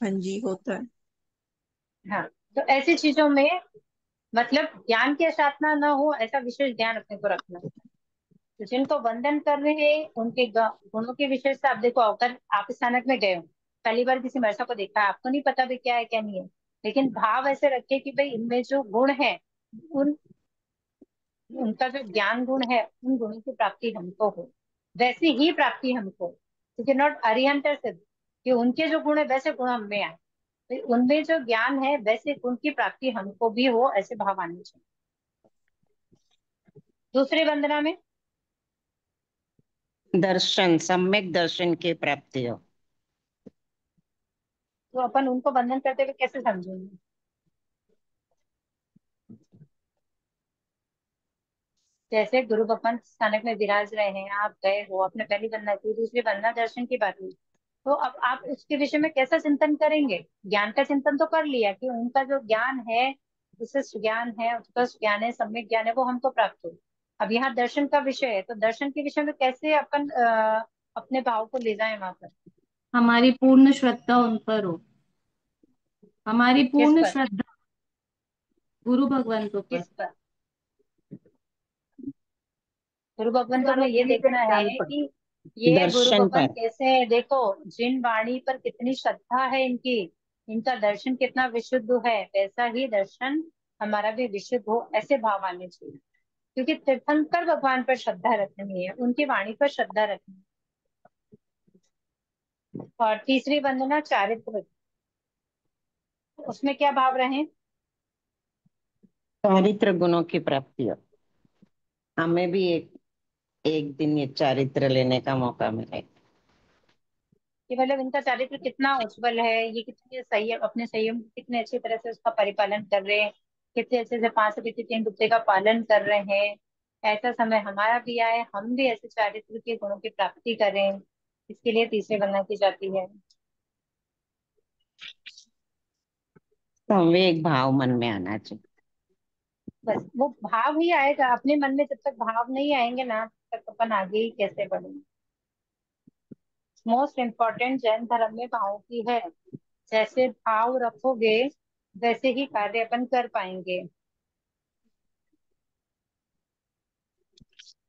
हाँ जी, होता है। हाँ, तो ऐसी चीजों में मतलब ज्ञान की साधना ना हो ऐसा विशेष ध्यान अपने को रखना। तो जिनको वंदन कर रहे हैं उनके गुणों की विशेषता आप देखो। अगर आप स्थानक में गए हो, पहली बार किसी मरसा को देखा है, आपको नहीं पता भी क्या है क्या नहीं है, लेकिन भाव ऐसे रखे कि भाई इनमें जो गुण है, उन उनका जो ज्ञान गुण है उन गुणों की प्राप्ति हमको हो, वैसी ही प्राप्ति हमको। क्योंकि नॉट अरिहंत सिद्ध कि उनके जो गुण है वैसे गुण हम में आए, तो उनमें जो ज्ञान है वैसे गुण की प्राप्ति हमको भी हो, ऐसे भाव आने चाहिए। दूसरी वंदना में दर्शन, सम्यक दर्शन की प्राप्ति हो। तो अपन उनको वंदन करते हुए कैसे समझेंगे? जैसे गुरु भगवान स्थानक में विराज रहे हैं, आप गए हो, आपने पहली वंदना की, दूसरी वंदना दर्शन की बात हुई, तो अब आप उसके विषय में कैसा चिंतन करेंगे? ज्ञान का चिंतन तो कर लिया कि उनका जो ज्ञान है, विशिष्ट ज्ञान है, उत्कृष्ट ज्ञान है, सम्यक ज्ञान है, वो हमको प्राप्त हो। अब यहाँ दर्शन का विषय है, तो दर्शन के विषय में कैसे अपन अपने भाव को ले जाए वहां पर? हमारी पूर्ण श्रद्धा उन पर हो, हमारी किस पूर्ण पर? श्रद्धा गुरु भगवंतों पर। किस पर? गुरु भगवान तो हमें ये देखना है कि ये गुरु दर्शन भगवान पर। कैसे है। देखो जिन वाणी पर कितनी श्रद्धा है इनकी, इनका दर्शन कितना विशुद्ध है, वैसा ही दर्शन हमारा भी विशुद्ध हो, ऐसे भाव आने चाहिए। क्योंकि तीर्थंकर भगवान पर श्रद्धा रखनी है, उनकी वाणी पर श्रद्धा रखनी है। और तीसरी वंदना चारित्र, उसमें क्या भाव रहे? चारित्र गुणों की प्राप्ति हो, हमें भी एक एक दिन ये चारित्र लेने का मौका मिले। कि मतलब इनका चारित्र कितना उज्जवल है, ये कितने संयम, अपने संयम कितने अच्छी तरह से उसका परिपालन कर रहे हैं, कितने अच्छे से 5 से 3 गुप्ते का पालन कर रहे हैं। ऐसा समय हमारा भी आए, हम भी ऐसे चारित्र के गुणों की प्राप्ति करें, इसके लिए तीसरी वंदना की जाती है। संवेग भाव मन में आना चाहिए। बस वो भाव ही आएगा अपने मन में, जब तक भाव नहीं आएंगे ना तब तक अपन आगे ही कैसे बढ़ेंगे। मोस्ट इम्पोर्टेंट जैन धर्म में भाव की है। जैसे भाव रखोगे वैसे ही कार्य अपन कर पाएंगे।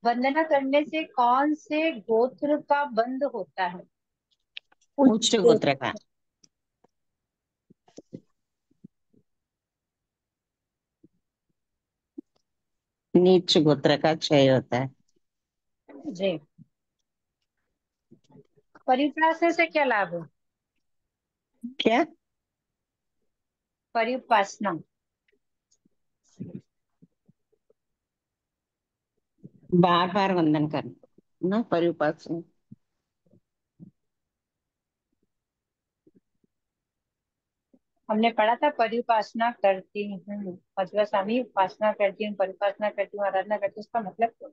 वंदना करने से कौन से गोत्र का बंध होता है? उच्च गोत्र का। नीच गोत्र का क्षय होता है। जी। परिप्रास से क्या लाभ है? क्या? परिउपासना। बार बार वंदन करना ना, परिउपासना। हमने पढ़ा था परिउपासना करती हूँ, मधुरा स्वामी उपासना करती हूँ, परिउपासना करती हूँ, आराधना करती हूँ, उसका मतलब क्या?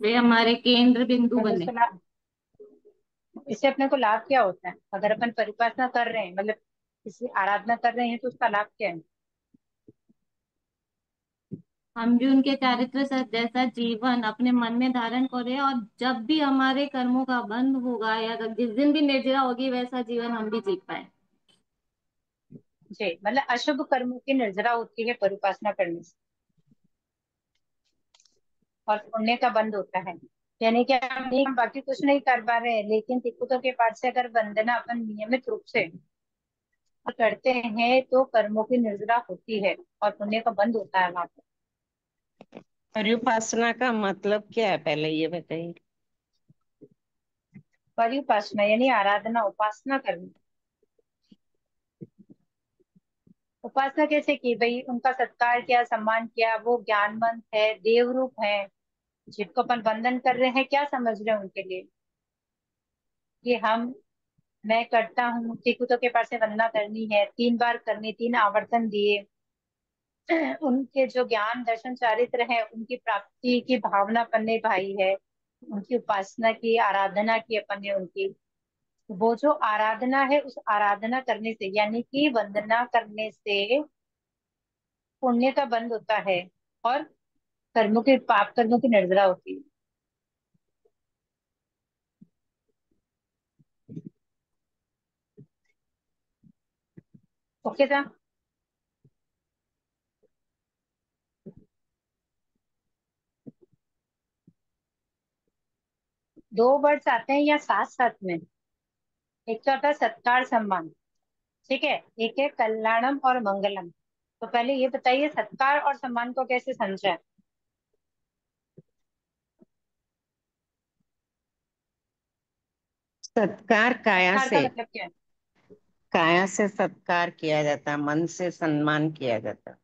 वे हमारे केंद्र बिंदु मतलब बने। उसका लाभ, इससे अपने को लाभ क्या होता है अगर अपन परिउपासना कर रहे हैं? मतलब किसी आराधना कर रहे हैं तो उसका लाभ क्या है? हम भी उनके चारित्र जैसा जीवन अपने मन में धारण करें, और जब भी हमारे कर्मों का बंध होगा या जिस दिन भी निर्जरा होगी वैसा जीवन हम भी जी पाए। जी, मतलब अशुभ कर्मों की निर्जरा होती है पर उपासना करने से, और पुण्य का बंध होता है। यानी कि हम बाकी कुछ नहीं कर पा रहे हैं, लेकिन तिकुतों के पाठ से अगर वंदना अपन नियमित रूप से करते हैं तो कर्मों की निर्जरा होती है और पुण्य का बंध होता है वहां पर। पर्युपासना का मतलब क्या है, पहले ये बताइए। पर्युपासना यानी आराधना, उपासना करना। उपासना कैसे की भाई? उनका सत्कार किया, सम्मान किया, वो ज्ञानवंत है, देव रूप है, जिनको अपन वंदन कर रहे हैं, क्या समझ रहे हैं उनके लिए कि मैं करता हूँ, टिकुतों के पास से वंदना करनी है, 3 बार करनी, 3 आवर्तन दिए, उनके जो ज्ञान दर्शन चारित्र है उनकी प्राप्ति की भावना अपन ने भाई है, उनकी उपासना की, आराधना की अपन ने उनकी। वो जो आराधना है, उस आराधना करने से यानी कि वंदना करने से पुण्य का बंध होता है और कर्मों के, पाप कर्मों की निर्जरा होती है। Okay sir. 2 वर्ड्स आते हैं या साथ साथ में? एक तो आता है सत्कार सम्मान, ठीक है, एक है कल्याणम और मंगलम। तो पहले ये बताइए सत्कार और सम्मान को कैसे समझा है? सत्कार काया सत्कार का से, मतलब क्या है? काया से सत्कार किया जाता है, मन से सम्मान किया जाता है।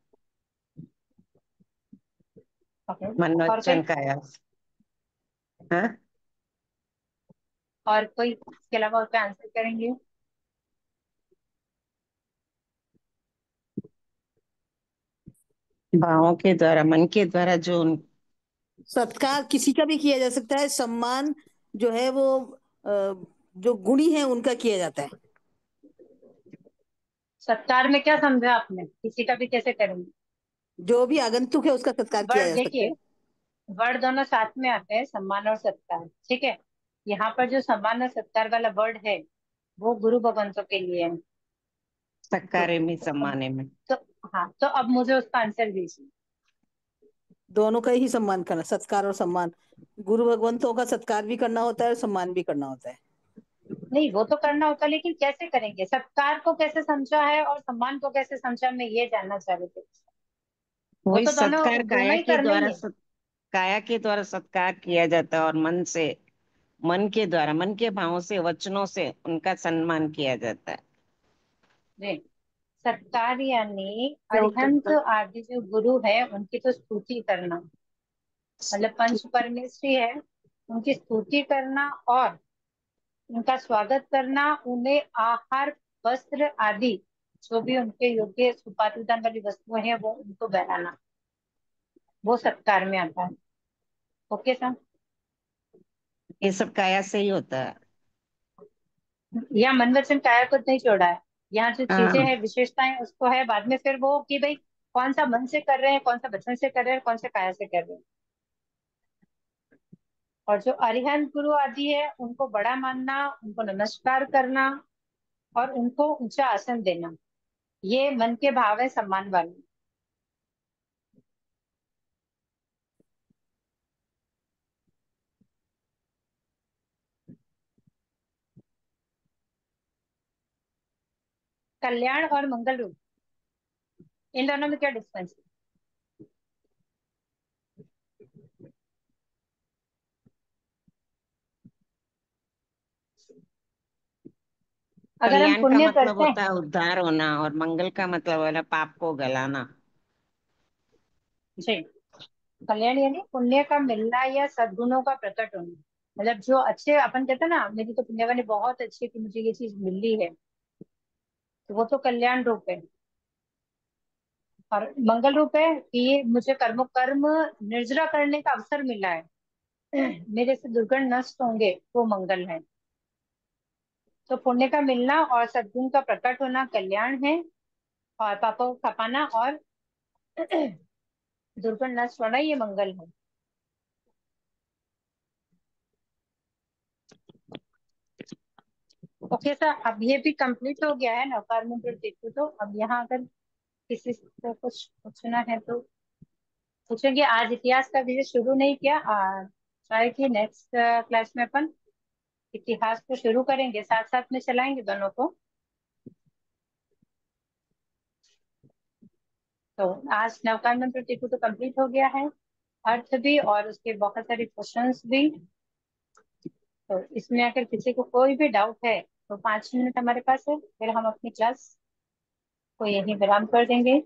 ओके। मन और कोई? वचन काया से। हाँ, और कोई इसके अलावा और कोई आंसर करेंगे? भावों के द्वारा, मन के द्वारा जो सत्कार किसी का भी किया जा सकता है, सम्मान जो है वो जो गुणी है उनका किया जाता है। सत्कार में क्या समझा आपने? किसी का भी कैसे करेंगे? जो भी आगंतुक है उसका सत्कार किया वर्ड जा सकता देखिए, है। वर्ड दोनों साथ में आते हैं, सम्मान और सत्कार, ठीक है। यहाँ पर जो सम्मान और सत्कार वाला वर्ड है वो गुरु भगवंतों के लिए है। तो सत्कारे में अब सम्माने में। तो हाँ, तो अब मुझे उसका आंसर दीजिए। दोनों का ही सम्मान करना, सत्कार और सम्मान। गुरु भगवंतों का सत्कार भी करना होता है और सम्मान भी करना होता है। नहीं, वो तो करना होता, लेकिन कैसे करेंगे? सत्कार को कैसे समझा है और सम्मान को कैसे समझा, मैं ये जानना चाह रही थी। वो वही तो दोनों सत्कार दोनों काया ही के करना द्वारा ही है। काया के द्वारा सत्कार किया जाता है, और मन से, मन के द्वारा, मन के भावों से, वचनों से उनका सम्मान किया जाता है। जी। सत्कार यानी क्योंकि अरिहंत आदि जो गुरु है उनकी तो स्तुति करना, मतलब पंच परमेश्वरी है, उनकी स्तुति करना और उनका स्वागत करना, उन्हें आहार, वस्त्र आदि जो भी उनके योग्य सुपात्रदान वाली वस्तुएं हैं वो उनको बहराना, वो सत्कार में आता है। Okay sir. ये सब काया से ही होता है। यहाँ मन वचन काया को नहीं छोड़ा है, यहाँ जो चीजें हाँ, हैं विशेषताएं उसको है, बाद में फिर वो कि भाई कौन सा मन से कर रहे हैं, कौन सा वचन से कर रहे हैं, कौन सा काया से कर रहे हैं। और जो अरिहंत गुरु आदि है उनको बड़ा मानना, उनको नमस्कार करना और उनको ऊंचा आसन देना, ये मन के भाव है सम्मान वाले। कल्याण और मंगल रूप, इन दोनों में क्या डिफरेंस है? अगर हम कल्याण का पुण्य मतलब करते होता हैं, है उद्धार होना, और मंगल का मतलब है पाप को गलाना। जी, कल्याण यानी पुण्य का मिलना या सद्गुणों का प्रकट होना, मतलब जो अच्छे, अपन कहते हैं ना मेरी तो पुण्यवानी बहुत अच्छी है कि मुझे ये चीज मिली है, तो वो तो कल्याण रूप है। और मंगल रूप है कि ये मुझे कर्म निर्जरा करने का अवसर मिला है, मेरे से दुर्गुण नष्ट होंगे, वो मंगल है। तो पुण्य का मिलना और सद्गुण का प्रकट होना कल्याण है, और पापों को खपाना और दुर्गुण नष्ट होना ये मंगल है। ओके सर, अब ये भी कंप्लीट हो गया है नवकार मंत्र देखो। तो अब यहाँ अगर किसी को कुछ पूछना है तो पूछेंगे। आज इतिहास का विषय शुरू नहीं किया, ट्राई की नेक्स्ट क्लास में अपन इतिहास को शुरू करेंगे, साथ साथ में चलाएंगे दोनों को। तो आज नवकार मंत्र देखो तो कंप्लीट हो गया है, अर्थ भी और उसके बहुत सारे क्वेश्चंस भी। तो इसमें अगर किसी को कोई भी डाउट है तो 5 मिनट हमारे पास है, फिर हम अपनी क्लास को यहीं विराम कर देंगे।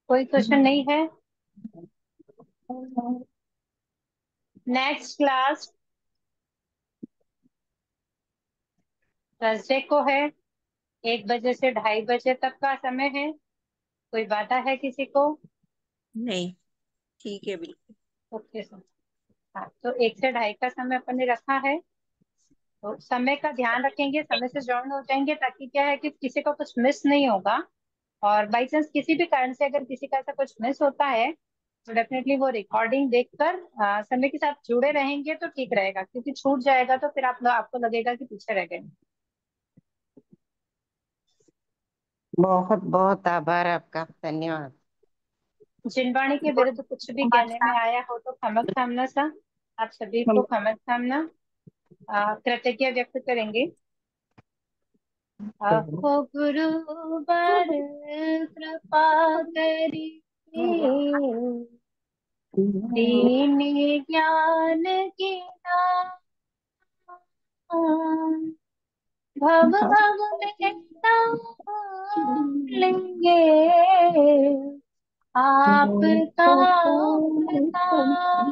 कोई क्वेश्चन नहीं है? नेक्स्ट क्लास थर्सडे को है, 1 बजे से 2:30 बजे तक का समय है। कोई बाधा है किसी को? नहीं, ठीक है, बिल्कुल। Okay sir. हाँ, तो 1 से 2:30 का समय अपन ने रखा है। तो समय का ध्यान रखेंगे, समय से ज्वाइन हो जाएंगे, ताकि क्या है कि किसी को कुछ मिस नहीं होगा। और बाई चांस किसी भी कारण से अगर किसी का ऐसा कुछ मिस होता है तो डेफिनेटली वो रिकॉर्डिंग देखकर समय के साथ जुड़े रहेंगे तो ठीक रहेगा, क्योंकि छूट जाएगा तो फिर आपको लगेगा कि पीछे रह गए। बहुत बहुत आभार आपका, धन्यवाद। जिनवाणी के विरुद्ध कुछ भी कहने में आया हो तो क्षमा कामना सा, आप सभी को क्षमा कामना कृतज्ञता व्यक्त करेंगे। अहो गुरु बर कृपा करी, दीन ज्ञान की दान, भव भव में लेंगे आपका अवतार,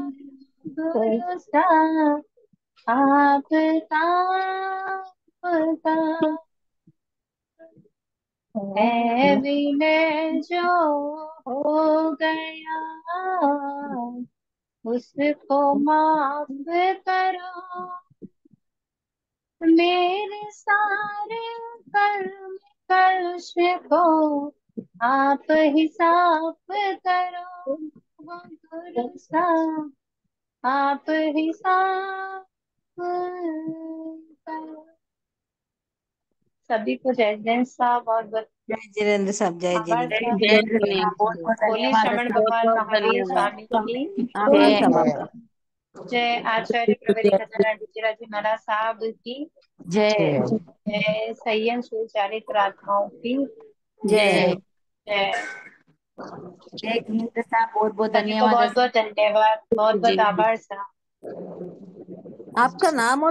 गुरु सा आपका अवतार है। विनय जो हो गया उसको माफ करो, मेरे सारे कर्म कलुष को आप ही साफ करो, वो गुरु सा आप ही साफ करो। सभी को जय जैन साहब और जय जिनेन्द्र साहब, जय आभार जिनेन्द्र। साहब। जय जिनेन्द्र बहुत बहुत बोले धन्यवाद श्रवण सर, भगवान बहुत महावीर धन्यवाद। स्वामी की आभार जय साहब जय आपका। जय। आचार्य प्रवरी खजाना जी महाराज साहब की जय जय। जय। संयम सुचारित आत्माओं की जय। जय। जय। जय जिनेन्द्र साहब, बहुत बहुत सभी को धन्यवाद। बहुत बहुत धन्यवाद, बहुत बहुत जी। आभार साहब। आपका नाम और